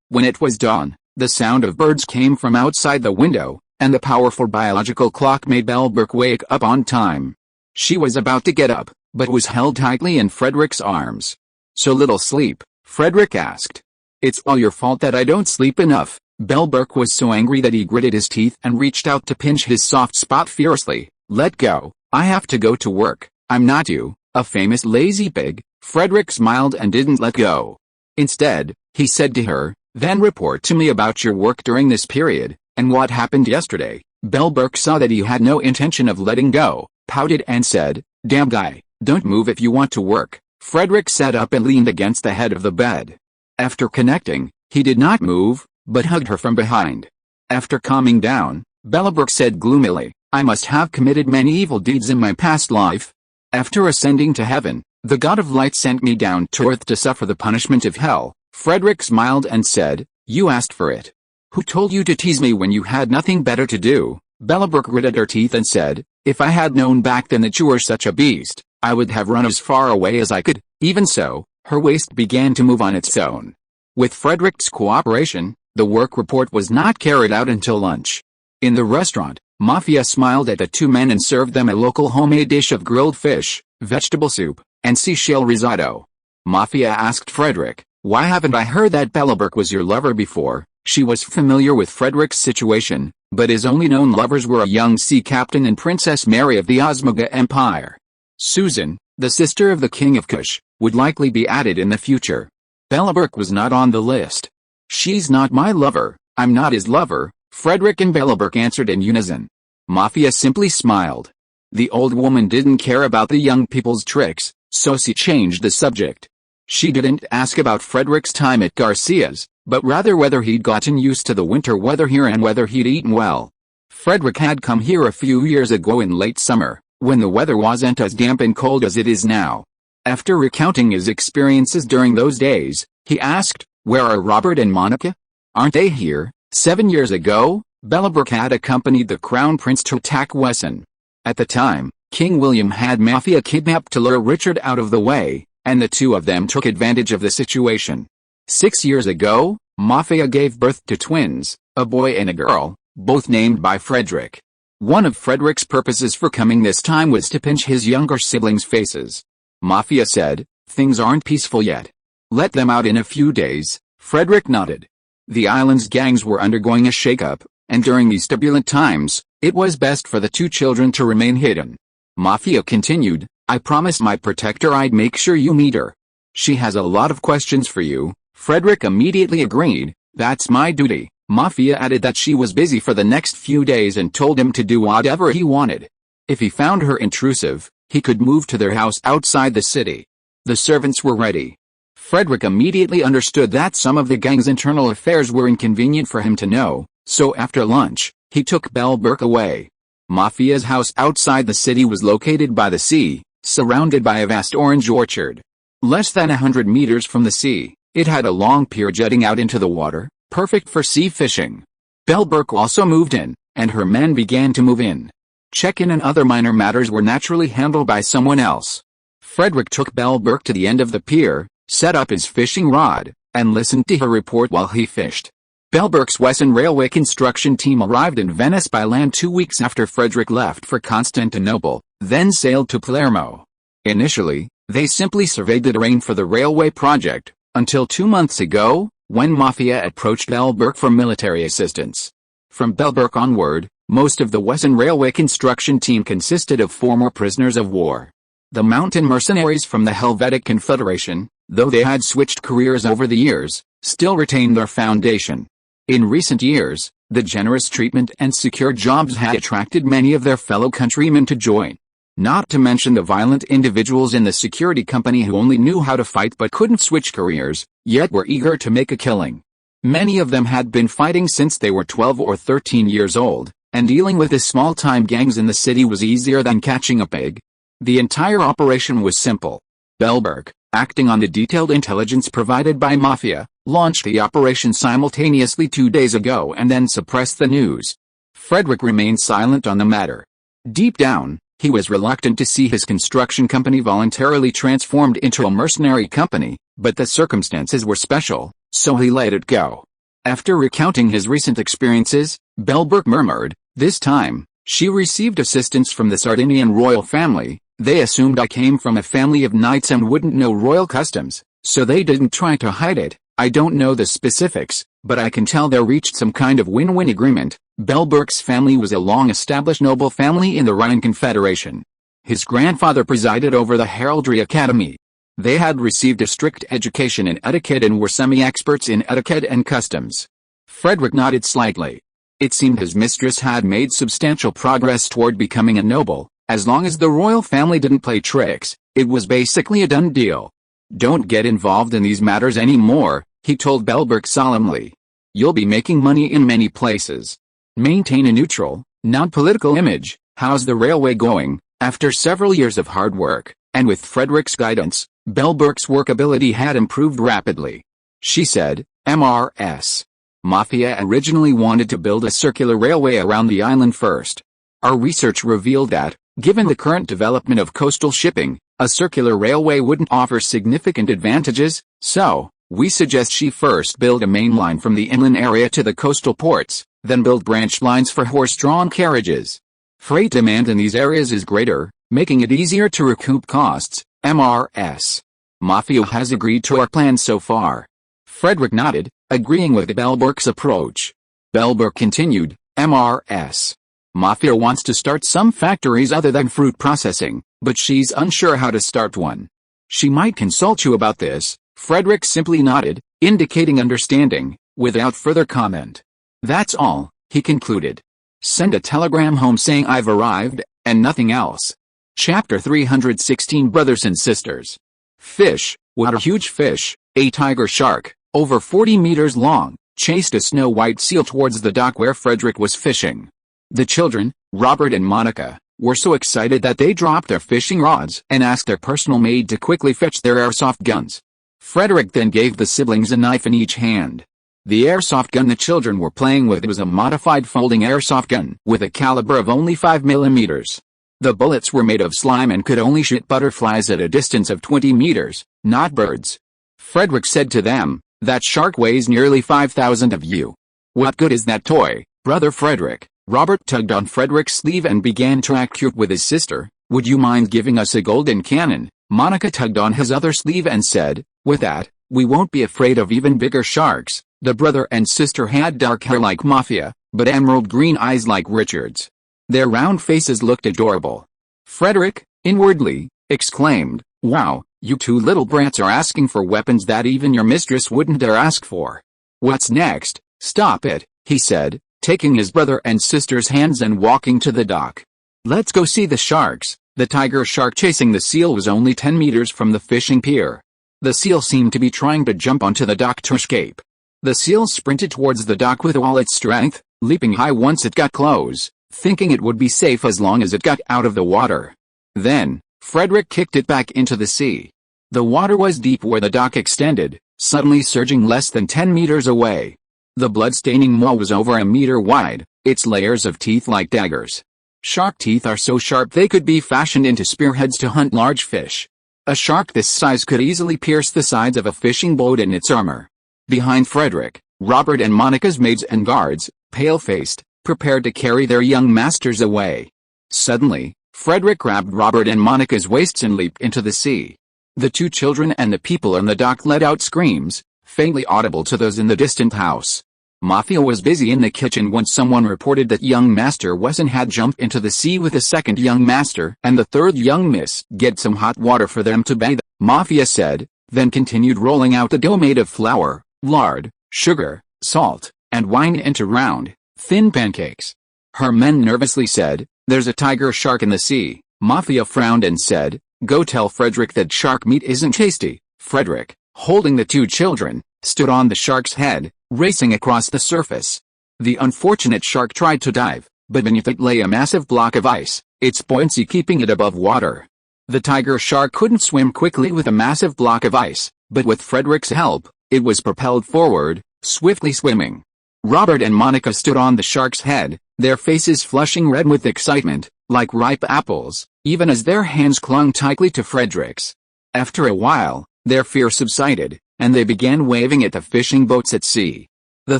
When it was dawn, the sound of birds came from outside the window, and the powerful biological clock made Bellbrook wake up on time. She was about to get up, but was held tightly in Frederick's arms. "So little sleep?" Frederick asked. "It's all your fault that I don't sleep enough." Bellbrook was so angry that he gritted his teeth and reached out to pinch his soft spot fiercely. "Let go, I have to go to work. I'm not you, a famous lazy pig." Frederick smiled and didn't let go. Instead, he said to her, "Then report to me about your work during this period, and what happened yesterday." Bellbrook saw that he had no intention of letting go, pouted and said, "Damn guy, don't move if you want to work." Frederick sat up and leaned against the head of the bed. After connecting, he did not move, but hugged her from behind. After calming down, Bellbrook said gloomily, "I must have committed many evil deeds in my past life. After ascending to heaven, the god of light sent me down to earth to suffer the punishment of hell." Frederick smiled and said, "You asked for it. Who told you to tease me when you had nothing better to do?" Bellbrook gritted her teeth and said, "If I had known back then that you were such a beast, I would have run as far away as I could." Even so, her waist began to move on its own. With Frederick's cooperation, the work report was not carried out until lunch. In the restaurant, Mafia smiled at the two men and served them a local homemade dish of grilled fish, vegetable soup, and seashell risotto. Mafia asked Frederick, "Why haven't I heard that Bellbrook was your lover before?" She was familiar with Frederick's situation, but his only known lovers were a young sea captain and Princess Mary of the Osmaga Empire. Susan, the sister of the King of Kush, would likely be added in the future. Bellbrook was not on the list. "She's not my lover, I'm not his lover," Frederick and Bellbrook answered in unison. Mafia simply smiled. The old woman didn't care about the young people's tricks, so she changed the subject. She didn't ask about Frederick's time at Garcia's, but rather whether he'd gotten used to the winter weather here and whether he'd eaten well. Frederick had come here a few years ago in late summer, when the weather wasn't as damp and cold as it is now. After recounting his experiences during those days, he asked, "Where are Robert and Monica? Aren't they here?" 7 years ago, Bellbrook had accompanied the Crown Prince to attack Wesson. At the time, King William had Mafia kidnapped to lure Richard out of the way, and the two of them took advantage of the situation. 6 years ago, Mafia gave birth to twins, a boy and a girl, both named by Frederick. One of Frederick's purposes for coming this time was to pinch his younger siblings' faces. Mafia said, "Things aren't peaceful yet. Let them out in a few days." Frederick nodded. The island's gangs were undergoing a shake-up, and during these turbulent times, it was best for the two children to remain hidden. Mafia continued, "I promised my protector I'd make sure you meet her. She has a lot of questions for you." Frederick immediately agreed, "That's my duty." Mafia added that she was busy for the next few days and told him to do whatever he wanted. If he found her intrusive, he could move to their house outside the city. The servants were ready. Frederick immediately understood that some of the gang's internal affairs were inconvenient for him to know, so after lunch, he took Bellbrook away. Mafia's house outside the city was located by the sea, surrounded by a vast orange orchard. Less than 100 meters from the sea, it had a long pier jutting out into the water, perfect for sea fishing. Bellbrook also moved in, and her men began to move in. Check-in and other minor matters were naturally handled by someone else. Frederick took Bellbrook to the end of the pier, set up his fishing rod, and listened to her report while he fished. Bellbrook's Wesson Railway construction team arrived in Venice by land 2 weeks after Frederick left for Constantinople, then sailed to Palermo. Initially, they simply surveyed the terrain for the railway project, until 2 months ago, when Mafia approached Bellbrook for military assistance. From Bellbrook onward, most of the Wesson Railway construction team consisted of former prisoners of war. The mountain mercenaries from the Helvetic Confederation, though they had switched careers over the years, still retained their foundation. In recent years, the generous treatment and secure jobs had attracted many of their fellow countrymen to join. Not to mention the violent individuals in the security company who only knew how to fight but couldn't switch careers, yet were eager to make a killing. Many of them had been fighting since they were 12 or 13 years old, and dealing with the small-time gangs in the city was easier than catching a pig. The entire operation was simple. Bellberg, acting on the detailed intelligence provided by Mafia, launched the operation simultaneously 2 days ago and then suppressed the news. Frederick remained silent on the matter. Deep down, he was reluctant to see his construction company voluntarily transformed into a mercenary company, but the circumstances were special, so he let it go. After recounting his recent experiences, Bellberg murmured, "This time, she received assistance from the Sardinian royal family. They assumed I came from a family of knights and wouldn't know royal customs, so they didn't try to hide it. I don't know the specifics, but I can tell they reached some kind of win-win agreement." Bellberg's family was a long-established noble family in the Rhine Confederation. His grandfather presided over the Heraldry Academy. They had received a strict education in etiquette and were semi-experts in etiquette and customs. Frederick nodded slightly. It seemed his mistress had made substantial progress toward becoming a noble. As long as the royal family didn't play tricks, it was basically a done deal. "Don't get involved in these matters anymore," he told Bellberg solemnly. "You'll be making money in many places. Maintain a neutral, non-political image." "How's the railway going?" After several years of hard work, and with Frederick's guidance, Bellberg's workability had improved rapidly. She said, "MRS. Mafia originally wanted to build a circular railway around the island first. Our research revealed that, given the current development of coastal shipping, a circular railway wouldn't offer significant advantages, so we suggest she first build a main line from the inland area to the coastal ports, then build branch lines for horse-drawn carriages. Freight demand in these areas is greater, making it easier to recoup costs. MRS. Mafia has agreed to our plan so far." Frederick nodded, agreeing with Bellberg's approach. Bellberg continued, "MRS. Mafia wants to start some factories other than fruit processing, but she's unsure how to start one. She might consult you about this." Frederick simply nodded, indicating understanding, without further comment. "That's all," he concluded. "Send a telegram home saying I've arrived, and nothing else." Chapter 316 Brothers and Sisters. Fish. What a huge fish, a tiger shark, over 40 meters long, chased a snow-white seal towards the dock where Frederick was fishing. The children, Robert and Monica, were so excited that they dropped their fishing rods and asked their personal maid to quickly fetch their airsoft guns. Frederick then gave the siblings a knife in each hand. The airsoft gun the children were playing with was a modified folding airsoft gun with a caliber of only 5 millimeters. The bullets were made of slime and could only shoot butterflies at a distance of 20 meters, not birds. Frederick said to them, "That shark weighs nearly 5,000 of you. What good is that toy, Brother Frederick?" Robert tugged on Frederick's sleeve and began to act cute with his sister. "Would you mind giving us a golden cannon?" Monica tugged on his other sleeve and said, "With that, we won't be afraid of even bigger sharks." The brother and sister had dark hair like Mafia, but emerald green eyes like Richard's. Their round faces looked adorable. Frederick, inwardly, exclaimed, "Wow, you two little brats are asking for weapons that even your mistress wouldn't dare ask for. What's next?" "Stop it," he said, taking his brother and sister's hands and walking to the dock. "Let's go see the sharks." The tiger shark chasing the seal was only 10 meters from the fishing pier. The seal seemed to be trying to jump onto the dock to escape. The seal sprinted towards the dock with all its strength, leaping high once it got close, thinking it would be safe as long as it got out of the water. Then, Frederick kicked it back into the sea. The water was deep where the dock extended, suddenly surging less than 10 meters away. The blood-staining maw was over a meter wide, its layers of teeth like daggers. Shark teeth are so sharp they could be fashioned into spearheads to hunt large fish. A shark this size could easily pierce the sides of a fishing boat in its armor. Behind Frederick, Robert and Monica's maids and guards, pale-faced, prepared to carry their young masters away. Suddenly, Frederick grabbed Robert and Monica's waists and leaped into the sea. The two children and the people on the dock let out screams, faintly audible to those in the distant house. Mafia was busy in the kitchen when someone reported that young Master Wesson had jumped into the sea with the second young master and the third young miss. "Get some hot water for them to bathe," Mafia said, then continued rolling out the dough made of flour, lard, sugar, salt, and wine into round, thin pancakes. Her men nervously said, "There's a tiger shark in the sea." Mafia frowned and said, "Go tell Frederick that shark meat isn't tasty." Frederick, holding the two children, stood on the shark's head, racing across the surface. The unfortunate shark tried to dive, but beneath it lay a massive block of ice, its buoyancy keeping it above water. The tiger shark couldn't swim quickly with a massive block of ice, but with Frederick's help, it was propelled forward, swiftly swimming. Robert and Monica stood on the shark's head, their faces flushing red with excitement, like ripe apples, even as their hands clung tightly to Frederick's. After a while, their fear subsided, and they began waving at the fishing boats at sea. The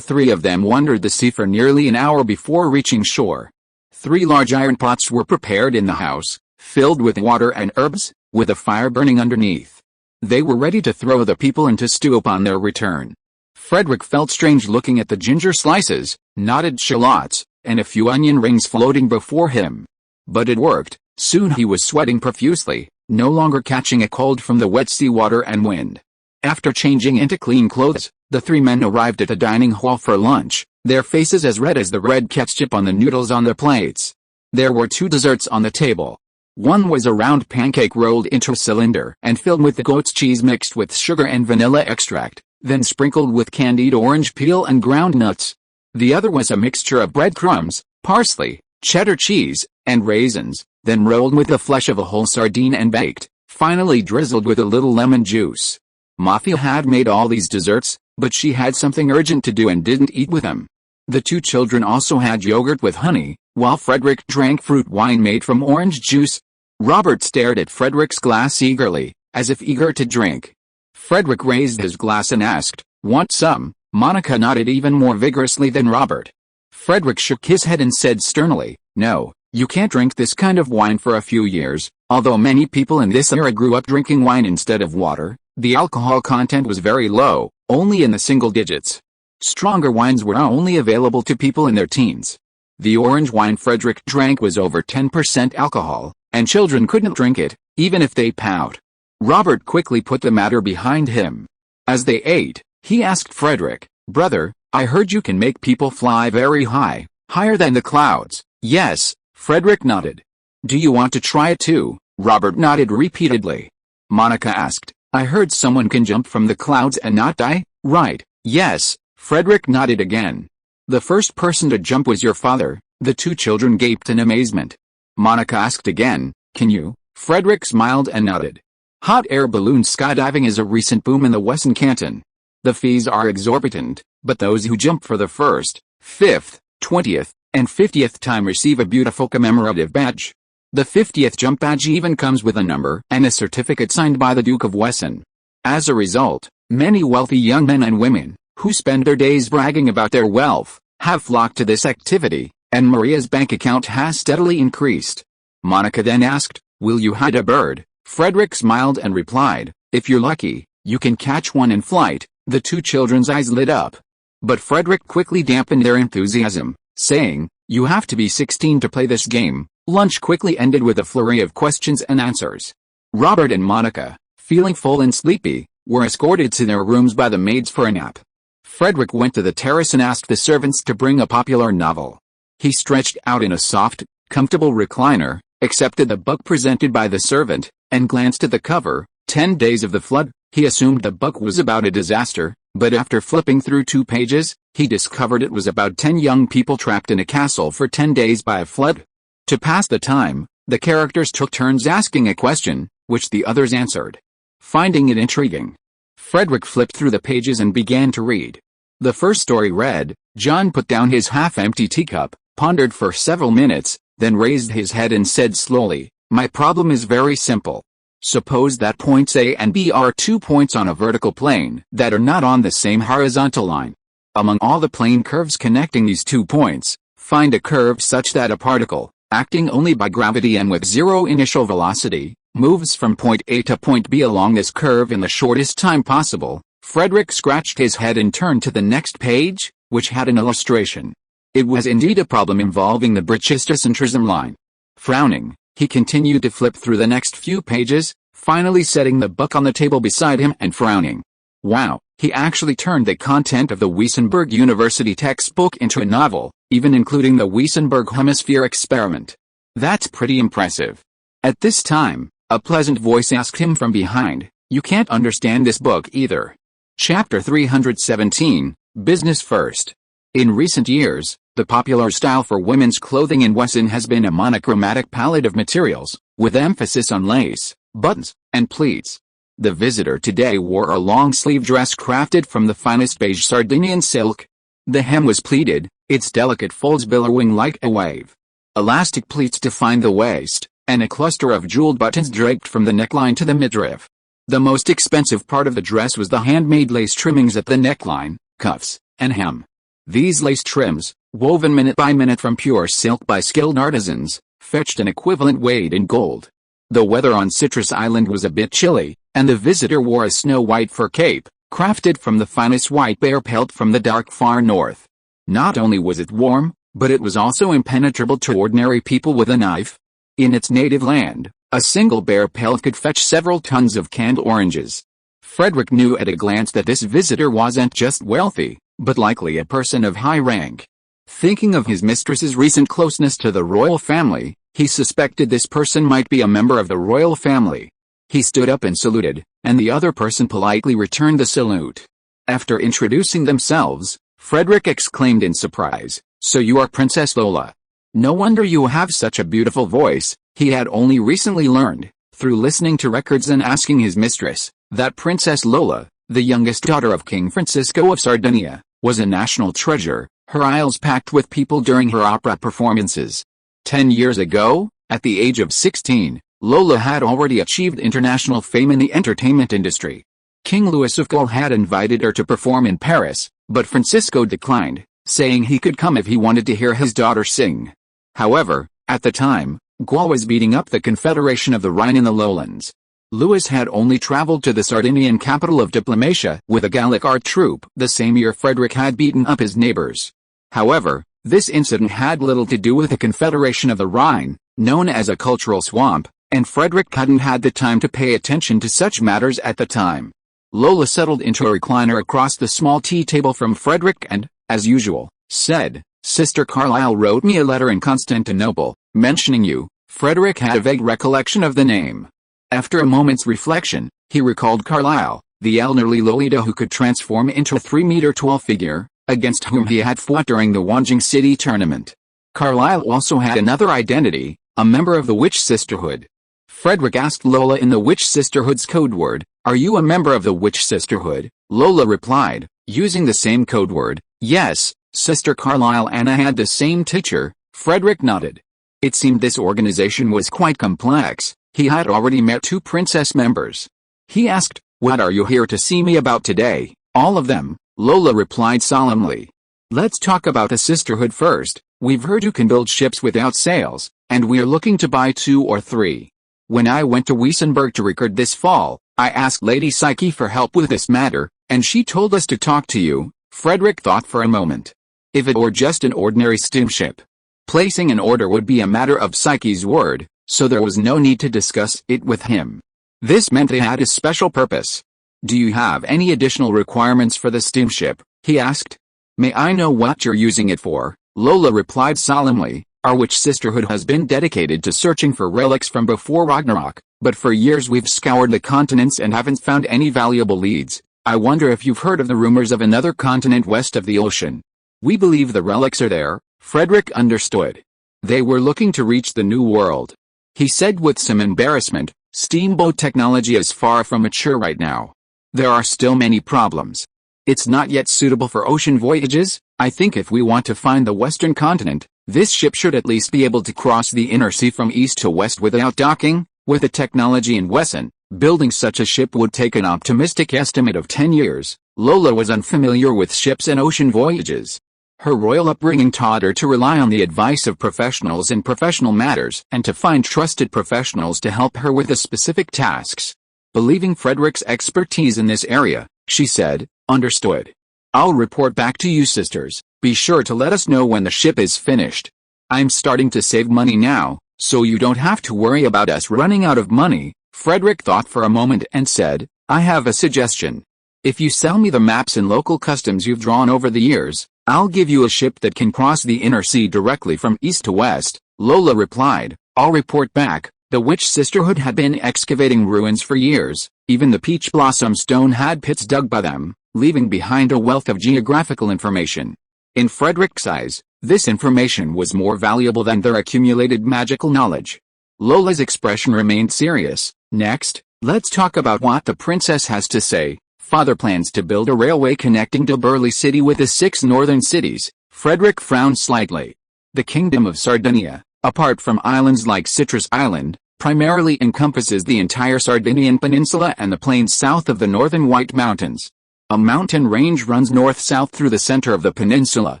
three of them wandered the sea for nearly an hour before reaching shore. 3 large iron pots were prepared in the house, filled with water and herbs, with a fire burning underneath. They were ready to throw the people into stew upon their return. Frederick felt strange looking at the ginger slices, knotted shallots, and a few onion rings floating before him. But it worked. Soon he was sweating profusely, no longer catching a cold from the wet seawater and wind. After changing into clean clothes, the 3 men arrived at the dining hall for lunch, their faces as red as the red ketchup on the noodles on their plates. There were 2 desserts on the table. One was a round pancake rolled into a cylinder and filled with the goat's cheese mixed with sugar and vanilla extract, then sprinkled with candied orange peel and ground nuts. The other was a mixture of breadcrumbs, parsley, cheddar cheese, and raisins, then rolled with the flesh of a whole sardine and baked, finally drizzled with a little lemon juice. Mafia had made all these desserts, but she had something urgent to do and didn't eat with them. The 2 children also had yogurt with honey, while Frederick drank fruit wine made from orange juice. Robert stared at Frederick's glass eagerly, as if eager to drink. Frederick raised his glass and asked, "Want some?" Monica nodded even more vigorously than Robert. Frederick shook his head and said sternly, "No, you can't drink this kind of wine for a few years." Although many people in this era grew up drinking wine instead of water, the alcohol content was very low, only in the single digits. Stronger wines were only available to people in their teens. The orange wine Frederick drank was over 10% alcohol, and children couldn't drink it, even if they pout. Robert quickly put the matter behind him. As they ate, he asked Frederick, "Brother, I heard you can make people fly very high, higher than the clouds." "Yes," Frederick nodded. "Do you want to try it too?" Robert nodded repeatedly. Monica asked, "I heard someone can jump from the clouds and not die, right?" "Yes," Frederick nodded again. "The first person to jump was your father." The 2 children gaped in amazement. Monica asked again, "Can you?" Frederick smiled and nodded. Hot air balloon skydiving is a recent boom in the Western Canton. The fees are exorbitant, but those who jump for the 1st, 5th, 20th, and 50th time receive a beautiful commemorative badge. The 50th jump badge even comes with a number and a certificate signed by the Duke of Wesson. As a result, many wealthy young men and women, who spend their days bragging about their wealth, have flocked to this activity, and Maria's bank account has steadily increased. Monica then asked, "Will you hide a bird?" Frederick smiled and replied, "If you're lucky, you can catch one in flight." The 2 children's eyes lit up. But Frederick quickly dampened their enthusiasm, saying, "You have to be 16 to play this game." Lunch quickly ended with a flurry of questions and answers. Robert and Monica, feeling full and sleepy, were escorted to their rooms by the maids for a nap. Frederick went to the terrace and asked the servants to bring a popular novel. He stretched out in a soft, comfortable recliner, accepted the book presented by the servant, and glanced at the cover. 10 Days of the Flood. He assumed the book was about a disaster, but after flipping through 2 pages, he discovered it was about 10 young people trapped in a castle for 10 days by a flood. To pass the time, the characters took turns asking a question, which the others answered. Finding it intriguing, Frederick flipped through the pages and began to read. The first story read, John put down his half-empty teacup, pondered for several minutes, then raised his head and said slowly, "My problem is very simple. Suppose that points A and B are 2 points on a vertical plane that are not on the same horizontal line. Among all the plane curves connecting these 2 points, find a curve such that a particle, acting only by gravity and with 0 initial velocity, moves from point A to point B along this curve in the shortest time possible." Frederick scratched his head and turned to the next page, which had an illustration. It was indeed a problem involving the brachistocentrism line. Frowning, he continued to flip through the next few pages, finally setting the book on the table beside him and frowning. "Wow, He actually turned the content of the Wiesenberg University textbook into a novel, even including the Wiesenberg Hemisphere experiment. That's pretty impressive. At this time, a pleasant voice asked him from behind, "You can't understand this book either." Chapter 317, Business First. In recent years, the popular style for women's clothing in Wesson has been a monochromatic palette of materials, with emphasis on lace, buttons, and pleats. The visitor today wore a long-sleeve dress crafted from the finest beige Sardinian silk. The hem was pleated, its delicate folds billowing like a wave. Elastic pleats defined the waist, and a cluster of jeweled buttons draped from the neckline to the midriff. The most expensive part of the dress was the handmade lace trimmings at the neckline, cuffs, and hem. These lace trims, woven minute by minute from pure silk by skilled artisans, fetched an equivalent weight in gold. The weather on Citrus Island was a bit chilly, and the visitor wore a snow-white fur cape, crafted from the finest white bear pelt from the dark far north. Not only was it warm, but it was also impenetrable to ordinary people with a knife. In its native land, a single bear pelt could fetch several tons of canned oranges. Frederick knew at a glance that this visitor wasn't just wealthy, but likely a person of high rank. Thinking of his mistress's recent closeness to the royal family, he suspected this person might be a member of the royal family. He stood up and saluted, and the other person politely returned the salute. After introducing themselves, Frederick exclaimed in surprise, "So you are Princess Lola. No wonder you have such a beautiful voice." He had only recently learned, through listening to records and asking his mistress, that Princess Lola, the youngest daughter of King Francisco of Sardinia, was a national treasure, her aisles packed with people during her opera performances. 10 years ago, at the age of 16, Lola had already achieved international fame in the entertainment industry. King Louis of Gaul had invited her to perform in Paris, but Francisco declined, saying he could come if he wanted to hear his daughter sing. However, at the time, Gaul was beating up the Confederation of the Rhine in the lowlands. Louis had only traveled to the Sardinian capital of Diplomatia with a Gallic art troupe the same year Frederick had beaten up his neighbors. However, this incident had little to do with the Confederation of the Rhine, known as a cultural swamp, and Frederick hadn't had the time to pay attention to such matters at the time. Lola settled into a recliner across the small tea table from Frederick and, as usual, said, "Sister Carlyle wrote me a letter in Constantinople, mentioning you." Frederick had a vague recollection of the name. After a moment's reflection, he recalled Carlyle, the elderly Lolita who could transform into a 3-meter-tall figure, against whom he had fought during the Wanjing City tournament. Carlyle also had another identity, a member of the Witch Sisterhood. Frederick asked Lola in the Witch Sisterhood's code word, "Are you a member of the Witch Sisterhood?" Lola replied, using the same code word, "Yes, Sister Carlyle and I had the same teacher." Frederick nodded. It seemed this organization was quite complex. He had already met 2 princess members. He asked, "What are you here to see me about today?" "All of them," Lola replied solemnly. "Let's talk about the sisterhood first. We've heard you can build ships without sails, and we're looking to buy 2 or 3. When I went to Wiesenberg to record this fall, I asked Lady Psyche for help with this matter, and she told us to talk to you." Frederick thought for a moment. If it were just an ordinary steamship, placing an order would be a matter of Psyche's word, so there was no need to discuss it with him. This meant they had a special purpose. "Do you have any additional requirements for the steamship?" he asked. "May I know what you're using it for?" Lola replied solemnly. "Our witch sisterhood has been dedicated to searching for relics from before Ragnarok, but for years we've scoured the continents and haven't found any valuable leads. I wonder if you've heard of the rumors of another continent west of the ocean. We believe the relics are there." Frederick understood. They were looking to reach the New World. He said with some embarrassment, "Steamboat technology is far from mature right now. There are still many problems. It's not yet suitable for ocean voyages. I think if we want to find the western continent, this ship should at least be able to cross the inner sea from east to west without docking. With the technology in Wesson, building such a ship would take an optimistic estimate of 10 years. Lola was unfamiliar with ships and ocean voyages. Her royal upbringing taught her to rely on the advice of professionals in professional matters and to find trusted professionals to help her with the specific tasks. Believing Frederick's expertise in this area, she said, "Understood. I'll report back to you sisters. Be sure to let us know when the ship is finished. I'm starting to save money now, so you don't have to worry about us running out of money." Frederick thought for a moment and said, "I have a suggestion. If you sell me the maps and local customs you've drawn over the years, I'll give you a ship that can cross the inner sea directly from east to west, Lola replied. I'll report back. The witch sisterhood had been excavating ruins for years. Even the peach blossom stone had pits dug by them, leaving behind a wealth of geographical information. In Frederick's eyes, this information was more valuable than their accumulated magical knowledge. Lola's expression remained serious. Next, let's talk about what the princess has to say. Father plans to build a railway connecting Burley City with the 6 northern cities. Frederick frowned slightly. The Kingdom of Sardinia, apart from islands like Citrus Island, primarily encompasses the entire Sardinian peninsula and the plains south of the northern White Mountains. A mountain range runs north-south through the center of the peninsula,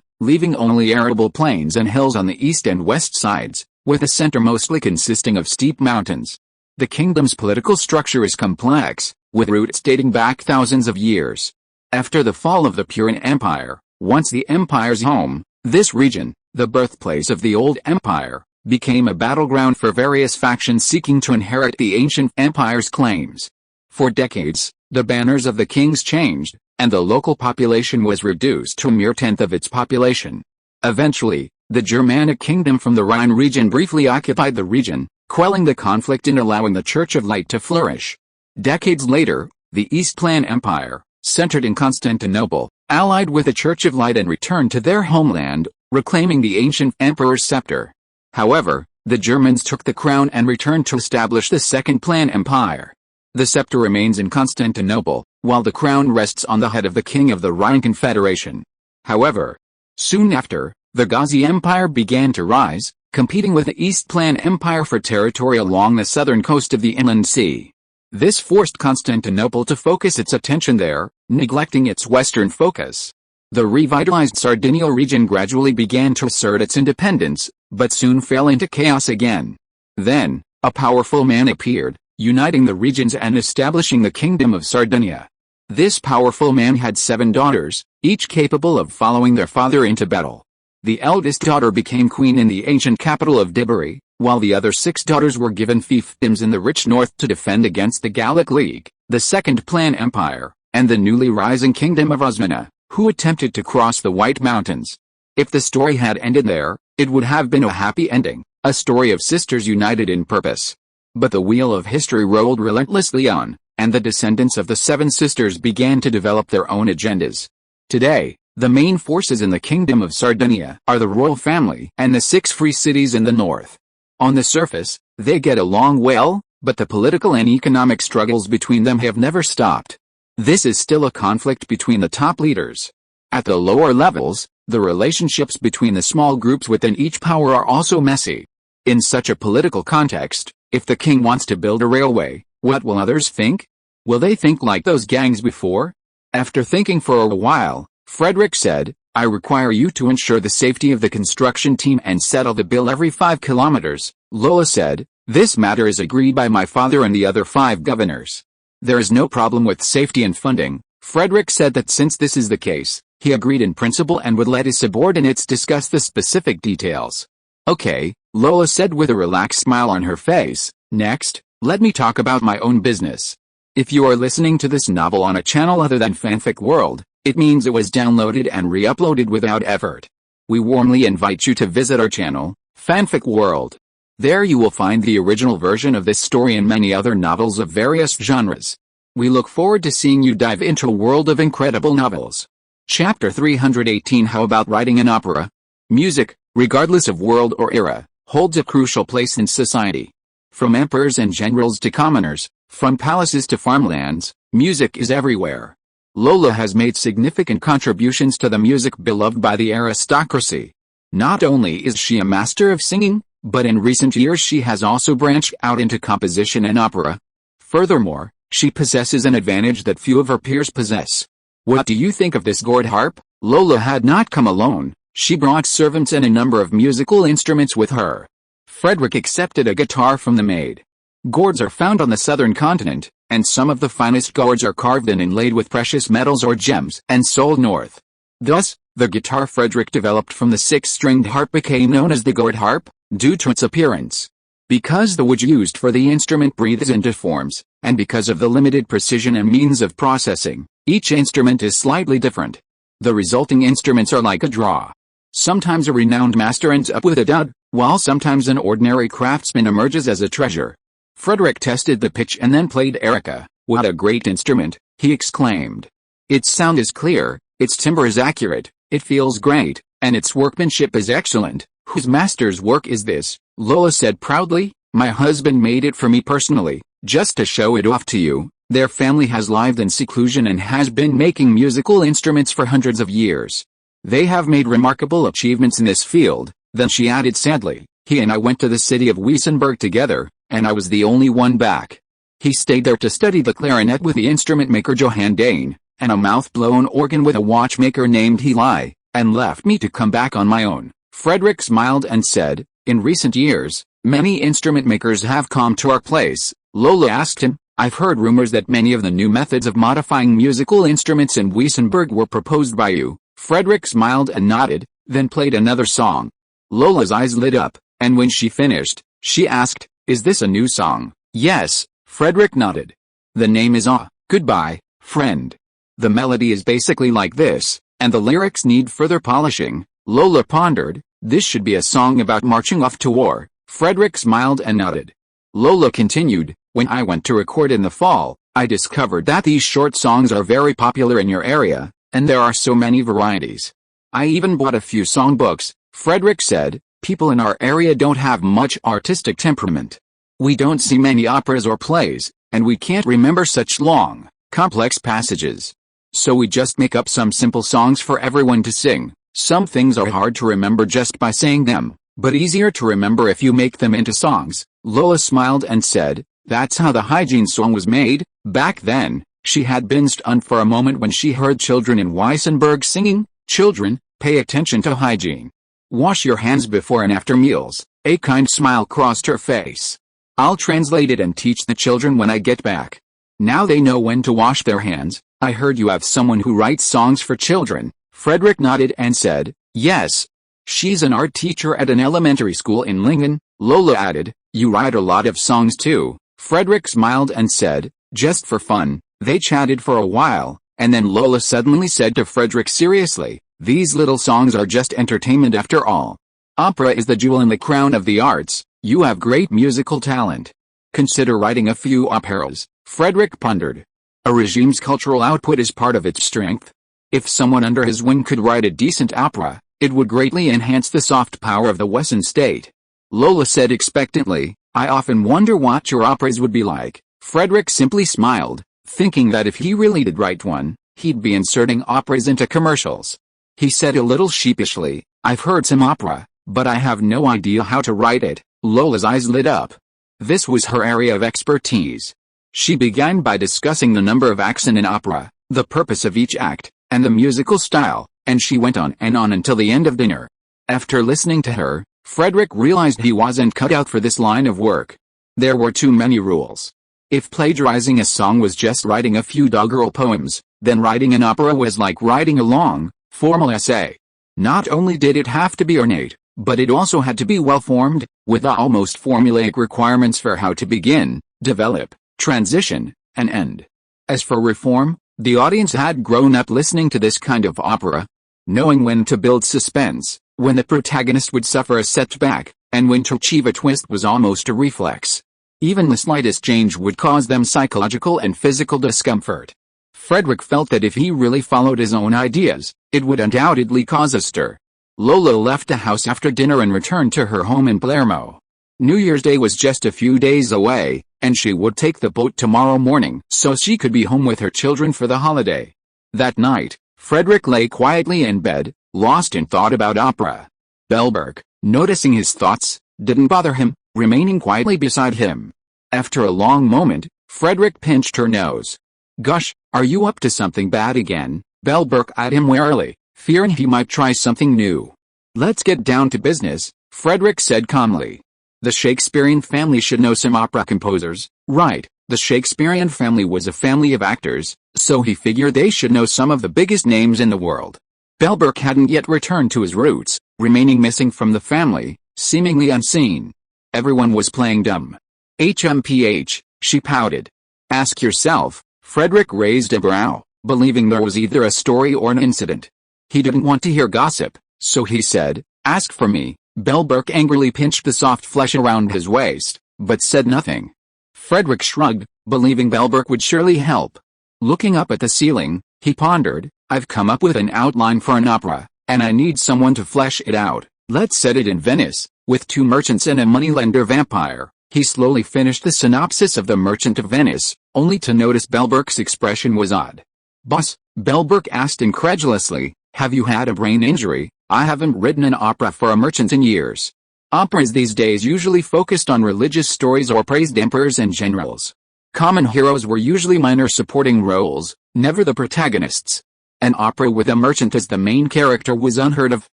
leaving only arable plains and hills on the east and west sides, with the center mostly consisting of steep mountains. The kingdom's political structure is complex, with roots dating back thousands of years. After the fall of the Purian Empire, once the empire's home, this region, the birthplace of the old empire, became a battleground for various factions seeking to inherit the ancient empire's claims. For decades, the banners of the kings changed, and the local population was reduced to a mere tenth of its population. Eventually, the Germanic kingdom from the Rhine region briefly occupied the region, quelling the conflict and allowing the Church of Light to flourish. Decades later, the Eastplan Empire, centered in Constantinople, allied with the Church of Light and returned to their homeland, reclaiming the ancient emperor's scepter. However, the Germans took the crown and returned to establish the Second Plan Empire. The scepter remains in Constantinople, while the crown rests on the head of the King of the Rhine Confederation. However, soon after, the Ghazi Empire began to rise, competing with the Eastplan Empire for territory along the southern coast of the Inland Sea. This forced Constantinople to focus its attention there, neglecting its western focus. The revitalized Sardinia region gradually began to assert its independence, but soon fell into chaos again. Then, a powerful man appeared, uniting the regions and establishing the Kingdom of Sardinia. This powerful man had 7 daughters, each capable of following their father into battle. The eldest daughter became queen in the ancient capital of Diburi, while the other 6 daughters were given fiefdoms in the rich north to defend against the Gallic League, the Second Plan Empire, and the newly rising Kingdom of Osmana, who attempted to cross the White Mountains. If the story had ended there, it would have been a happy ending, a story of sisters united in purpose. But the wheel of history rolled relentlessly on, and the descendants of the 7 sisters began to develop their own agendas. Today, the main forces in the Kingdom of Sardinia are the royal family and the 6 free cities in the north. On the surface, they get along well, but the political and economic struggles between them have never stopped. This is still a conflict between the top leaders. At the lower levels, the relationships between the small groups within each power are also messy. In such a political context, if the king wants to build a railway, what will others think? Will they think like those gangs before? After thinking for a while, Frederick said, I require you to ensure the safety of the construction team and settle the bill every 5 kilometers. Lola said, this matter is agreed by my father and the other 5 governors. There is no problem with safety and funding. Frederick said that since this is the case, he agreed in principle and would let his subordinates discuss the specific details. Okay, Lola said with a relaxed smile on her face. Next, let me talk about my own business. If you are listening to this novel on a channel other than Fanfic World, it means it was downloaded and re-uploaded without effort. We warmly invite you to visit our channel, Fanfic World. There you will find the original version of this story and many other novels of various genres. We look forward to seeing you dive into a world of incredible novels. Chapter 318 How about writing an opera? Music, regardless of world or era, holds a crucial place in society. From emperors and generals to commoners, from palaces to farmlands, music is everywhere. Lola has made significant contributions to the music beloved by the aristocracy. Not only is she a master of singing, but in recent years she has also branched out into composition and opera. Furthermore, she possesses an advantage that few of her peers possess. What do you think of this gourd harp? Lola had not come alone, she brought servants and a number of musical instruments with her. Frederick accepted a guitar from the maid. Gourds are found on the southern continent, and some of the finest gourds are carved and inlaid with precious metals or gems and sold north. Thus, the guitar Frederick developed from the 6-stringed harp became known as the gourd harp, due to its appearance. Because the wood used for the instrument breathes into forms, and because of the limited precision and means of processing, each instrument is slightly different. The resulting instruments are like a draw. Sometimes a renowned master ends up with a dud, while sometimes an ordinary craftsman emerges as a treasure. Frederick tested the pitch and then played Erica. "What a great instrument," he exclaimed. "Its sound is clear, its timbre is accurate, it feels great, and its workmanship is excellent." "Whose master's work is this?" Lola said proudly. "My husband made it for me personally, just to show it off to you." Their family has lived in seclusion and has been making musical instruments for hundreds of years. They have made remarkable achievements in this field. Then she added sadly, "He and I went to the city of Wessenland together, and I was the only one back. He stayed there to study the clarinet with the instrument maker Johann Dane, and a mouth-blown organ with a watchmaker named Heli, and left me to come back on my own." Frederick smiled and said, "In recent years, many instrument makers have come to our place." Lola asked him, "I've heard rumors that many of the new methods of modifying musical instruments in Wessenland were proposed by you." Frederick smiled and nodded, then played another song. Lola's eyes lit up, and when she finished, she asked, "Is this a new song?" "Yes," Frederick nodded. "The name is Goodbye, Friend. The melody is basically like this, and the lyrics need further polishing." Lola pondered, "This should be a song about marching off to war." Frederick smiled and nodded. Lola continued, "When I went to record in the fall, I discovered that these short songs are very popular in your area, and there are so many varieties. I even bought a few songbooks." Frederick said, "People in our area don't have much artistic temperament. We don't see many operas or plays, and we can't remember such long, complex passages. So we just make up some simple songs for everyone to sing. Some things are hard to remember just by saying them, but easier to remember if you make them into songs." Lola smiled and said, "That's how the hygiene song was made." Back then, she had been stunned for a moment when she heard children in Wessenland singing, "Children, pay attention to hygiene. Wash your hands before and after meals." A kind smile crossed her face. "I'll translate it and teach the children when I get back. Now they know when to wash their hands." "I heard you have someone who writes songs for children." Frederick nodded and said, "Yes. She's an art teacher at an elementary school in Lingen." Lola added, "You write a lot of songs too." Frederick smiled and said, "Just for fun." They chatted for a while, and then Lola suddenly said to Frederick seriously, "These little songs are just entertainment after all. Opera is the jewel in the crown of the arts. You have great musical talent. Consider writing a few operas." Frederick pondered. A regime's cultural output is part of its strength. If someone under his wing could write a decent opera, it would greatly enhance the soft power of the Western state. Lola said expectantly, "I often wonder what your operas would be like." Frederick simply smiled, thinking that if he really did write one, he'd be inserting operas into commercials. He said a little sheepishly, "I've heard some opera, but I have no idea how to write it." Lola's eyes lit up. This was her area of expertise. She began by discussing the number of acts in an opera, the purpose of each act, and the musical style, and she went on and on until the end of dinner. After listening to her, Frederick realized he wasn't cut out for this line of work. There were too many rules. If plagiarizing a song was just writing a few doggerel poems, then writing an opera was like writing a long, formal essay. Not only did it have to be ornate, but it also had to be well-formed, with almost formulaic requirements for how to begin, develop, transition, and end. As for reform, the audience had grown up listening to this kind of opera, knowing when to build suspense, when the protagonist would suffer a setback, and when to achieve a twist was almost a reflex. Even the slightest change would cause them psychological and physical discomfort. Frederick felt that if he really followed his own ideas, it would undoubtedly cause a stir. Lola left the house after dinner and returned to her home in Palermo. New Year's Day was just a few days away, and she would take the boat tomorrow morning so she could be home with her children for the holiday. That night, Frederick lay quietly in bed, lost in thought about opera. Bellberg, noticing his thoughts, didn't bother him, remaining quietly beside him. After a long moment, Frederick pinched her nose. "Gosh, are you up to something bad again?" Bellberg eyed him warily, fearing he might try something new. "Let's get down to business," Frederick said calmly. "The Shakespearean family should know some opera composers, right?" The Shakespearean family was a family of actors, so he figured they should know some of the biggest names in the world. Bellberg hadn't yet returned to his roots, remaining missing from the family, seemingly unseen. Everyone was playing dumb. HMPH, she pouted. Ask yourself. Frederick raised a brow, believing there was either a story or an incident. He didn't want to hear gossip, so he said, ask for me. Bellberg angrily pinched the soft flesh around his waist, but said nothing. Frederick shrugged, believing Bellberg would surely help. Looking up at the ceiling, he pondered, I've come up with an outline for an opera, and I need someone to flesh it out. Let's set it in Venice, with 2 merchants and a moneylender vampire. He slowly finished the synopsis of The Merchant of Venice, only to notice Bellberg's expression was odd. Boss, Bellberg asked incredulously, have you had a brain injury? I haven't written an opera for a merchant in years. Operas these days usually focused on religious stories or praised emperors and generals. Common heroes were usually minor supporting roles, never the protagonists. An opera with a merchant as the main character was unheard of.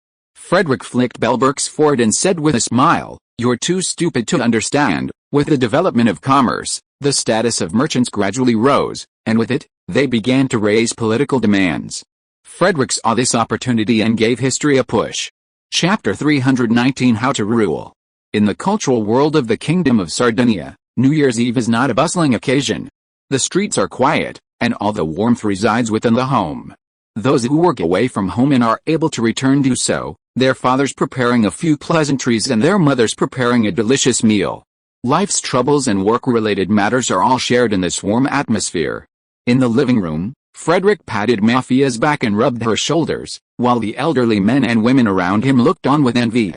Frederick flicked Bellberg's forehead and said with a smile, you're too stupid to understand. With the development of commerce, the status of merchants gradually rose, and with it, they began to raise political demands. Frederick saw this opportunity and gave history a push. Chapter 319 How to Rule. In the cultural world of the Kingdom of Sardinia, New Year's Eve is not a bustling occasion. The streets are quiet, and all the warmth resides within the home. Those who work away from home and are able to return do so, their fathers preparing a few pleasantries and their mothers preparing a delicious meal. Life's troubles and work-related matters are all shared in this warm atmosphere. In the living room, Frederick patted Mafia's back and rubbed her shoulders, while the elderly men and women around him looked on with envy.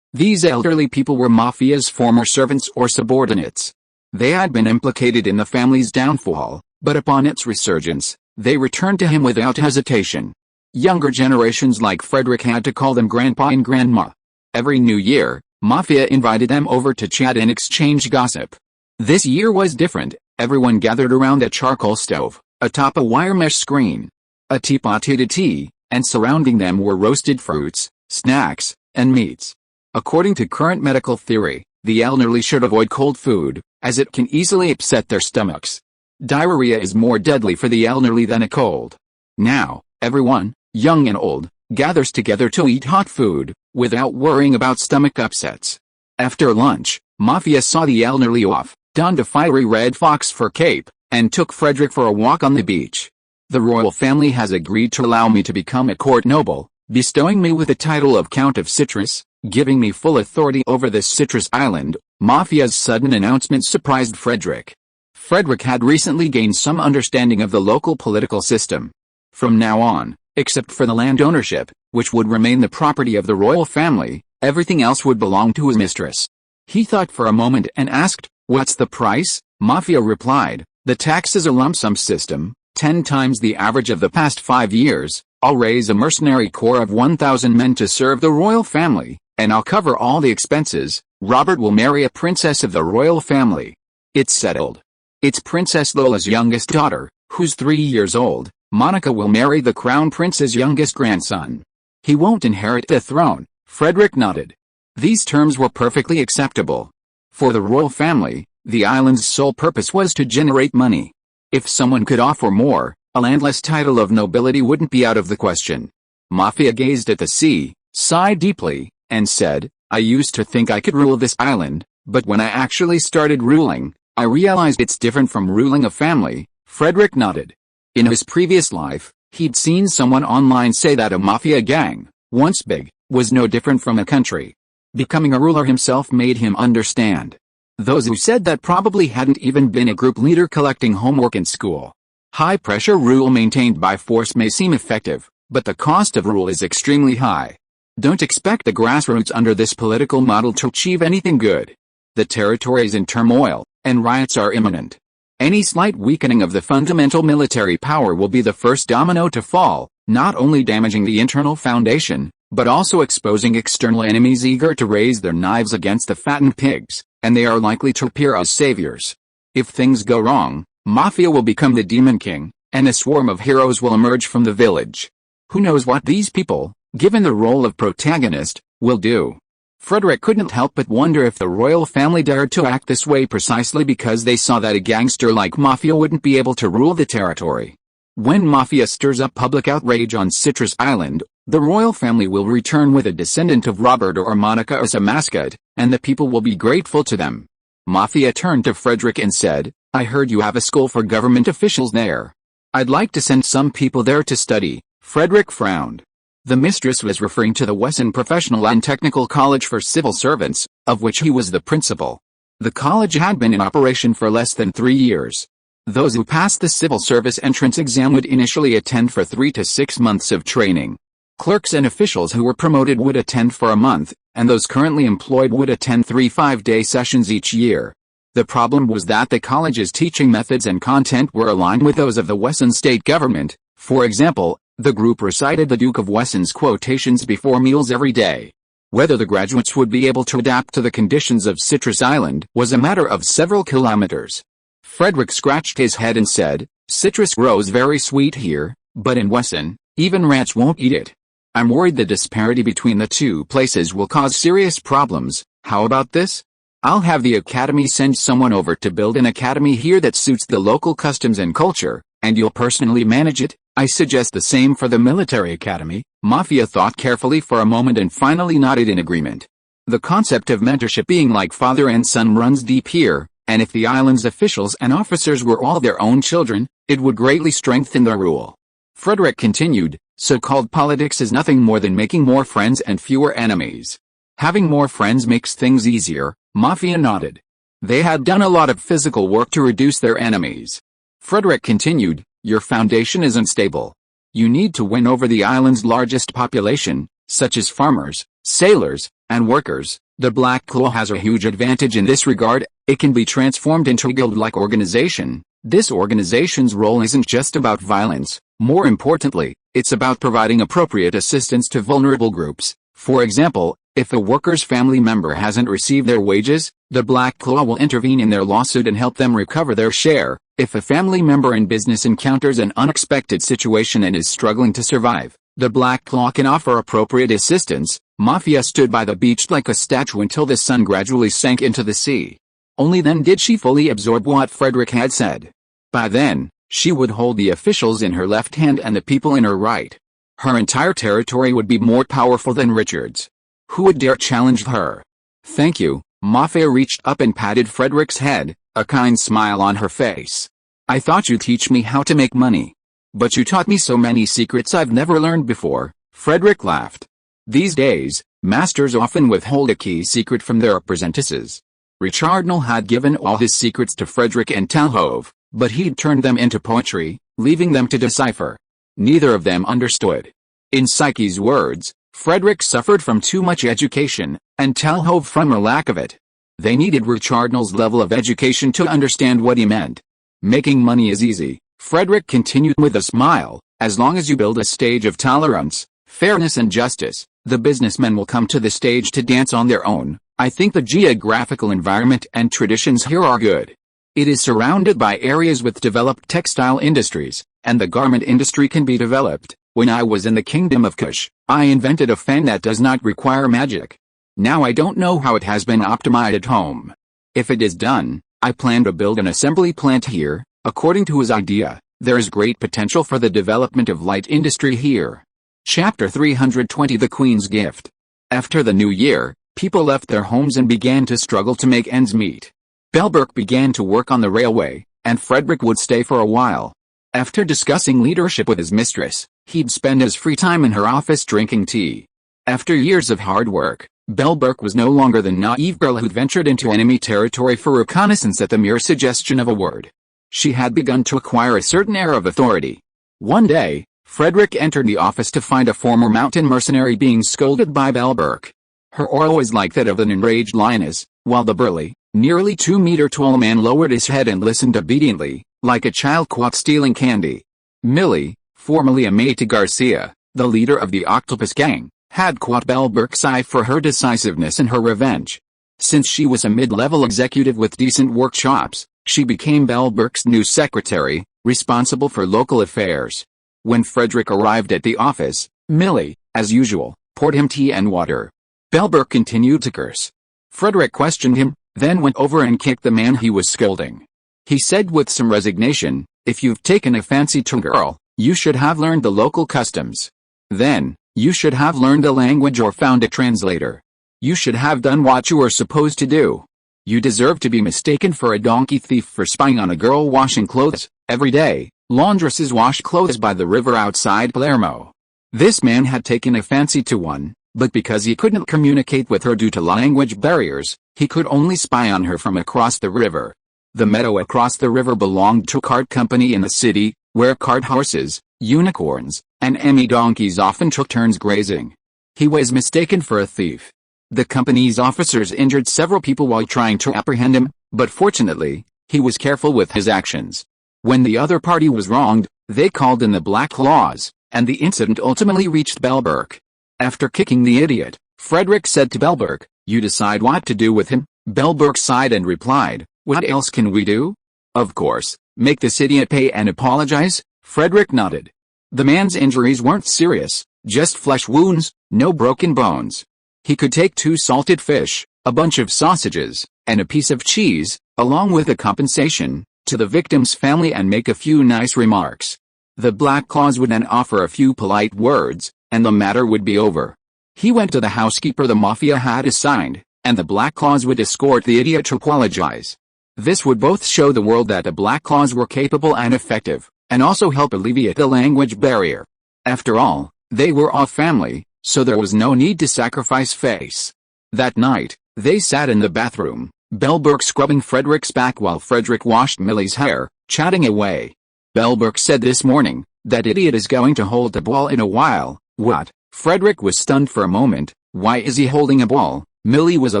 These elderly people were Mafia's former servants or subordinates. They had been implicated in the family's downfall, but upon its resurgence, they returned to him without hesitation. Younger generations like Frederick had to call them Grandpa and Grandma. Every New Year, Mafia invited them over to chat and exchange gossip. This year was different. Everyone gathered around a charcoal stove, atop a wire mesh screen. A teapot heated tea, and surrounding them were roasted fruits, snacks, and meats. According to current medical theory, the elderly should avoid cold food, as it can easily upset their stomachs. Diarrhea is more deadly for the elderly than a cold. Now, everyone, young and old, gathers together to eat hot food, without worrying about stomach upsets. After lunch, Mafia saw the elderly off, donned a fiery red fox fur cape, and took Frederick for a walk on the beach. The royal family has agreed to allow me to become a court noble, bestowing me with the title of Count of Citrus, giving me full authority over this citrus island. Mafia's sudden announcement surprised Frederick. Frederick had recently gained some understanding of the local political system. From now on, except for the land ownership, which would remain the property of the royal family, everything else would belong to his mistress. He thought for a moment and asked, "What's the price?" Mafia replied, "The tax is a lump sum system, 10 times the average of the past 5 years. I'll raise a mercenary corps of 1,000 men to serve the royal family, and I'll cover all the expenses. Robert will marry a princess of the royal family. It's settled. It's Princess Lola's youngest daughter, who's 3 years old. Monica will marry the crown prince's youngest grandson. He won't inherit the throne." Frederick nodded. These terms were perfectly acceptable. For the royal family, the island's sole purpose was to generate money. If someone could offer more, a landless title of nobility wouldn't be out of the question. Mafia gazed at the sea, sighed deeply, and said, "I used to think I could rule this island, but when I actually started ruling, I realized it's different from ruling a family." Frederick nodded. In his previous life, he'd seen someone online say that a mafia gang, once big, was no different from a country. Becoming a ruler himself made him understand. Those who said that probably hadn't even been a group leader collecting homework in school. High-pressure rule maintained by force may seem effective, but the cost of rule is extremely high. Don't expect the grassroots under this political model to achieve anything good. The territory is in turmoil, and riots are imminent. Any slight weakening of the fundamental military power will be the first domino to fall, not only damaging the internal foundation, but also exposing external enemies eager to raise their knives against the fattened pigs, and they are likely to appear as saviors. If things go wrong, Mafia will become the Demon King, and a swarm of heroes will emerge from the village. Who knows what these people, given the role of protagonist, will do? Frederick couldn't help but wonder if the royal family dared to act this way precisely because they saw that a gangster like Mafia wouldn't be able to rule the territory. When Mafia stirs up public outrage on Citrus Island, the royal family will return with a descendant of Robert or Monica as a mascot, and the people will be grateful to them. Mafia turned to Frederick and said, I heard you have a school for government officials there. I'd like to send some people there to study. Frederick frowned. The mistress was referring to the Wesson Professional and Technical College for Civil Servants, of which he was the principal. The college had been in operation for less than 3 years. Those who passed the civil service entrance exam would initially attend for 3 to 6 months of training. Clerks and officials who were promoted would attend for a month, and those currently employed would attend 3 5-day sessions each year. The problem was that the college's teaching methods and content were aligned with those of the Wesson state government. For example, the group recited the Duke of Wesson's quotations before meals every day. Whether the graduates would be able to adapt to the conditions of Citrus Island was a matter of several kilometers. Frederick scratched his head and said, Citrus grows very sweet here, but in Wesson, even rats won't eat it. I'm worried the disparity between the two places will cause serious problems. How about this? I'll have the academy send someone over to build an academy here that suits the local customs and culture, and you'll personally manage it. I suggest the same for the military academy. Mafia thought carefully for a moment and finally nodded in agreement. The concept of mentorship being like father and son runs deep here, and if the island's officials and officers were all their own children, it would greatly strengthen their rule. Frederick continued, so-called politics is nothing more than making more friends and fewer enemies. Having more friends makes things easier. Mafia nodded. They had done a lot of physical work to reduce their enemies. Frederick continued, your foundation isn't stable. You need to win over the island's largest population, such as farmers, sailors, and workers. The Black Claw has a huge advantage in this regard. It can be transformed into a guild-like organization. This organization's role isn't just about violence. More importantly, it's about providing appropriate assistance to vulnerable groups. For example, if a worker's family member hasn't received their wages, the Black Claw will intervene in their lawsuit and help them recover their share. If a family member in business encounters an unexpected situation and is struggling to survive, the Black Claw can offer appropriate assistance. Mafia stood by the beach like a statue until the sun gradually sank into the sea. Only then did she fully absorb what Frederick had said. By then, she would hold the officials in her left hand and the people in her right. Her entire territory would be more powerful than Richard's. Who would dare challenge her? Thank you. Mafia reached up and patted Frederick's head, a kind smile on her face. I thought you'd teach me how to make money. But you taught me so many secrets I've never learned before. Frederick laughed. These days, masters often withhold a key secret from their apprentices. Richardnal had given all his secrets to Frederick and Talhove, but he'd turned them into poetry, leaving them to decipher. Neither of them understood. In Psyche's words, Frederick suffered from too much education, and Talhove from a lack of it. They needed Richardnal's level of education to understand what he meant. Making money is easy, Frederick continued with a smile, as long as you build a stage of tolerance, fairness and justice, the businessmen will come to the stage to dance on their own. I think the geographical environment and traditions here are good. It is surrounded by areas with developed textile industries, and the garment industry can be developed. When I was in the kingdom of Kush, I invented a fan that does not require magic. Now I don't know how it has been optimized at home. If it is done, I plan to build an assembly plant here. According to his idea, there is great potential for the development of light industry here. Chapter 320 The Queen's Gift. After the new year, people left their homes and began to struggle to make ends meet. Belberk began to work on the railway, and Frederick would stay for a while. After discussing leadership with his mistress, he'd spend his free time in her office drinking tea. After years of hard work, Belberk was no longer the naive girl who'd ventured into enemy territory for reconnaissance at the mere suggestion of a word. She had begun to acquire a certain air of authority. One day, Frederick entered the office to find a former mountain mercenary being scolded by Belberk. Her aura was like that of an enraged lioness, while the burly, nearly 2-meter-tall man lowered his head and listened obediently, like a child caught stealing candy. Millie, formerly Amata Garcia, the leader of the Octopus Gang, had caught Belberk's eye for her decisiveness and her revenge. Since she was a mid-level executive with decent workshops, she became Belberk's new secretary, responsible for local affairs. When Frederick arrived at the office, Millie, as usual, poured him tea and water. Belberk continued to curse. Frederick questioned him, then went over and kicked the man he was scolding. He said with some resignation, "If you've taken a fancy to a girl, You should have learned the local customs. Then, you should have learned the language or found a translator. You should have done what you were supposed to do. You deserve to be mistaken for a donkey thief for spying on a girl washing clothes. Every day, laundresses wash clothes by the river outside Palermo. This man had taken a fancy to one, but because he couldn't communicate with her due to language barriers, he could only spy on her from across the river. The meadow across the river belonged to a cart company in the city, where cart horses, unicorns, and Emmy donkeys often took turns grazing. He was mistaken for a thief. The company's officers injured several people while trying to apprehend him, but fortunately, he was careful with his actions. When the other party was wronged, they called in the Black Claws, and the incident ultimately reached Bellberg. After kicking the idiot, Frederick said to Bellberg, "You decide what to do with him." Bellberg sighed and replied, "What else can we do?" "Of course, make this idiot pay and apologize." Frederick nodded. The man's injuries weren't serious, just flesh wounds, no broken bones. He could take 2 salted fish, a bunch of sausages, and a piece of cheese, along with a compensation, to the victim's family and make a few nice remarks. The Black Claws would then offer a few polite words, and the matter would be over. He went to the housekeeper the mafia had assigned, and the Black Claws would escort the idiot to apologize. This would both show the world that the Black Claws were capable and effective, and also help alleviate the language barrier. After all, they were all family, so there was no need to sacrifice face. That night, they sat in the bathroom, Bellberg scrubbing Frederick's back while Frederick washed Millie's hair, chatting away. Bellberg said this morning, "That idiot is going to hold the ball in a while." "What?" Frederick was stunned for a moment. "Why is he holding a ball?" Millie was a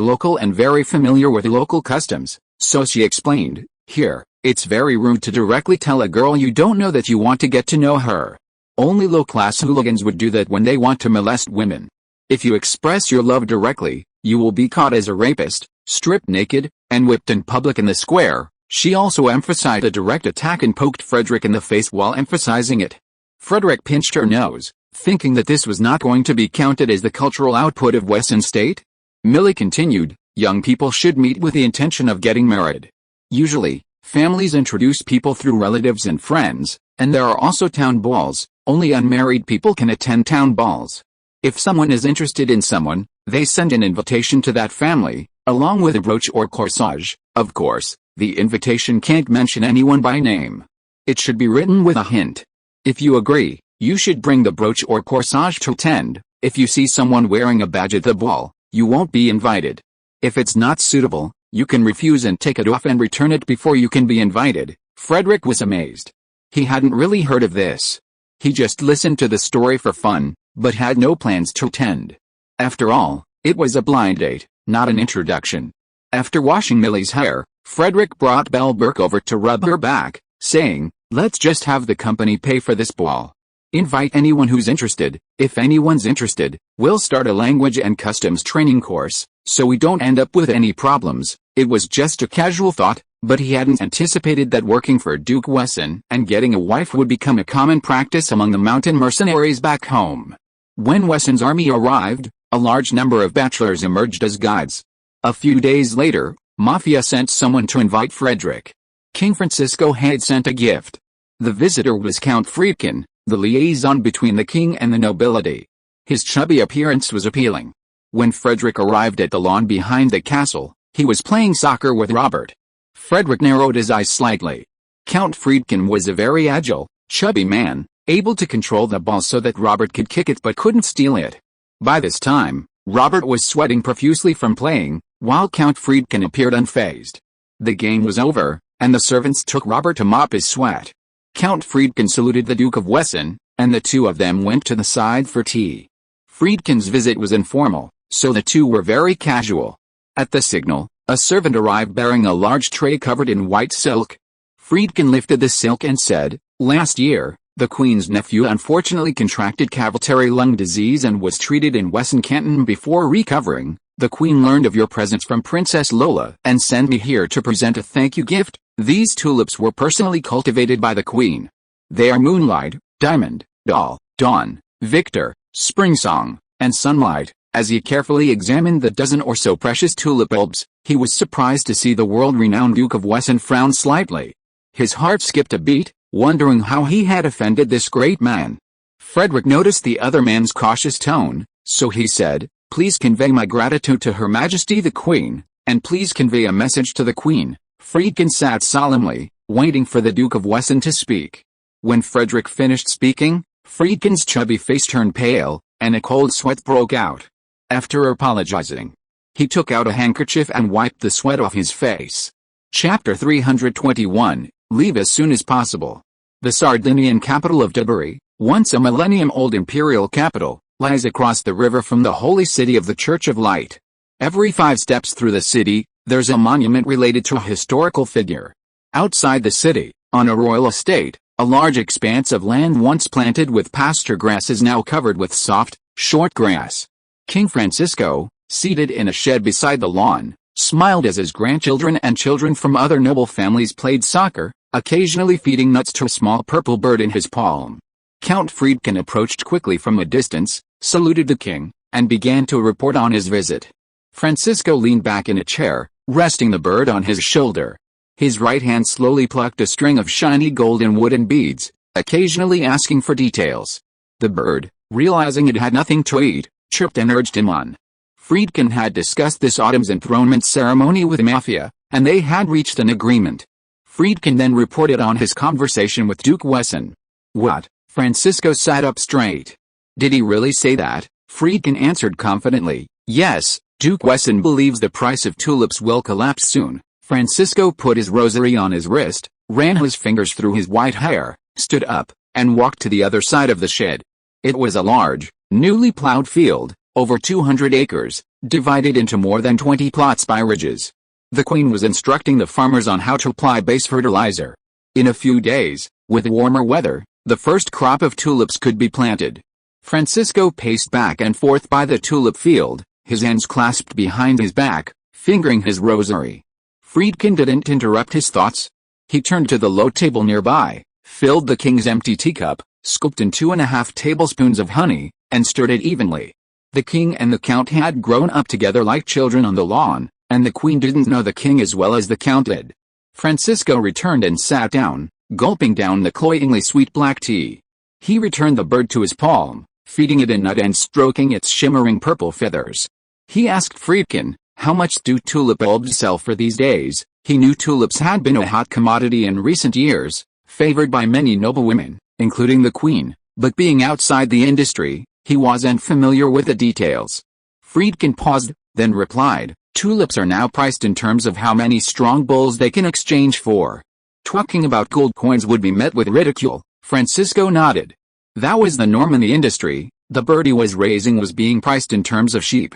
local and very familiar with local customs, so she explained, "Here, it's very rude to directly tell a girl you don't know that you want to get to know her. Only low-class hooligans would do that when they want to molest women. If you express your love directly, you will be caught as a rapist, stripped naked, and whipped in public in the square." She also emphasized a direct attack and poked Frederick in the face while emphasizing it. Frederick pinched her nose, thinking that this was not going to be counted as the cultural output of Wesson State. Millie continued, "Young people should meet with the intention of getting married. Usually, families introduce people through relatives and friends, and there are also town balls. Only unmarried people can attend town balls. If someone is interested in someone, they send an invitation to that family, along with a brooch or corsage. Of course, the invitation can't mention anyone by name. It should be written with a hint. If you agree, you should bring the brooch or corsage to attend. If you see someone wearing a badge at the ball, you won't be invited. If it's not suitable, you can refuse and take it off and return it before you can be invited." Frederick was amazed. He hadn't really heard of this. He just listened to the story for fun, but had no plans to attend. After all, it was a blind date, not an introduction. After washing Millie's hair, Frederick brought Bellberg over to rub her back, saying, "Let's just have the company pay for this ball. Invite anyone who's interested. If anyone's interested, we'll start a language and customs training course, so we don't end up with any problems." It was just a casual thought, but he hadn't anticipated that working for Duke Wesson and getting a wife would become a common practice among the mountain mercenaries back home. When Wesson's army arrived, a large number of bachelors emerged as guides. A few days later, Mafia sent someone to invite Frederick. King Francisco had sent a gift. The visitor was Count Friedkin, the liaison between the king and the nobility. His chubby appearance was appealing. When Frederick arrived at the lawn behind the castle, he was playing soccer with Robert. Frederick narrowed his eyes slightly. Count Friedkin was a very agile, chubby man, able to control the ball so that Robert could kick it but couldn't steal it. By this time, Robert was sweating profusely from playing, while Count Friedkin appeared unfazed. The game was over, and the servants took Robert to mop his sweat. Count Friedkin saluted the Duke of Wesson, and the two of them went to the side for tea. Friedkin's visit was informal, so the two were very casual. At the signal, a servant arrived bearing a large tray covered in white silk. Friedkin lifted the silk and said, "Last year, the Queen's nephew unfortunately contracted cavitary lung disease and was treated in Wesson Canton before recovering. The Queen learned of your presence from Princess Lola and sent me here to present a thank you gift. These tulips were personally cultivated by the Queen. They are Moonlight, Diamond, Doll, Dawn, Victor, Springsong, and Sunlight." As he carefully examined the dozen or so precious tulip bulbs, he was surprised to see the world-renowned Duke of Wesson frown slightly. His heart skipped a beat. wondering how he had offended this great man. Frederick noticed the other man's cautious tone, so he said, "Please convey my gratitude to Her Majesty the Queen, and please convey a message to the Queen." Friedkin sat solemnly, waiting for the Duke of Wesson to speak. When Frederick finished speaking, Friedkin's chubby face turned pale, and a cold sweat broke out. After apologizing, he took out a handkerchief and wiped the sweat off his face. Chapter 321, Leave as soon as possible. The Sardinian capital of Tiberi, once a millennium-old imperial capital, lies across the river from the holy city of the Church of Light. Every 5 steps through the city, there's a monument related to a historical figure. Outside the city, on a royal estate, a large expanse of land once planted with pasture grass is now covered with soft, short grass. King Francisco, seated in a shed beside the lawn, smiled as his grandchildren and children from other noble families played soccer, occasionally feeding nuts to a small purple bird in his palm. Count Friedkin approached quickly from a distance, saluted the king, and began to report on his visit. Francisco leaned back in a chair, resting the bird on his shoulder. His right hand slowly plucked a string of shiny golden wooden beads, occasionally asking for details. The bird, realizing it had nothing to eat, chirped and urged him on. Friedkin had discussed this autumn's enthronement ceremony with the Mafia, and they had reached an agreement. Friedkin then reported on his conversation with Duke Wesson. What? Francisco sat up straight. Did he really say that? Friedkin answered confidently, yes, Duke Wesson believes the price of tulips will collapse soon. Francisco put his rosary on his wrist, ran his fingers through his white hair, stood up, and walked to the other side of the shed. It was a large, newly plowed field, over 200 acres, divided into more than 20 plots by ridges. The Queen was instructing the farmers on how to apply base fertilizer. In a few days, with warmer weather, the first crop of tulips could be planted. Francisco paced back and forth by the tulip field, his hands clasped behind his back, fingering his rosary. Friedkin didn't interrupt his thoughts. He turned to the low table nearby, filled the king's empty teacup, scooped in 2½ tablespoons of honey, and stirred it evenly. The king and the count had grown up together like children on the lawn, and the queen didn't know the king as well as the count did. Francisco returned and sat down, gulping down the cloyingly sweet black tea. He returned the bird to his palm, feeding it a nut and stroking its shimmering purple feathers. He asked Friedkin, how much do tulip bulbs sell for these days? He knew tulips had been a hot commodity in recent years, favored by many noble women, including the queen, but being outside the industry, he wasn't familiar with the details. Friedkin paused, then replied, tulips are now priced in terms of how many strong bulls they can exchange for. Talking about gold coins would be met with ridicule. Francisco nodded. That was the norm in the industry. The bird he was raising was being priced in terms of sheep.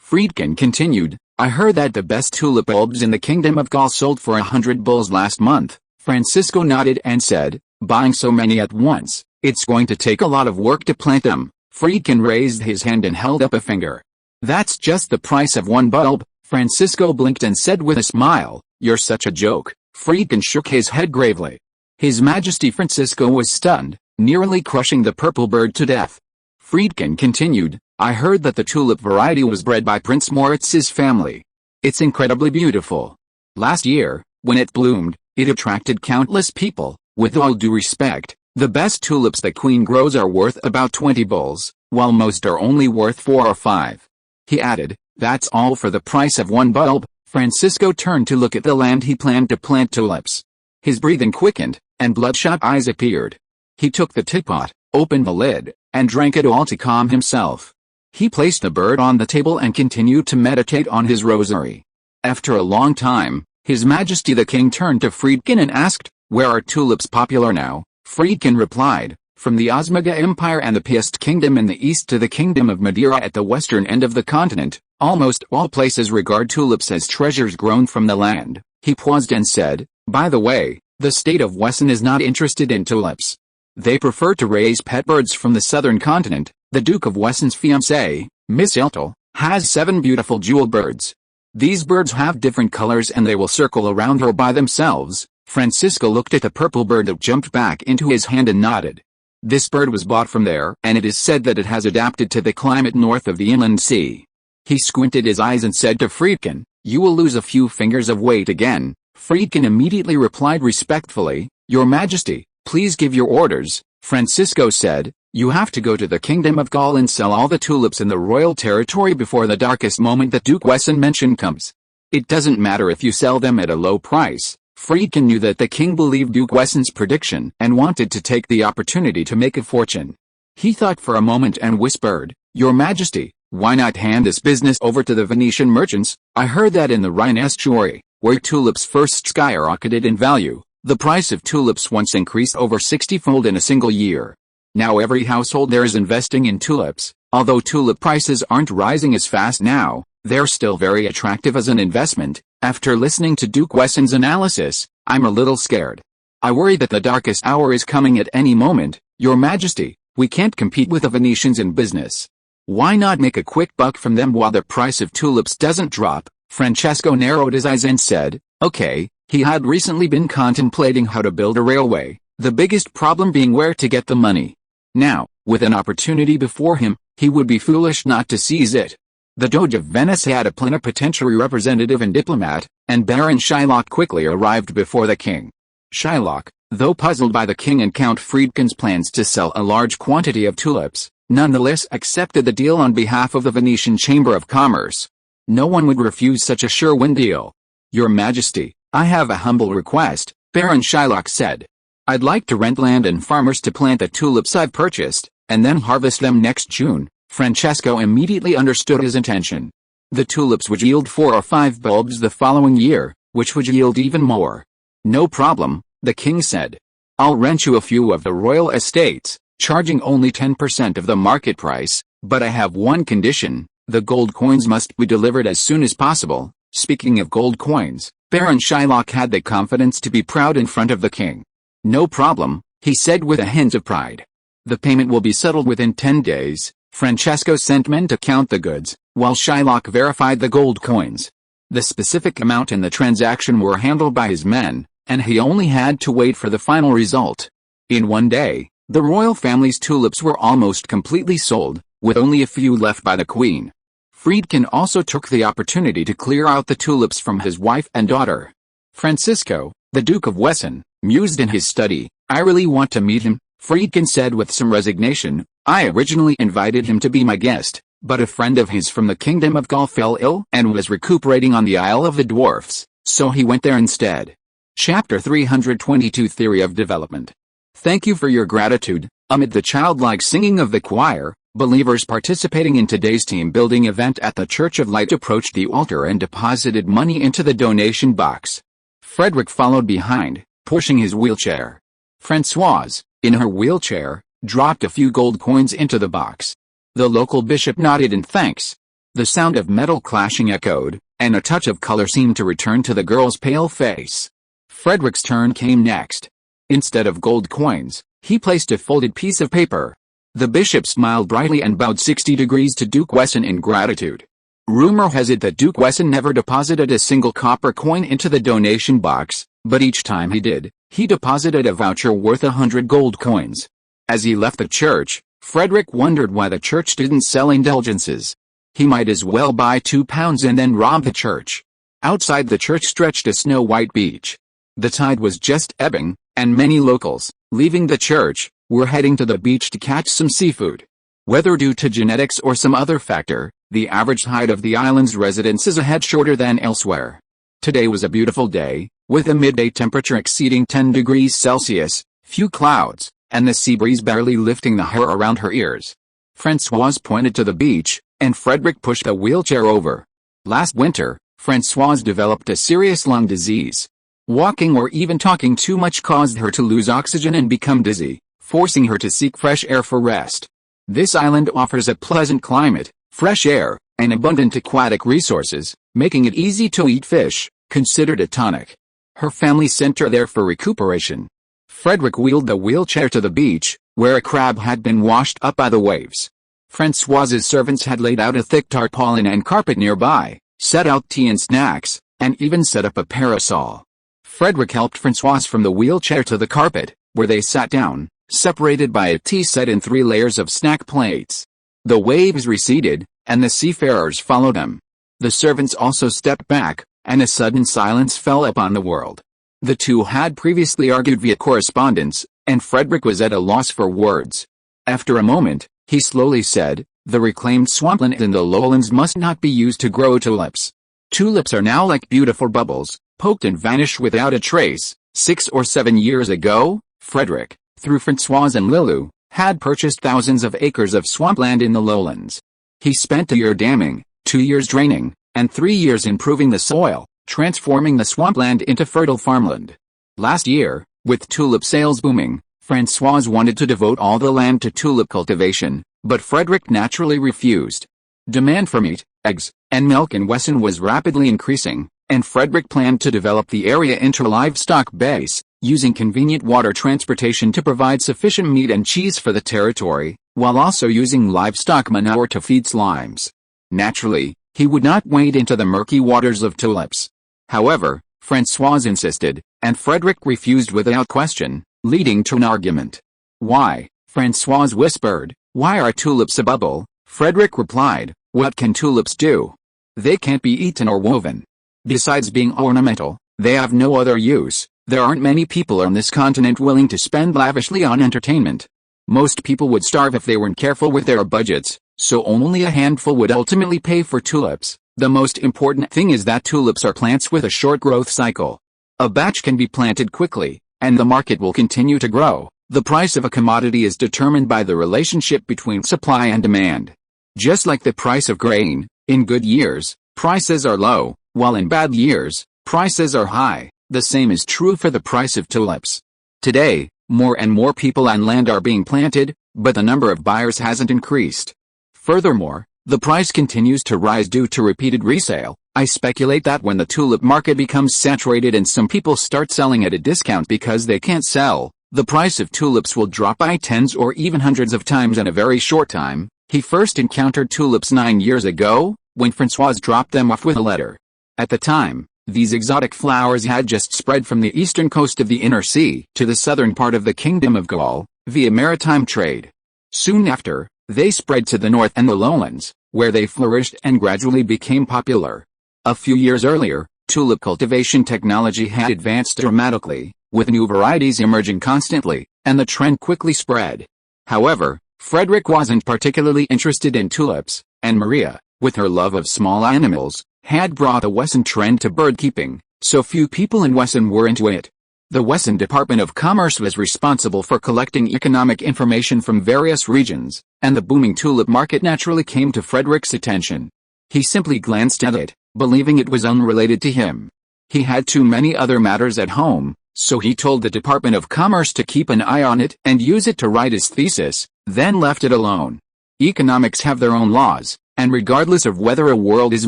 Friedkin continued, I heard that the best tulip bulbs in the Kingdom of Gaul sold for 100 bulls last month. Francisco nodded and said, buying so many at once, it's going to take a lot of work to plant them. Friedkin raised his hand and held up a finger. That's just the price of one bulb. Francisco blinked and said with a smile, you're such a joke. Friedkin shook his head gravely. His Majesty Francisco was stunned, nearly crushing the purple bird to death. Friedkin continued, I heard that the tulip variety was bred by Prince Moritz's family. It's incredibly beautiful. Last year, when it bloomed, it attracted countless people. With all due respect, the best tulips the queen grows are worth about 20 bulls, while most are only worth 4 or 5. He added, that's all for the price of one bulb. Francisco turned to look at the land he planned to plant tulips. His breathing quickened, and bloodshot eyes appeared. He took the teapot, opened the lid, and drank it all to calm himself. He placed the bird on the table and continued to meditate on his rosary. After a long time, His Majesty the King turned to Friedkin and asked, where are tulips popular now? Friedkin replied, from the Osmaga Empire and the Piast Kingdom in the east to the Kingdom of Madeira at the western end of the continent, almost all places regard tulips as treasures grown from the land. He paused and said, by the way, the state of Wesson is not interested in tulips. They prefer to raise pet birds from the southern continent. The Duke of Wesson's fiancée, Miss Ethel, has 7 beautiful jewel birds. These birds have different colors and they will circle around her by themselves. Francisco looked at the purple bird that jumped back into his hand and nodded. This bird was bought from there, and it is said that it has adapted to the climate north of the inland sea. He squinted his eyes and said to Friedkin, you will lose a few fingers of weight again. Friedkin immediately replied respectfully, Your Majesty, Please give your orders, Francisco said. You have to go to the Kingdom of Gaul and sell all the tulips in the royal territory before the darkest moment that Duke Wesson mentioned comes. It doesn't matter if you sell them at a low price. Friedkin knew that the king believed Duke Wesson's prediction and wanted to take the opportunity to make a fortune. He thought for a moment and whispered, "Your Majesty, why not hand this business over to the Venetian merchants? I heard that in the Rhine estuary, where tulips first skyrocketed in value, the price of tulips once increased over 60-fold in a single year. Now every household there is investing in tulips. Although tulip prices aren't rising as fast now, they're still very attractive as an investment. After listening to Duke Wesson's analysis, I'm a little scared. I worry that the darkest hour is coming at any moment. Your Majesty, we can't compete with the Venetians in business. Why not make a quick buck from them while the price of tulips doesn't drop?" Francesco narrowed his eyes and said, "Okay." He had recently been contemplating how to build a railway, the biggest problem being where to get the money. Now, with an opportunity before him, he would be foolish not to seize it. The Doge of Venice had a plenipotentiary representative and diplomat, and Baron Shylock quickly arrived before the king. Shylock, though puzzled by the king and Count Friedkin's plans to sell a large quantity of tulips, nonetheless accepted the deal on behalf of the Venetian Chamber of Commerce. No one would refuse such a sure-win deal. "Your Majesty, I have a humble request," Baron Shylock said. "I'd like to rent land and farmers to plant the tulips I've purchased, and then harvest them next June." Francesco immediately understood his intention. The tulips would yield 4 or 5 bulbs the following year, which would yield even more. "No problem," the king said. "I'll rent you a few of the royal estates, charging only 10% of the market price, but I have one condition: the gold coins must be delivered as soon as possible." Speaking of gold coins, Baron Shylock had the confidence to be proud in front of the king. "No problem," he said with a hint of pride. "The payment will be settled within 10 days. Francesco sent men to count the goods, while Shylock verified the gold coins. The specific amount and the transaction were handled by his men, and he only had to wait for the final result. In one day, the royal family's tulips were almost completely sold, with only a few left by the queen. Friedkin also took the opportunity to clear out the tulips from his wife and daughter. Francisco, the Duke of Wesson, mused in his study. "I really want to meet him," Friedkin said with some resignation. "I originally invited him to be my guest, but a friend of his from the Kingdom of Gaul fell ill and was recuperating on the Isle of the Dwarfs, so he went there instead." Chapter 322 Theory of Development. "Thank you for your gratitude." Amid the childlike singing of the choir, believers participating in today's team-building event at the Church of Light approached the altar and deposited money into the donation box. Frederick followed behind, pushing his wheelchair. Françoise, in her wheelchair, dropped a few gold coins into the box. The local bishop nodded in thanks. The sound of metal clashing echoed, and a touch of color seemed to return to the girl's pale face. Frederick's turn came next. Instead of gold coins, he placed a folded piece of paper. The bishop smiled brightly and bowed 60 degrees to Duke Wesson in gratitude. Rumor has it that Duke Wesson never deposited a single copper coin into the donation box, but each time he did, he deposited a voucher worth 100 gold coins. As he left the church, Frederick wondered why the church didn't sell indulgences. He might as well buy £2 and then rob the church. Outside the church stretched a snow-white beach. The tide was just ebbing, and many locals, leaving the church, were heading to the beach to catch some seafood. Whether due to genetics or some other factor, the average height of the island's residents is a head shorter than elsewhere. Today was a beautiful day, with a midday temperature exceeding 10 degrees Celsius, few clouds, and the sea breeze barely lifting the hair around her ears. Françoise pointed to the beach, and Frederick pushed the wheelchair over. Last winter, Françoise developed a serious lung disease. Walking or even talking too much caused her to lose oxygen and become dizzy, forcing her to seek fresh air for rest. This island offers a pleasant climate, fresh air, and abundant aquatic resources, making it easy to eat fish, considered a tonic. Her family sent her there for recuperation. Frederick wheeled the wheelchair to the beach, where a crab had been washed up by the waves. Françoise's servants had laid out a thick tarpaulin and carpet nearby, set out tea and snacks, and even set up a parasol. Frederick helped Françoise from the wheelchair to the carpet, where they sat down, separated by a tea set and 3 layers of snack plates. The waves receded, and the seafarers followed them. The servants also stepped back, and a sudden silence fell upon the world. The two had previously argued via correspondence, and Frederick was at a loss for words. After a moment, he slowly said, "The reclaimed swampland in the lowlands must not be used to grow tulips. Tulips are now like beautiful bubbles, poked and vanish without a trace." 6 or 7 years ago, Frederick, through Françoise and Lulu, had purchased thousands of acres of swampland in the lowlands. He spent a year damming, 2 years draining, and 3 years improving the soil, transforming the swampland into fertile farmland. Last year, with tulip sales booming, Françoise wanted to devote all the land to tulip cultivation, but Frederick naturally refused. Demand for meat, eggs, and milk in Wesson was rapidly increasing, and Frederick planned to develop the area into a livestock base, using convenient water transportation to provide sufficient meat and cheese for the territory, while also using livestock manure to feed slimes. Naturally, he would not wade into the murky waters of tulips. However, Françoise insisted, and Frederick refused without question, leading to an argument. "Why?" Françoise whispered. "Why are tulips a bubble?" Frederick replied, "What can tulips do? They can't be eaten or woven. Besides being ornamental, they have no other use. There aren't many people on this continent willing to spend lavishly on entertainment. Most people would starve if they weren't careful with their budgets, so only a handful would ultimately pay for tulips. The most important thing is that tulips are plants with a short growth cycle. A batch can be planted quickly, and the market will continue to grow. The price of a commodity is determined by the relationship between supply and demand. Just like the price of grain, in good years, prices are low, while in bad years, prices are high. The same is true for the price of tulips. Today, more and more people and land are being planted, but the number of buyers hasn't increased. Furthermore, the price continues to rise due to repeated resale. I speculate that when the tulip market becomes saturated and some people start selling at a discount because they can't sell, the price of tulips will drop by tens or even hundreds of times in a very short time. He first encountered tulips 9 years ago, when Françoise dropped them off with a letter. At the time, these exotic flowers had just spread from the eastern coast of the Inner Sea to the southern part of the Kingdom of Gaul, via maritime trade. Soon after, they spread to the north and the lowlands, where they flourished and gradually became popular. A few years earlier, tulip cultivation technology had advanced dramatically, with new varieties emerging constantly, and the trend quickly spread. However, Frederick wasn't particularly interested in tulips, and Maria, with her love of small animals, had brought the Wesson trend to bird keeping, so few people in Wesson were into it. The Wesson Department of Commerce was responsible for collecting economic information from various regions, and the booming tulip market naturally came to Frederick's attention. He simply glanced at it, believing it was unrelated to him. He had too many other matters at home, so he told the Department of Commerce to keep an eye on it and use it to write his thesis, then left it alone. Economics have their own laws, and regardless of whether a world is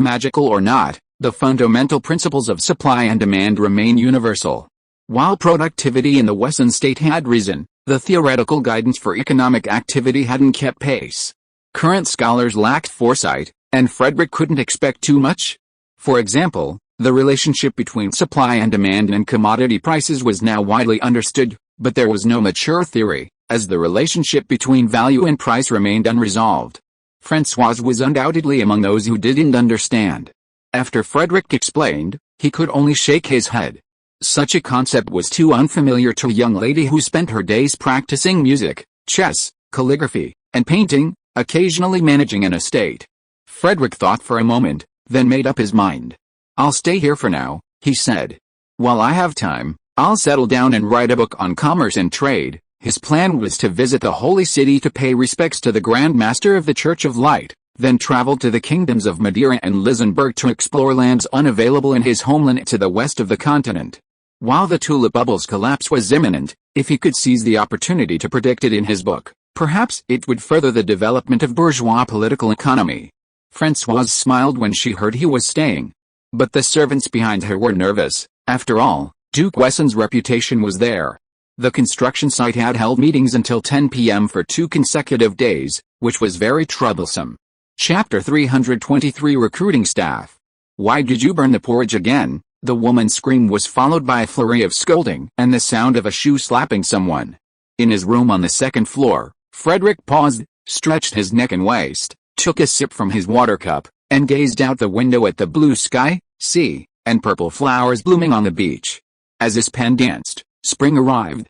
magical or not, the fundamental principles of supply and demand remain universal. While productivity in the Wesson state had risen, the theoretical guidance for economic activity hadn't kept pace. Current scholars lacked foresight, and Frederick couldn't expect too much. For example, the relationship between supply and demand and commodity prices was now widely understood, but there was no mature theory, as the relationship between value and price remained unresolved. Françoise was undoubtedly among those who didn't understand. After Frederick explained, he could only shake his head. Such a concept was too unfamiliar to a young lady who spent her days practicing music, chess, calligraphy, and painting, occasionally managing an estate. Frederick thought for a moment, then made up his mind. "I'll stay here for now," he said. "While I have time, I'll settle down and write a book on commerce and trade." His plan was to visit the Holy City to pay respects to the Grand Master of the Church of Light, then travel to the kingdoms of Madeira and Luxembourg to explore lands unavailable in his homeland to the west of the continent. While the tulip bubble's collapse was imminent, if he could seize the opportunity to predict it in his book, perhaps it would further the development of bourgeois political economy. Françoise smiled when she heard he was staying. But the servants behind her were nervous. After all, Duke Wesson's reputation was there. The construction site had held meetings until 10 p.m. for 2 consecutive days, which was very troublesome. Chapter 323 Recruiting Staff. "Why did you burn the porridge again?" The woman's scream was followed by a flurry of scolding and the sound of a shoe slapping someone. In his room on the second floor, Frederick paused, stretched his neck and waist, took a sip from his water cup, and gazed out the window at the blue sky, sea, and purple flowers blooming on the beach. As his pen danced, spring arrived.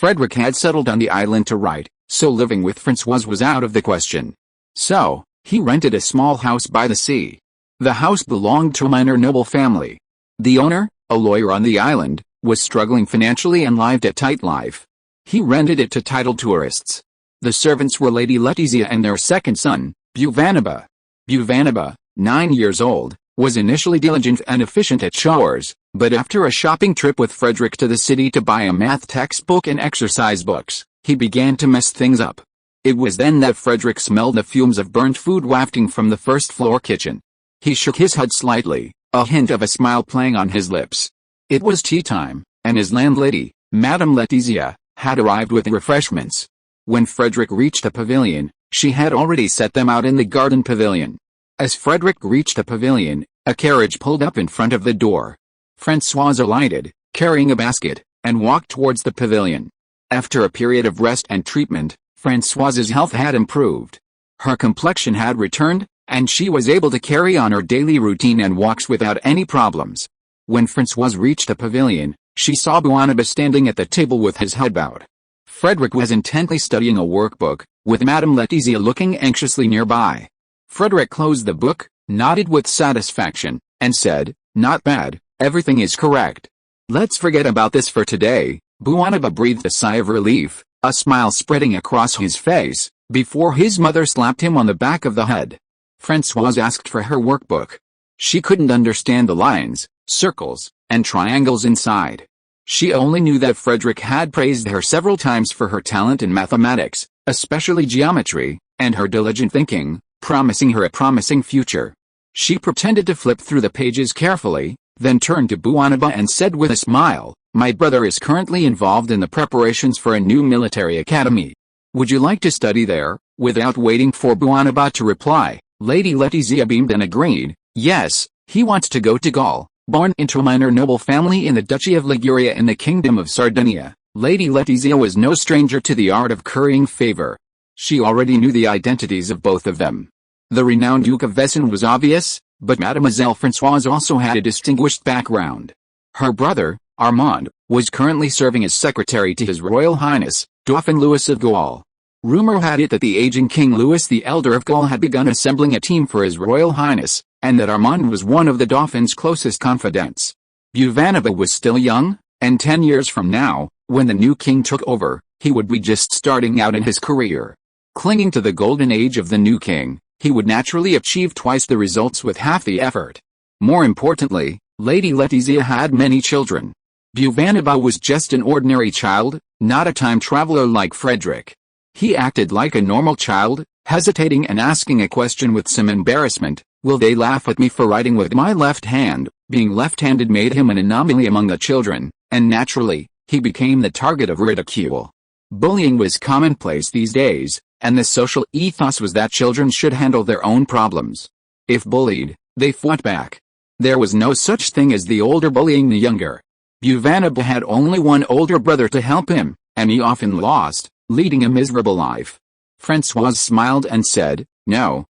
Frederick had settled on the island to write, so living with Francoise was out of the question. So, he rented a small house by the sea. The house belonged to a minor noble family. The owner, a lawyer on the island, was struggling financially and lived a tight life. He rented it to titled tourists. The servants were Lady Letizia and their second son, Buvanaba. Buvanaba, 9 years old, was initially diligent and efficient at chores, but after a shopping trip with Frederick to the city to buy a math textbook and exercise books, he began to mess things up. It was then that Frederick smelled the fumes of burnt food wafting from the first-floor kitchen. He shook his head slightly, a hint of a smile playing on his lips. It was tea time, and his landlady, Madame Letizia, had arrived with refreshments. When Frederick reached the pavilion, she had already set them out in the garden pavilion. As Frederick reached the pavilion, a carriage pulled up in front of the door. Francoise alighted, carrying a basket, and walked towards the pavilion. After a period of rest and treatment, Francoise's health had improved. Her complexion had returned, and she was able to carry on her daily routine and walks without any problems. When Francoise reached the pavilion, she saw Buvanaba standing at the table with his head bowed. Frederick was intently studying a workbook, with Madame Letizia looking anxiously nearby. Frederick closed the book, nodded with satisfaction, and said, "Not bad, everything is correct. Let's forget about this for today." Buvanaba breathed a sigh of relief, a smile spreading across his face, before his mother slapped him on the back of the head. Francoise asked for her workbook. She couldn't understand the lines, circles, and triangles inside. She only knew that Frederick had praised her several times for her talent in mathematics, especially geometry, and her diligent thinking, promising her a promising future. She pretended to flip through the pages carefully, then turned to Buvanaba and said with a smile, "My brother is currently involved in the preparations for a new military academy. Would you like to study there?" Without waiting for Buvanaba to reply, Lady Letizia beamed and agreed, "Yes, he wants to go to Gaul." Born into a minor noble family in the Duchy of Liguria in the Kingdom of Sardinia, Lady Letizia was no stranger to the art of currying favor. She already knew the identities of both of them. The renowned Duke of Wessenland was obvious, but Mademoiselle Francoise also had a distinguished background. Her brother, Armand, was currently serving as secretary to His Royal Highness, Dauphin Louis of Gaul. Rumor had it that the aging King Louis the Elder of Gaul had begun assembling a team for His Royal Highness, and that Armand was one of the Dauphin's closest confidants. Buvanaba was still young, and 10 years from now, when the new king took over, he would be just starting out in his career. Clinging to the golden age of the new king, he would naturally achieve twice the results with half the effort. More importantly, Lady Letizia had many children. Buvanaba was just an ordinary child, not a time traveler like Frederick. He acted like a normal child, hesitating and asking a question with some embarrassment. "Will they laugh at me for writing with my left hand?" Being left-handed made him an anomaly among the children, and naturally, he became the target of ridicule. Bullying was commonplace these days, and the social ethos was that children should handle their own problems. If bullied, they fought back. There was no such thing as the older bullying the younger. Buvanaba had only one older brother to help him, and he often lost, leading a miserable life. Francoise smiled and said, "No,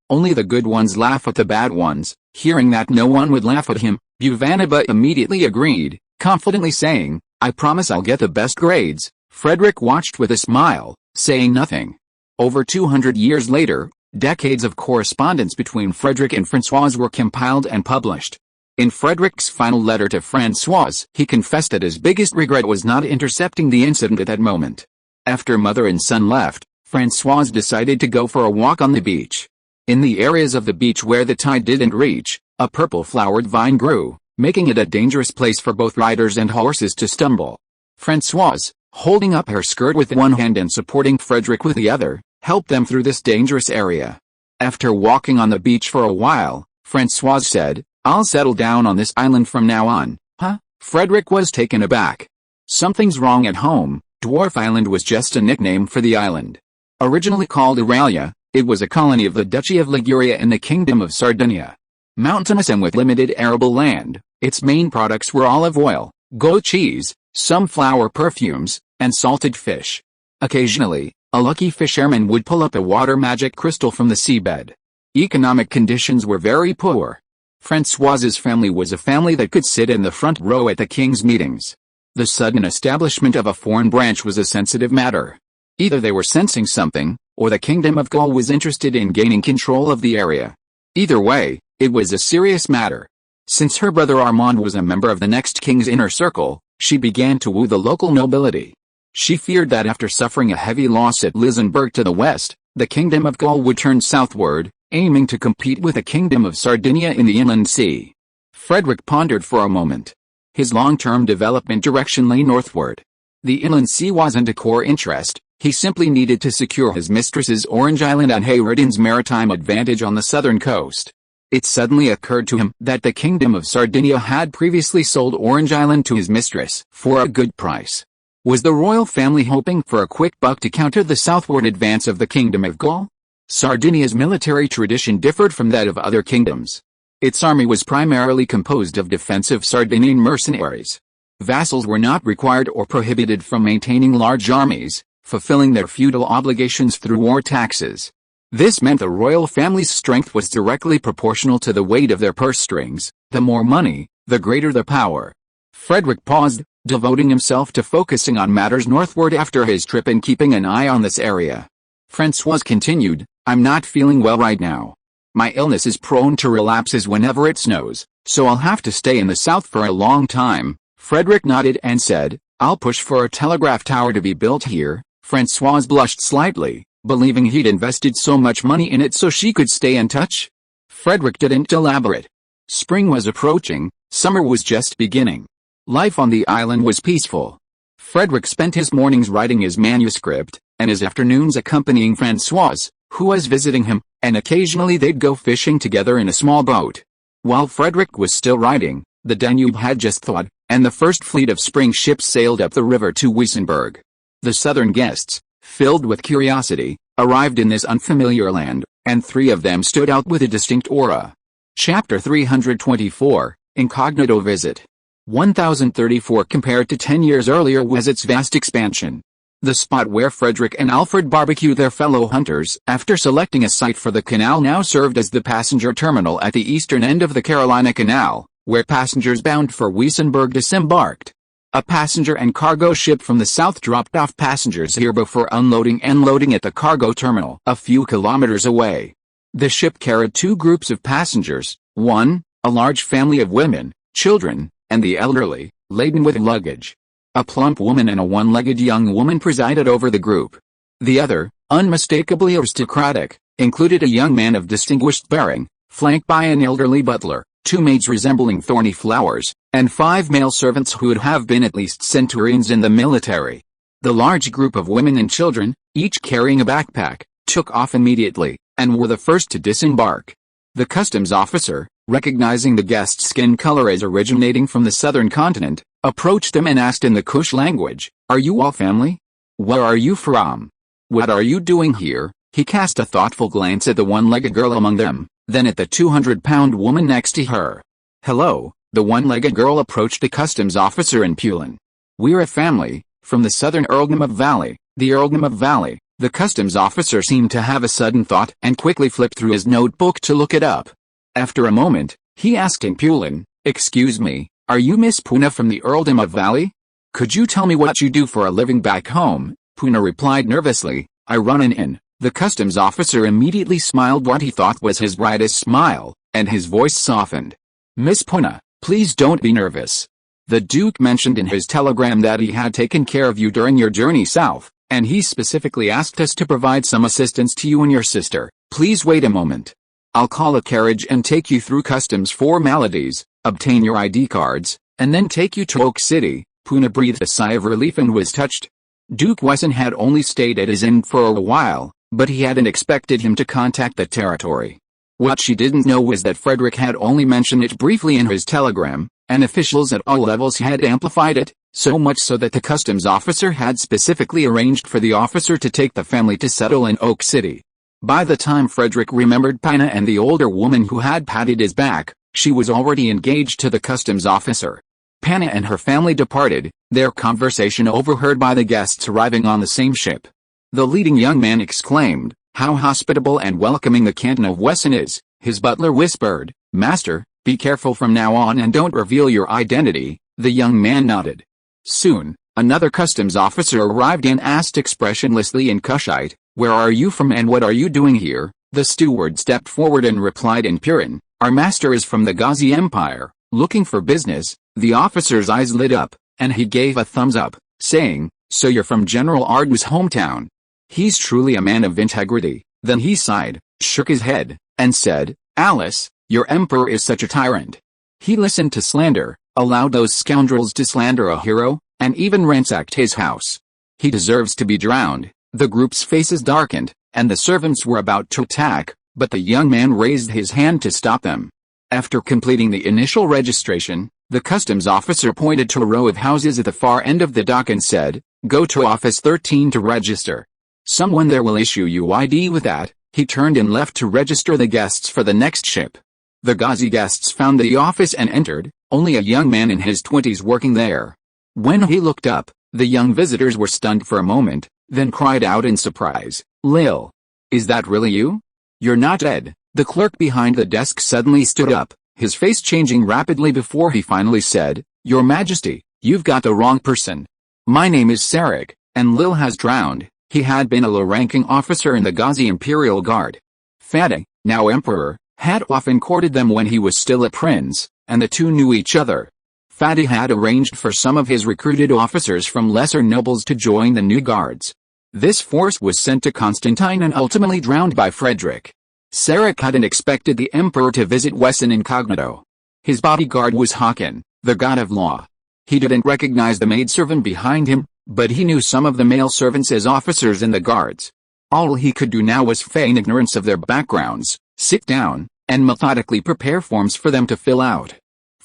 only the good ones laugh at the bad ones." Hearing that no one would laugh at him, Buvanaba immediately agreed, confidently saying, "I promise I'll get the best grades." Frederick watched with a smile, saying nothing. Over 200 years later, decades of correspondence between Frederick and Francoise were compiled and published. In Frederick's final letter to Francoise, he confessed that his biggest regret was not intercepting the incident at that moment. After mother and son left, Francoise decided to go for a walk on the beach. In the areas of the beach where the tide didn't reach, a purple-flowered vine grew, making it a dangerous place for both riders and horses to stumble. Francoise, holding up her skirt with one hand and supporting Frederick with the other, helped them through this dangerous area. After walking on the beach for a while, Francoise said, "I'll settle down on this island from now on." "Huh?" Frederick was taken aback. "Something's wrong at home." Dwarf Island was just a nickname for the island. Originally called Auralia, it was a colony of the Duchy of Liguria in the Kingdom of Sardinia. Mountainous and with limited arable land, its main products were olive oil, goat cheese, some flower perfumes, and salted fish. Occasionally, a lucky fisherman would pull up a water magic crystal from the seabed. Economic conditions were very poor. Francoise's family was a family that could sit in the front row at the king's meetings. The sudden establishment of a foreign branch was a sensitive matter. Either they were sensing something, or the Kingdom of Gaul was interested in gaining control of the area. Either way, it was a serious matter. Since her brother Armand was a member of the next king's inner circle, she began to woo the local nobility. She feared that after suffering a heavy loss at Lisenberg to the west, the Kingdom of Gaul would turn southward, aiming to compete with the Kingdom of Sardinia in the inland sea. Frederick pondered for a moment. His long-term development direction lay northward. The inland sea wasn't a core interest, he simply needed to secure his mistress's Orange Island and Hayreddin's maritime advantage on the southern coast. It suddenly occurred to him that the Kingdom of Sardinia had previously sold Orange Island to his mistress for a good price. Was the royal family hoping for a quick buck to counter the southward advance of the Kingdom of Gaul? Sardinia's military tradition differed from that of other kingdoms. Its army was primarily composed of defensive Sardinian mercenaries. Vassals were not required or prohibited from maintaining large armies, fulfilling their feudal obligations through war taxes. This meant the royal family's strength was directly proportional to the weight of their purse strings. The more money, the greater the power. Frederick paused, devoting himself to focusing on matters northward after his trip and keeping an eye on this area. Francois continued, "I'm not feeling well right now. My illness is prone to relapses whenever it snows, so I'll have to stay in the south for a long time." Frederick nodded and said, "I'll push for a telegraph tower to be built here." Francois blushed slightly, believing he'd invested so much money in it so she could stay in touch. Frederick didn't elaborate. Spring was approaching, summer was just beginning. Life on the island was peaceful. Frederick spent his mornings writing his manuscript, and his afternoons accompanying Francois, who was visiting him, and occasionally they'd go fishing together in a small boat. While Frederick was still writing, the Danube had just thawed, and the first fleet of spring ships sailed up the river to Wessenberg. The southern guests, filled with curiosity, arrived in this unfamiliar land, and 3 of them stood out with a distinct aura. Chapter 324, Incognito Visit. 1034 compared to 10 years earlier was its vast expansion. The spot where Frederick and Alfred barbecued their fellow hunters after selecting a site for the canal now served as the passenger terminal at the eastern end of the Carolina Canal, where passengers bound for Wessenberg disembarked. A passenger and cargo ship from the south dropped off passengers here before unloading and loading at the cargo terminal a few kilometers away. The ship carried 2 groups of passengers, one, a large family of women, children, and the elderly, laden with luggage. A plump woman and a one-legged young woman presided over the group. The other, unmistakably aristocratic, included a young man of distinguished bearing, flanked by an elderly butler, 2 maids resembling thorny flowers, and 5 male servants who would have been at least centurions in the military. The large group of women and children, each carrying a backpack, took off immediately, and were the first to disembark. The customs officer, recognizing the guest's skin color as originating from the southern continent, approached them and asked in the Kush language, "Are you all family? Where are you from? What are you doing here?" He cast a thoughtful glance at the one-legged girl among them, then at the 200-pound woman next to her. "Hello," the one-legged girl approached the customs officer in Pulin. "We're a family, from the southern Earldom of Valley." The Earldom of Valley. The customs officer seemed to have a sudden thought and quickly flipped through his notebook to look it up. After a moment, he asked in Pulin, "Excuse me, are you Miss Puna from the Earldom of Valley? Could you tell me what you do for a living back home?" Puna replied nervously, "I run an inn." The customs officer immediately smiled what he thought was his brightest smile, and his voice softened. "Miss Puna, please don't be nervous. The Duke mentioned in his telegram that he had taken care of you during your journey south, and he specifically asked us to provide some assistance to you and your sister. Please wait a moment. I'll call a carriage and take you through customs formalities, obtain your ID cards, and then take you to Oak City." Puna breathed a sigh of relief and was touched. Duke Wesson had only stayed at his inn for a while, but he hadn't expected him to contact the territory. What she didn't know was that Frederick had only mentioned it briefly in his telegram, and officials at all levels had amplified it, so much so that the customs officer had specifically arranged for the officer to take the family to settle in Oak City. By the time Frederick remembered Pina and the older woman who had patted his back, she was already engaged to the customs officer. Pina and her family departed, their conversation overheard by the guests arriving on the same ship. The leading young man exclaimed, "How hospitable and welcoming the canton of Wesson is." His butler whispered, "Master, be careful from now on and don't reveal your identity." The young man nodded. Soon, another customs officer arrived and asked expressionlessly in Kushite, "Where are you from and what are you doing here?" The steward stepped forward and replied in Purin, "Our master is from the Ghazi Empire, looking for business." The officer's eyes lit up, and he gave a thumbs up, saying, "So you're from General Arda's hometown. He's truly a man of integrity." Then he sighed, shook his head, and said, "Alice, your emperor is such a tyrant. He listened to slander, allowed those scoundrels to slander a hero, and even ransacked his house. He deserves to be drowned." The group's faces darkened, and the servants were about to attack, but the young man raised his hand to stop them. After completing the initial registration, the customs officer pointed to a row of houses at the far end of the dock and said, "Go to office 13 to register. Someone there will issue you ID with that." He turned and left to register the guests for the next ship. The Ghazi guests found the office and entered, only a young man in his 20s working there. When he looked up, the young visitors were stunned for a moment, then cried out in surprise, "Lil! Is that really you? You're not dead." The clerk behind the desk suddenly stood up, his face changing rapidly before he finally said, "Your Majesty, you've got the wrong person. My name is Sarek, and Lil has drowned." He had been a low-ranking officer in the Ghazi Imperial Guard. Fatih, now emperor, had often courted them when he was still a prince, and the two knew each other. Fatih had arranged for some of his recruited officers from lesser nobles to join the new guards. This force was sent to Constantine and ultimately drowned by Frederick. Sarek hadn't expected the emperor to visit Wesson incognito. His bodyguard was Hakan, the god of law. He didn't recognize the maidservant behind him, but he knew some of the male servants as officers in the guards. All he could do now was feign ignorance of their backgrounds, sit down, and methodically prepare forms for them to fill out.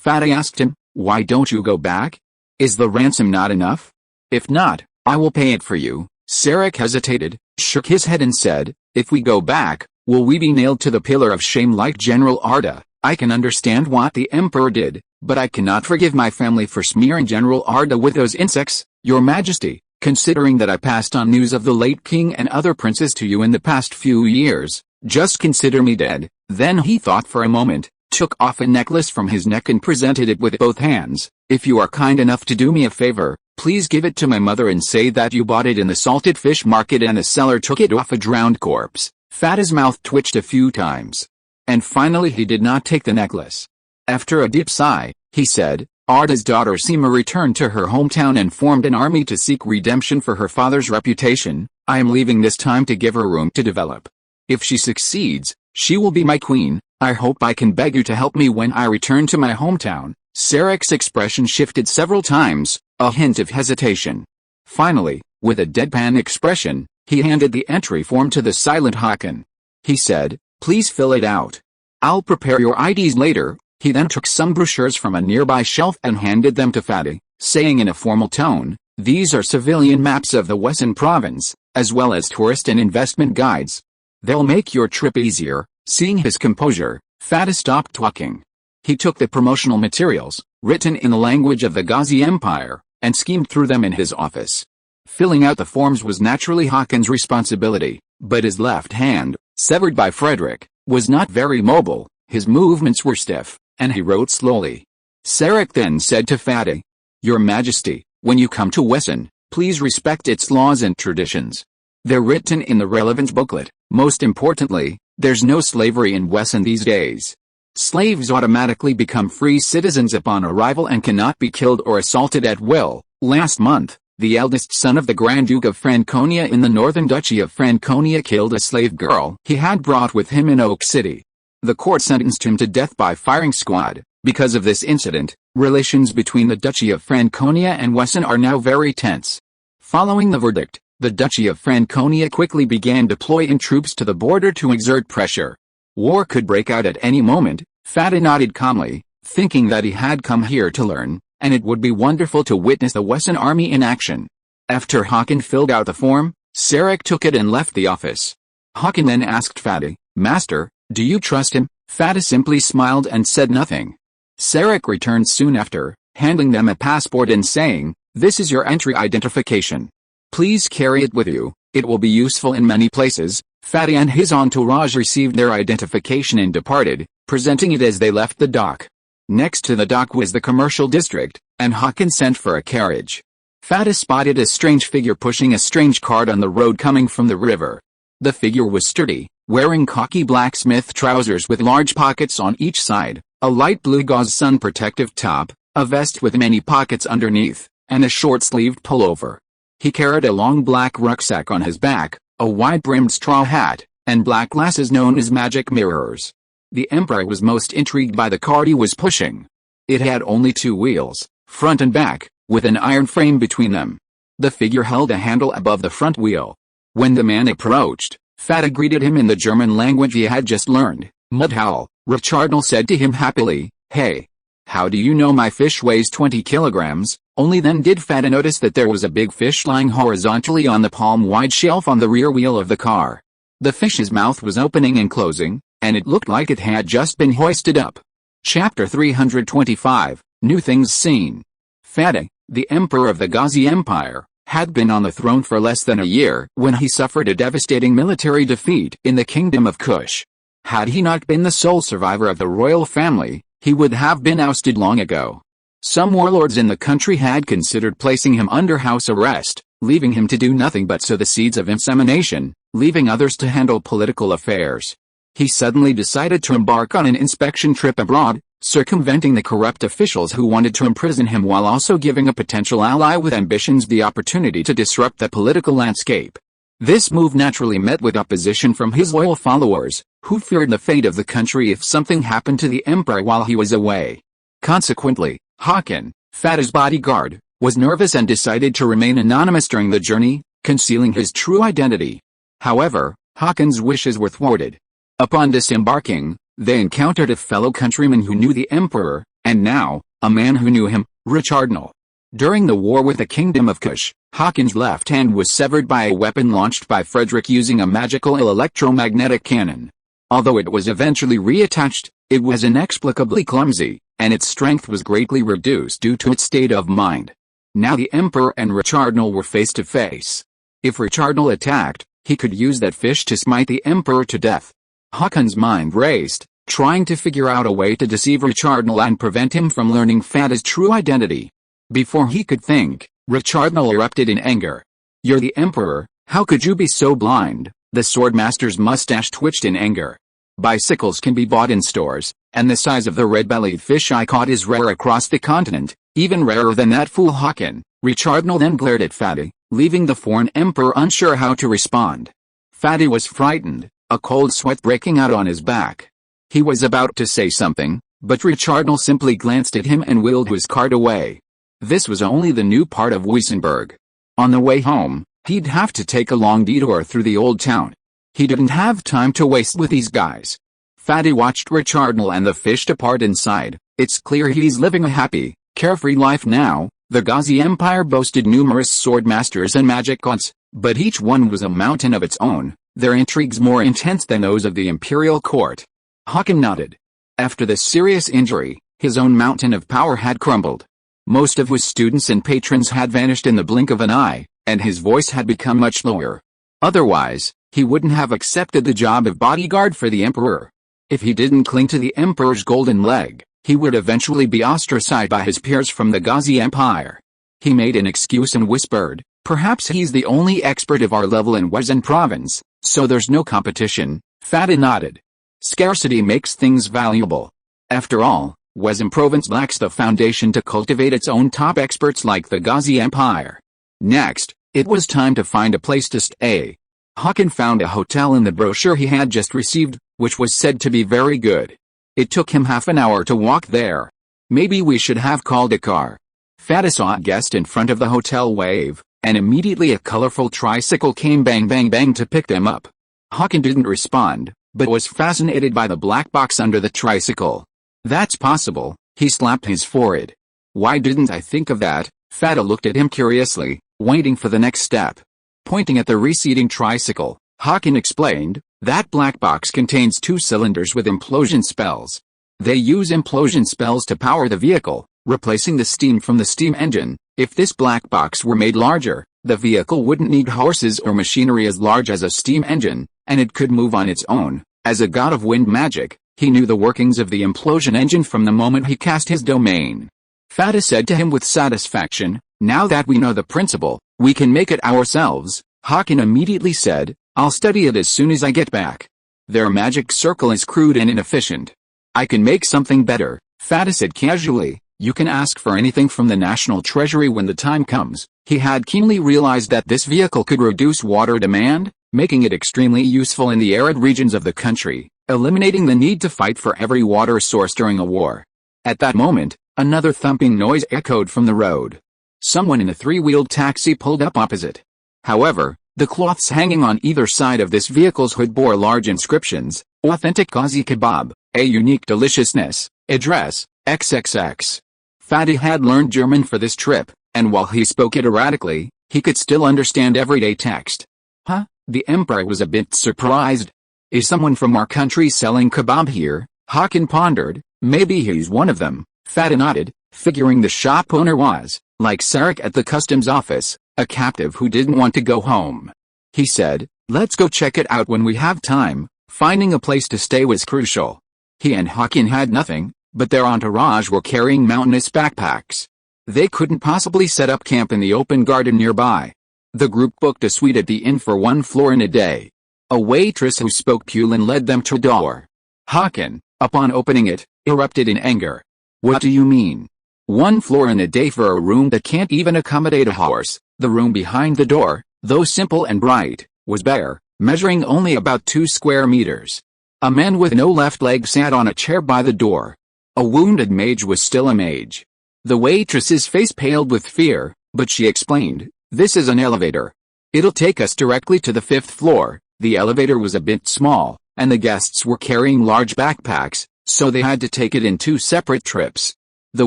Fatih asked him, "Why don't you go back? Is the ransom not enough? If not, I will pay it for you." Sarek hesitated, shook his head and said, "If we go back, will we be nailed to the pillar of shame like General Arda? I can understand what the emperor did, but I cannot forgive my family for smearing General Arda with those insects. Your Majesty, considering that I passed on news of the late king and other princes to you in the past few years, just consider me dead." Then he thought for a moment, took off a necklace from his neck and presented it with both hands. "If you are kind enough to do me a favor, please give it to my mother and say that you bought it in the salted fish market and the seller took it off a drowned corpse." Fatih's mouth twitched a few times. And finally he did not take the necklace. After a deep sigh, he said, "Arda's daughter Seema returned to her hometown and formed an army to seek redemption for her father's reputation. I am leaving this time to give her room to develop. If she succeeds, she will be my queen. I hope I can beg you to help me when I return to my hometown." Sarek's expression shifted several times, a hint of hesitation. Finally, with a deadpan expression, he handed the entry form to the silent Hakan. He said, "Please fill it out. I'll prepare your IDs later." He then took some brochures from a nearby shelf and handed them to Fatih, saying in a formal tone, "These are civilian maps of the Wesson province, as well as tourist and investment guides. They'll make your trip easier." Seeing his composure, Fatih stopped talking. He took the promotional materials, written in the language of the Ghazi Empire, and skimmed through them in his office. Filling out the forms was naturally Hakan's responsibility, but his left hand, severed by Frederick, was not very mobile. His movements were stiff, and he wrote slowly. Sarek then said to Fatih, "Your Majesty, when you come to Wesson, please respect its laws and traditions. They're written in the relevant booklet. Most importantly, there's no slavery in Wesson these days. Slaves automatically become free citizens upon arrival and cannot be killed or assaulted at will." Last month, the eldest son of the Grand Duke of Franconia in the Northern Duchy of Franconia killed a slave girl he had brought with him in Oak City. The court sentenced him to death by firing squad. Because of this incident, relations between the Duchy of Franconia and Wesson are now very tense. Following the verdict, the Duchy of Franconia quickly began deploying troops to the border to exert pressure. War could break out at any moment. Fatih nodded calmly, thinking that he had come here to learn, and it would be wonderful to witness the Wesson army in action. After Hakan filled out the form, Sarek took it and left the office. Hakan then asked Fatih, "Master, do you trust him?" Fatih simply smiled and said nothing. Sarek returned soon after, handing them a passport and saying, "This is your entry identification. Please carry it with you, it will be useful in many places." Fatih and his entourage received their identification and departed, presenting it as they left the dock. Next to the dock was the commercial district, and Hakan sent for a carriage. Fada spotted a strange figure pushing a strange cart on the road coming from the river. The figure was sturdy, wearing khaki blacksmith trousers with large pockets on each side, a light blue gauze sun protective top, a vest with many pockets underneath, and a short-sleeved pullover. He carried a long black rucksack on his back, a wide-brimmed straw hat, and black glasses known as magic mirrors. The Emperor was most intrigued by the cart he was pushing. It had only 2 wheels, front and back, with an iron frame between them. The figure held a handle above the front wheel. When the man approached, Fada greeted him in the German language he had just learned. Mudhowl, Richardnell said to him happily, "Hey. How do you know my fish weighs 20 kilograms? Only then did Fada notice that there was a big fish lying horizontally on the palm-wide shelf on the rear wheel of the car. The fish's mouth was opening and closing, and it looked like it had just been hoisted up. Chapter 325, New Things Seen. Fada, the Emperor of the Ghazi Empire, had been on the throne for less than a year when he suffered a devastating military defeat in the Kingdom of Kush. Had he not been the sole survivor of the royal family, he would have been ousted long ago. Some warlords in the country had considered placing him under house arrest, leaving him to do nothing but sow the seeds of insemination, leaving others to handle political affairs. He suddenly decided to embark on an inspection trip abroad, circumventing the corrupt officials who wanted to imprison him while also giving a potential ally with ambitions the opportunity to disrupt the political landscape. This move naturally met with opposition from his loyal followers, who feared the fate of the country if something happened to the Emperor while he was away. Consequently, Hakan, Fada's bodyguard, was nervous and decided to remain anonymous during the journey, concealing his true identity. However, Hakan's wishes were thwarted. Upon disembarking, they encountered a fellow countryman who knew the Emperor, and now, a man who knew him, Richardnell. During the war with the Kingdom of Kush, Hakan's left hand was severed by a weapon launched by Frederick using a magical electromagnetic cannon. Although it was eventually reattached, it was inexplicably clumsy, and its strength was greatly reduced due to its state of mind. Now the Emperor and Richardnell were face to face. If Richardnell attacked, he could use that fish to smite the Emperor to death. Hakan's mind raced, trying to figure out a way to deceive Richardnell and prevent him from learning Fada's true identity. Before he could think, Richardnell erupted in anger. "You're the Emperor, how could you be so blind?" The swordmaster's mustache twitched in anger. "Bicycles can be bought in stores, and the size of the red-bellied fish I caught is rare across the continent, even rarer than that fool Hakan." Richardnell then glared at Fada, leaving the foreign emperor unsure how to respond. Fada was frightened, a cold sweat breaking out on his back. He was about to say something, but Richardnell simply glanced at him and wheeled his cart away. This was only the new part of Wissenberg. On the way home, he'd have to take a long detour through the old town. He didn't have time to waste with these guys. Fada watched Richardnell and the fish depart inside. It's clear he's living a happy, carefree life now. The Ghazi Empire boasted numerous swordmasters and magic gods, but each one was a mountain of its own, their intrigues more intense than those of the imperial court. Hakan nodded. After this serious injury, his own mountain of power had crumbled. Most of his students and patrons had vanished in the blink of an eye, and his voice had become much lower. Otherwise, he wouldn't have accepted the job of bodyguard for the Emperor. If he didn't cling to the Emperor's golden leg, he would eventually be ostracized by his peers from the Ghazi Empire. He made an excuse and whispered, "Perhaps he's the only expert of our level in Wessenland province, so there's no competition." Fada nodded. Scarcity makes things valuable. After all, Wessenland province lacks the foundation to cultivate its own top experts like the Ghazi Empire. Next, it was time to find a place to stay. Hakan found a hotel in the brochure he had just received, which was said to be very good. It took him half an hour to walk there. Maybe we should have called a car. Fada saw a guest in front of the hotel wave, and immediately a colorful tricycle came bang bang bang to pick them up. Hakan didn't respond, but was fascinated by the black box under the tricycle. "That's possible," he slapped his forehead. "Why didn't I think of that?" Fada looked at him curiously, waiting for the next step. Pointing at the receding tricycle, Hakan explained, "That black box contains 2 cylinders with implosion spells. They use implosion spells to power the vehicle, replacing the steam from the steam engine. If this black box were made larger, the vehicle wouldn't need horses or machinery as large as a steam engine, and it could move on its own." As a god of wind magic, he knew the workings of the implosion engine from the moment he cast his domain. Fada said to him with satisfaction, "Now that we know the principle, we can make it ourselves." Hakan immediately said, "I'll study it as soon as I get back. Their magic circle is crude and inefficient. I can make something better," Fada said casually. "You can ask for anything from the national treasury when the time comes." He had keenly realized that this vehicle could reduce water demand, making it extremely useful in the arid regions of the country, eliminating the need to fight for every water source during a war. At that moment, another thumping noise echoed from the road. Someone in a three-wheeled taxi pulled up opposite. However, the cloths hanging on either side of this vehicle's hood bore large inscriptions: "Authentic Ghazi kebab, a unique deliciousness, address, XXX. Fadi had learned German for this trip, and while he spoke it erratically, he could still understand everyday text. "Huh?" The emperor was a bit surprised. "Is someone from our country selling kebab here?" Hakan pondered. "Maybe he's one of them." Fada nodded, figuring the shop owner was, like Sarek at the customs office, a captive who didn't want to go home. He said, "Let's go check it out when we have time." Finding a place to stay was crucial. He and Hakan had nothing, but their entourage were carrying mountainous backpacks. They couldn't possibly set up camp in the open garden nearby. The group booked a suite at the inn for 1 floor in a day. A waitress who spoke Pulin led them to a door. Hakan, upon opening it, erupted in anger. "What do you mean? 1 floor in a day for a room that can't even accommodate a horse?" The room behind the door, though simple and bright, was bare, measuring only about 2 square meters. A man with no left leg sat on a chair by the door. A wounded mage was still a mage. The waitress's face paled with fear, but she explained, "This is an elevator. It'll take us directly to the 5th floor." The elevator was a bit small, and the guests were carrying large backpacks, so they had to take it in 2 separate trips. The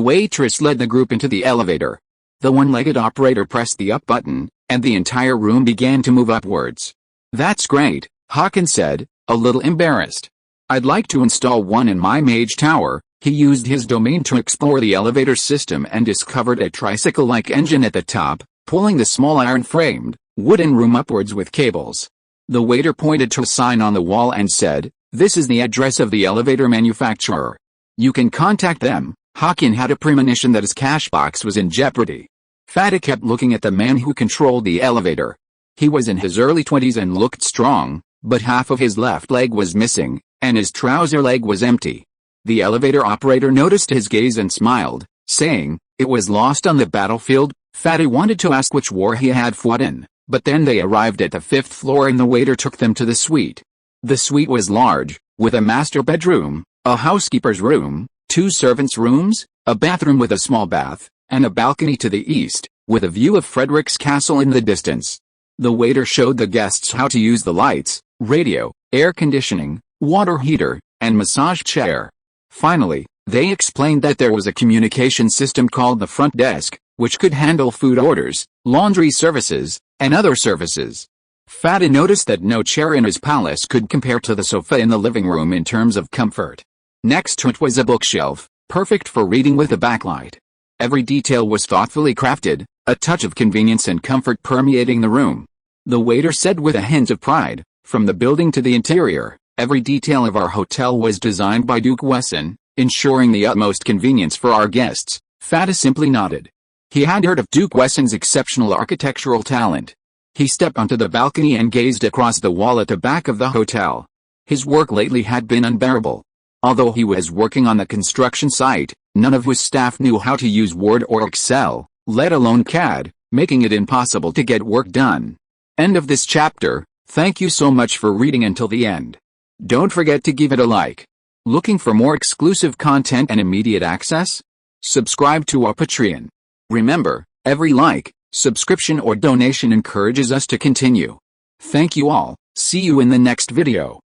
waitress led the group into the elevator. The one-legged operator pressed the up button, and the entire room began to move upwards. "That's great," Hakan said, a little embarrassed. "I'd like to install one in my mage tower." He used his domain to explore the elevator system and discovered a tricycle-like engine at the top, pulling the small iron-framed, wooden room upwards with cables. The waiter pointed to a sign on the wall and said, "This is the address of the elevator manufacturer. You can contact them." Hakan had a premonition that his cash box was in jeopardy. Fada kept looking at the man who controlled the elevator. He was in his early 20s and looked strong, but half of his left leg was missing, and his trouser leg was empty. The elevator operator noticed his gaze and smiled, saying, "It was lost on the battlefield." Fada wanted to ask which war he had fought in, but then they arrived at the 5th floor and the waiter took them to the suite. The suite was large, with a master bedroom, a housekeeper's room, 2 servants' rooms, a bathroom with a small bath, and a balcony to the east, with a view of Frederick's castle in the distance. The waiter showed the guests how to use the lights, radio, air conditioning, water heater, and massage chair. Finally, they explained that there was a communication system called the front desk, which could handle food orders, laundry services, and other services. Fada noticed that no chair in his palace could compare to the sofa in the living room in terms of comfort. Next to it was a bookshelf, perfect for reading with a backlight. Every detail was thoughtfully crafted, a touch of convenience and comfort permeating the room. The waiter said with a hint of pride, "From the building to the interior, every detail of our hotel was designed by Duke Wesson, ensuring the utmost convenience for our guests." Fada simply nodded. He had heard of Duke Wesson's exceptional architectural talent. He stepped onto the balcony and gazed across the wall at the back of the hotel. His work lately had been unbearable. Although he was working on the construction site, none of his staff knew how to use Word or Excel, let alone CAD, making it impossible to get work done. End of this chapter. Thank you so much for reading until the end. Don't forget to give it a like. Looking for more exclusive content and immediate access? Subscribe to our Patreon. Remember, every like, subscription or donation encourages us to continue. Thank you all. See you in the next video.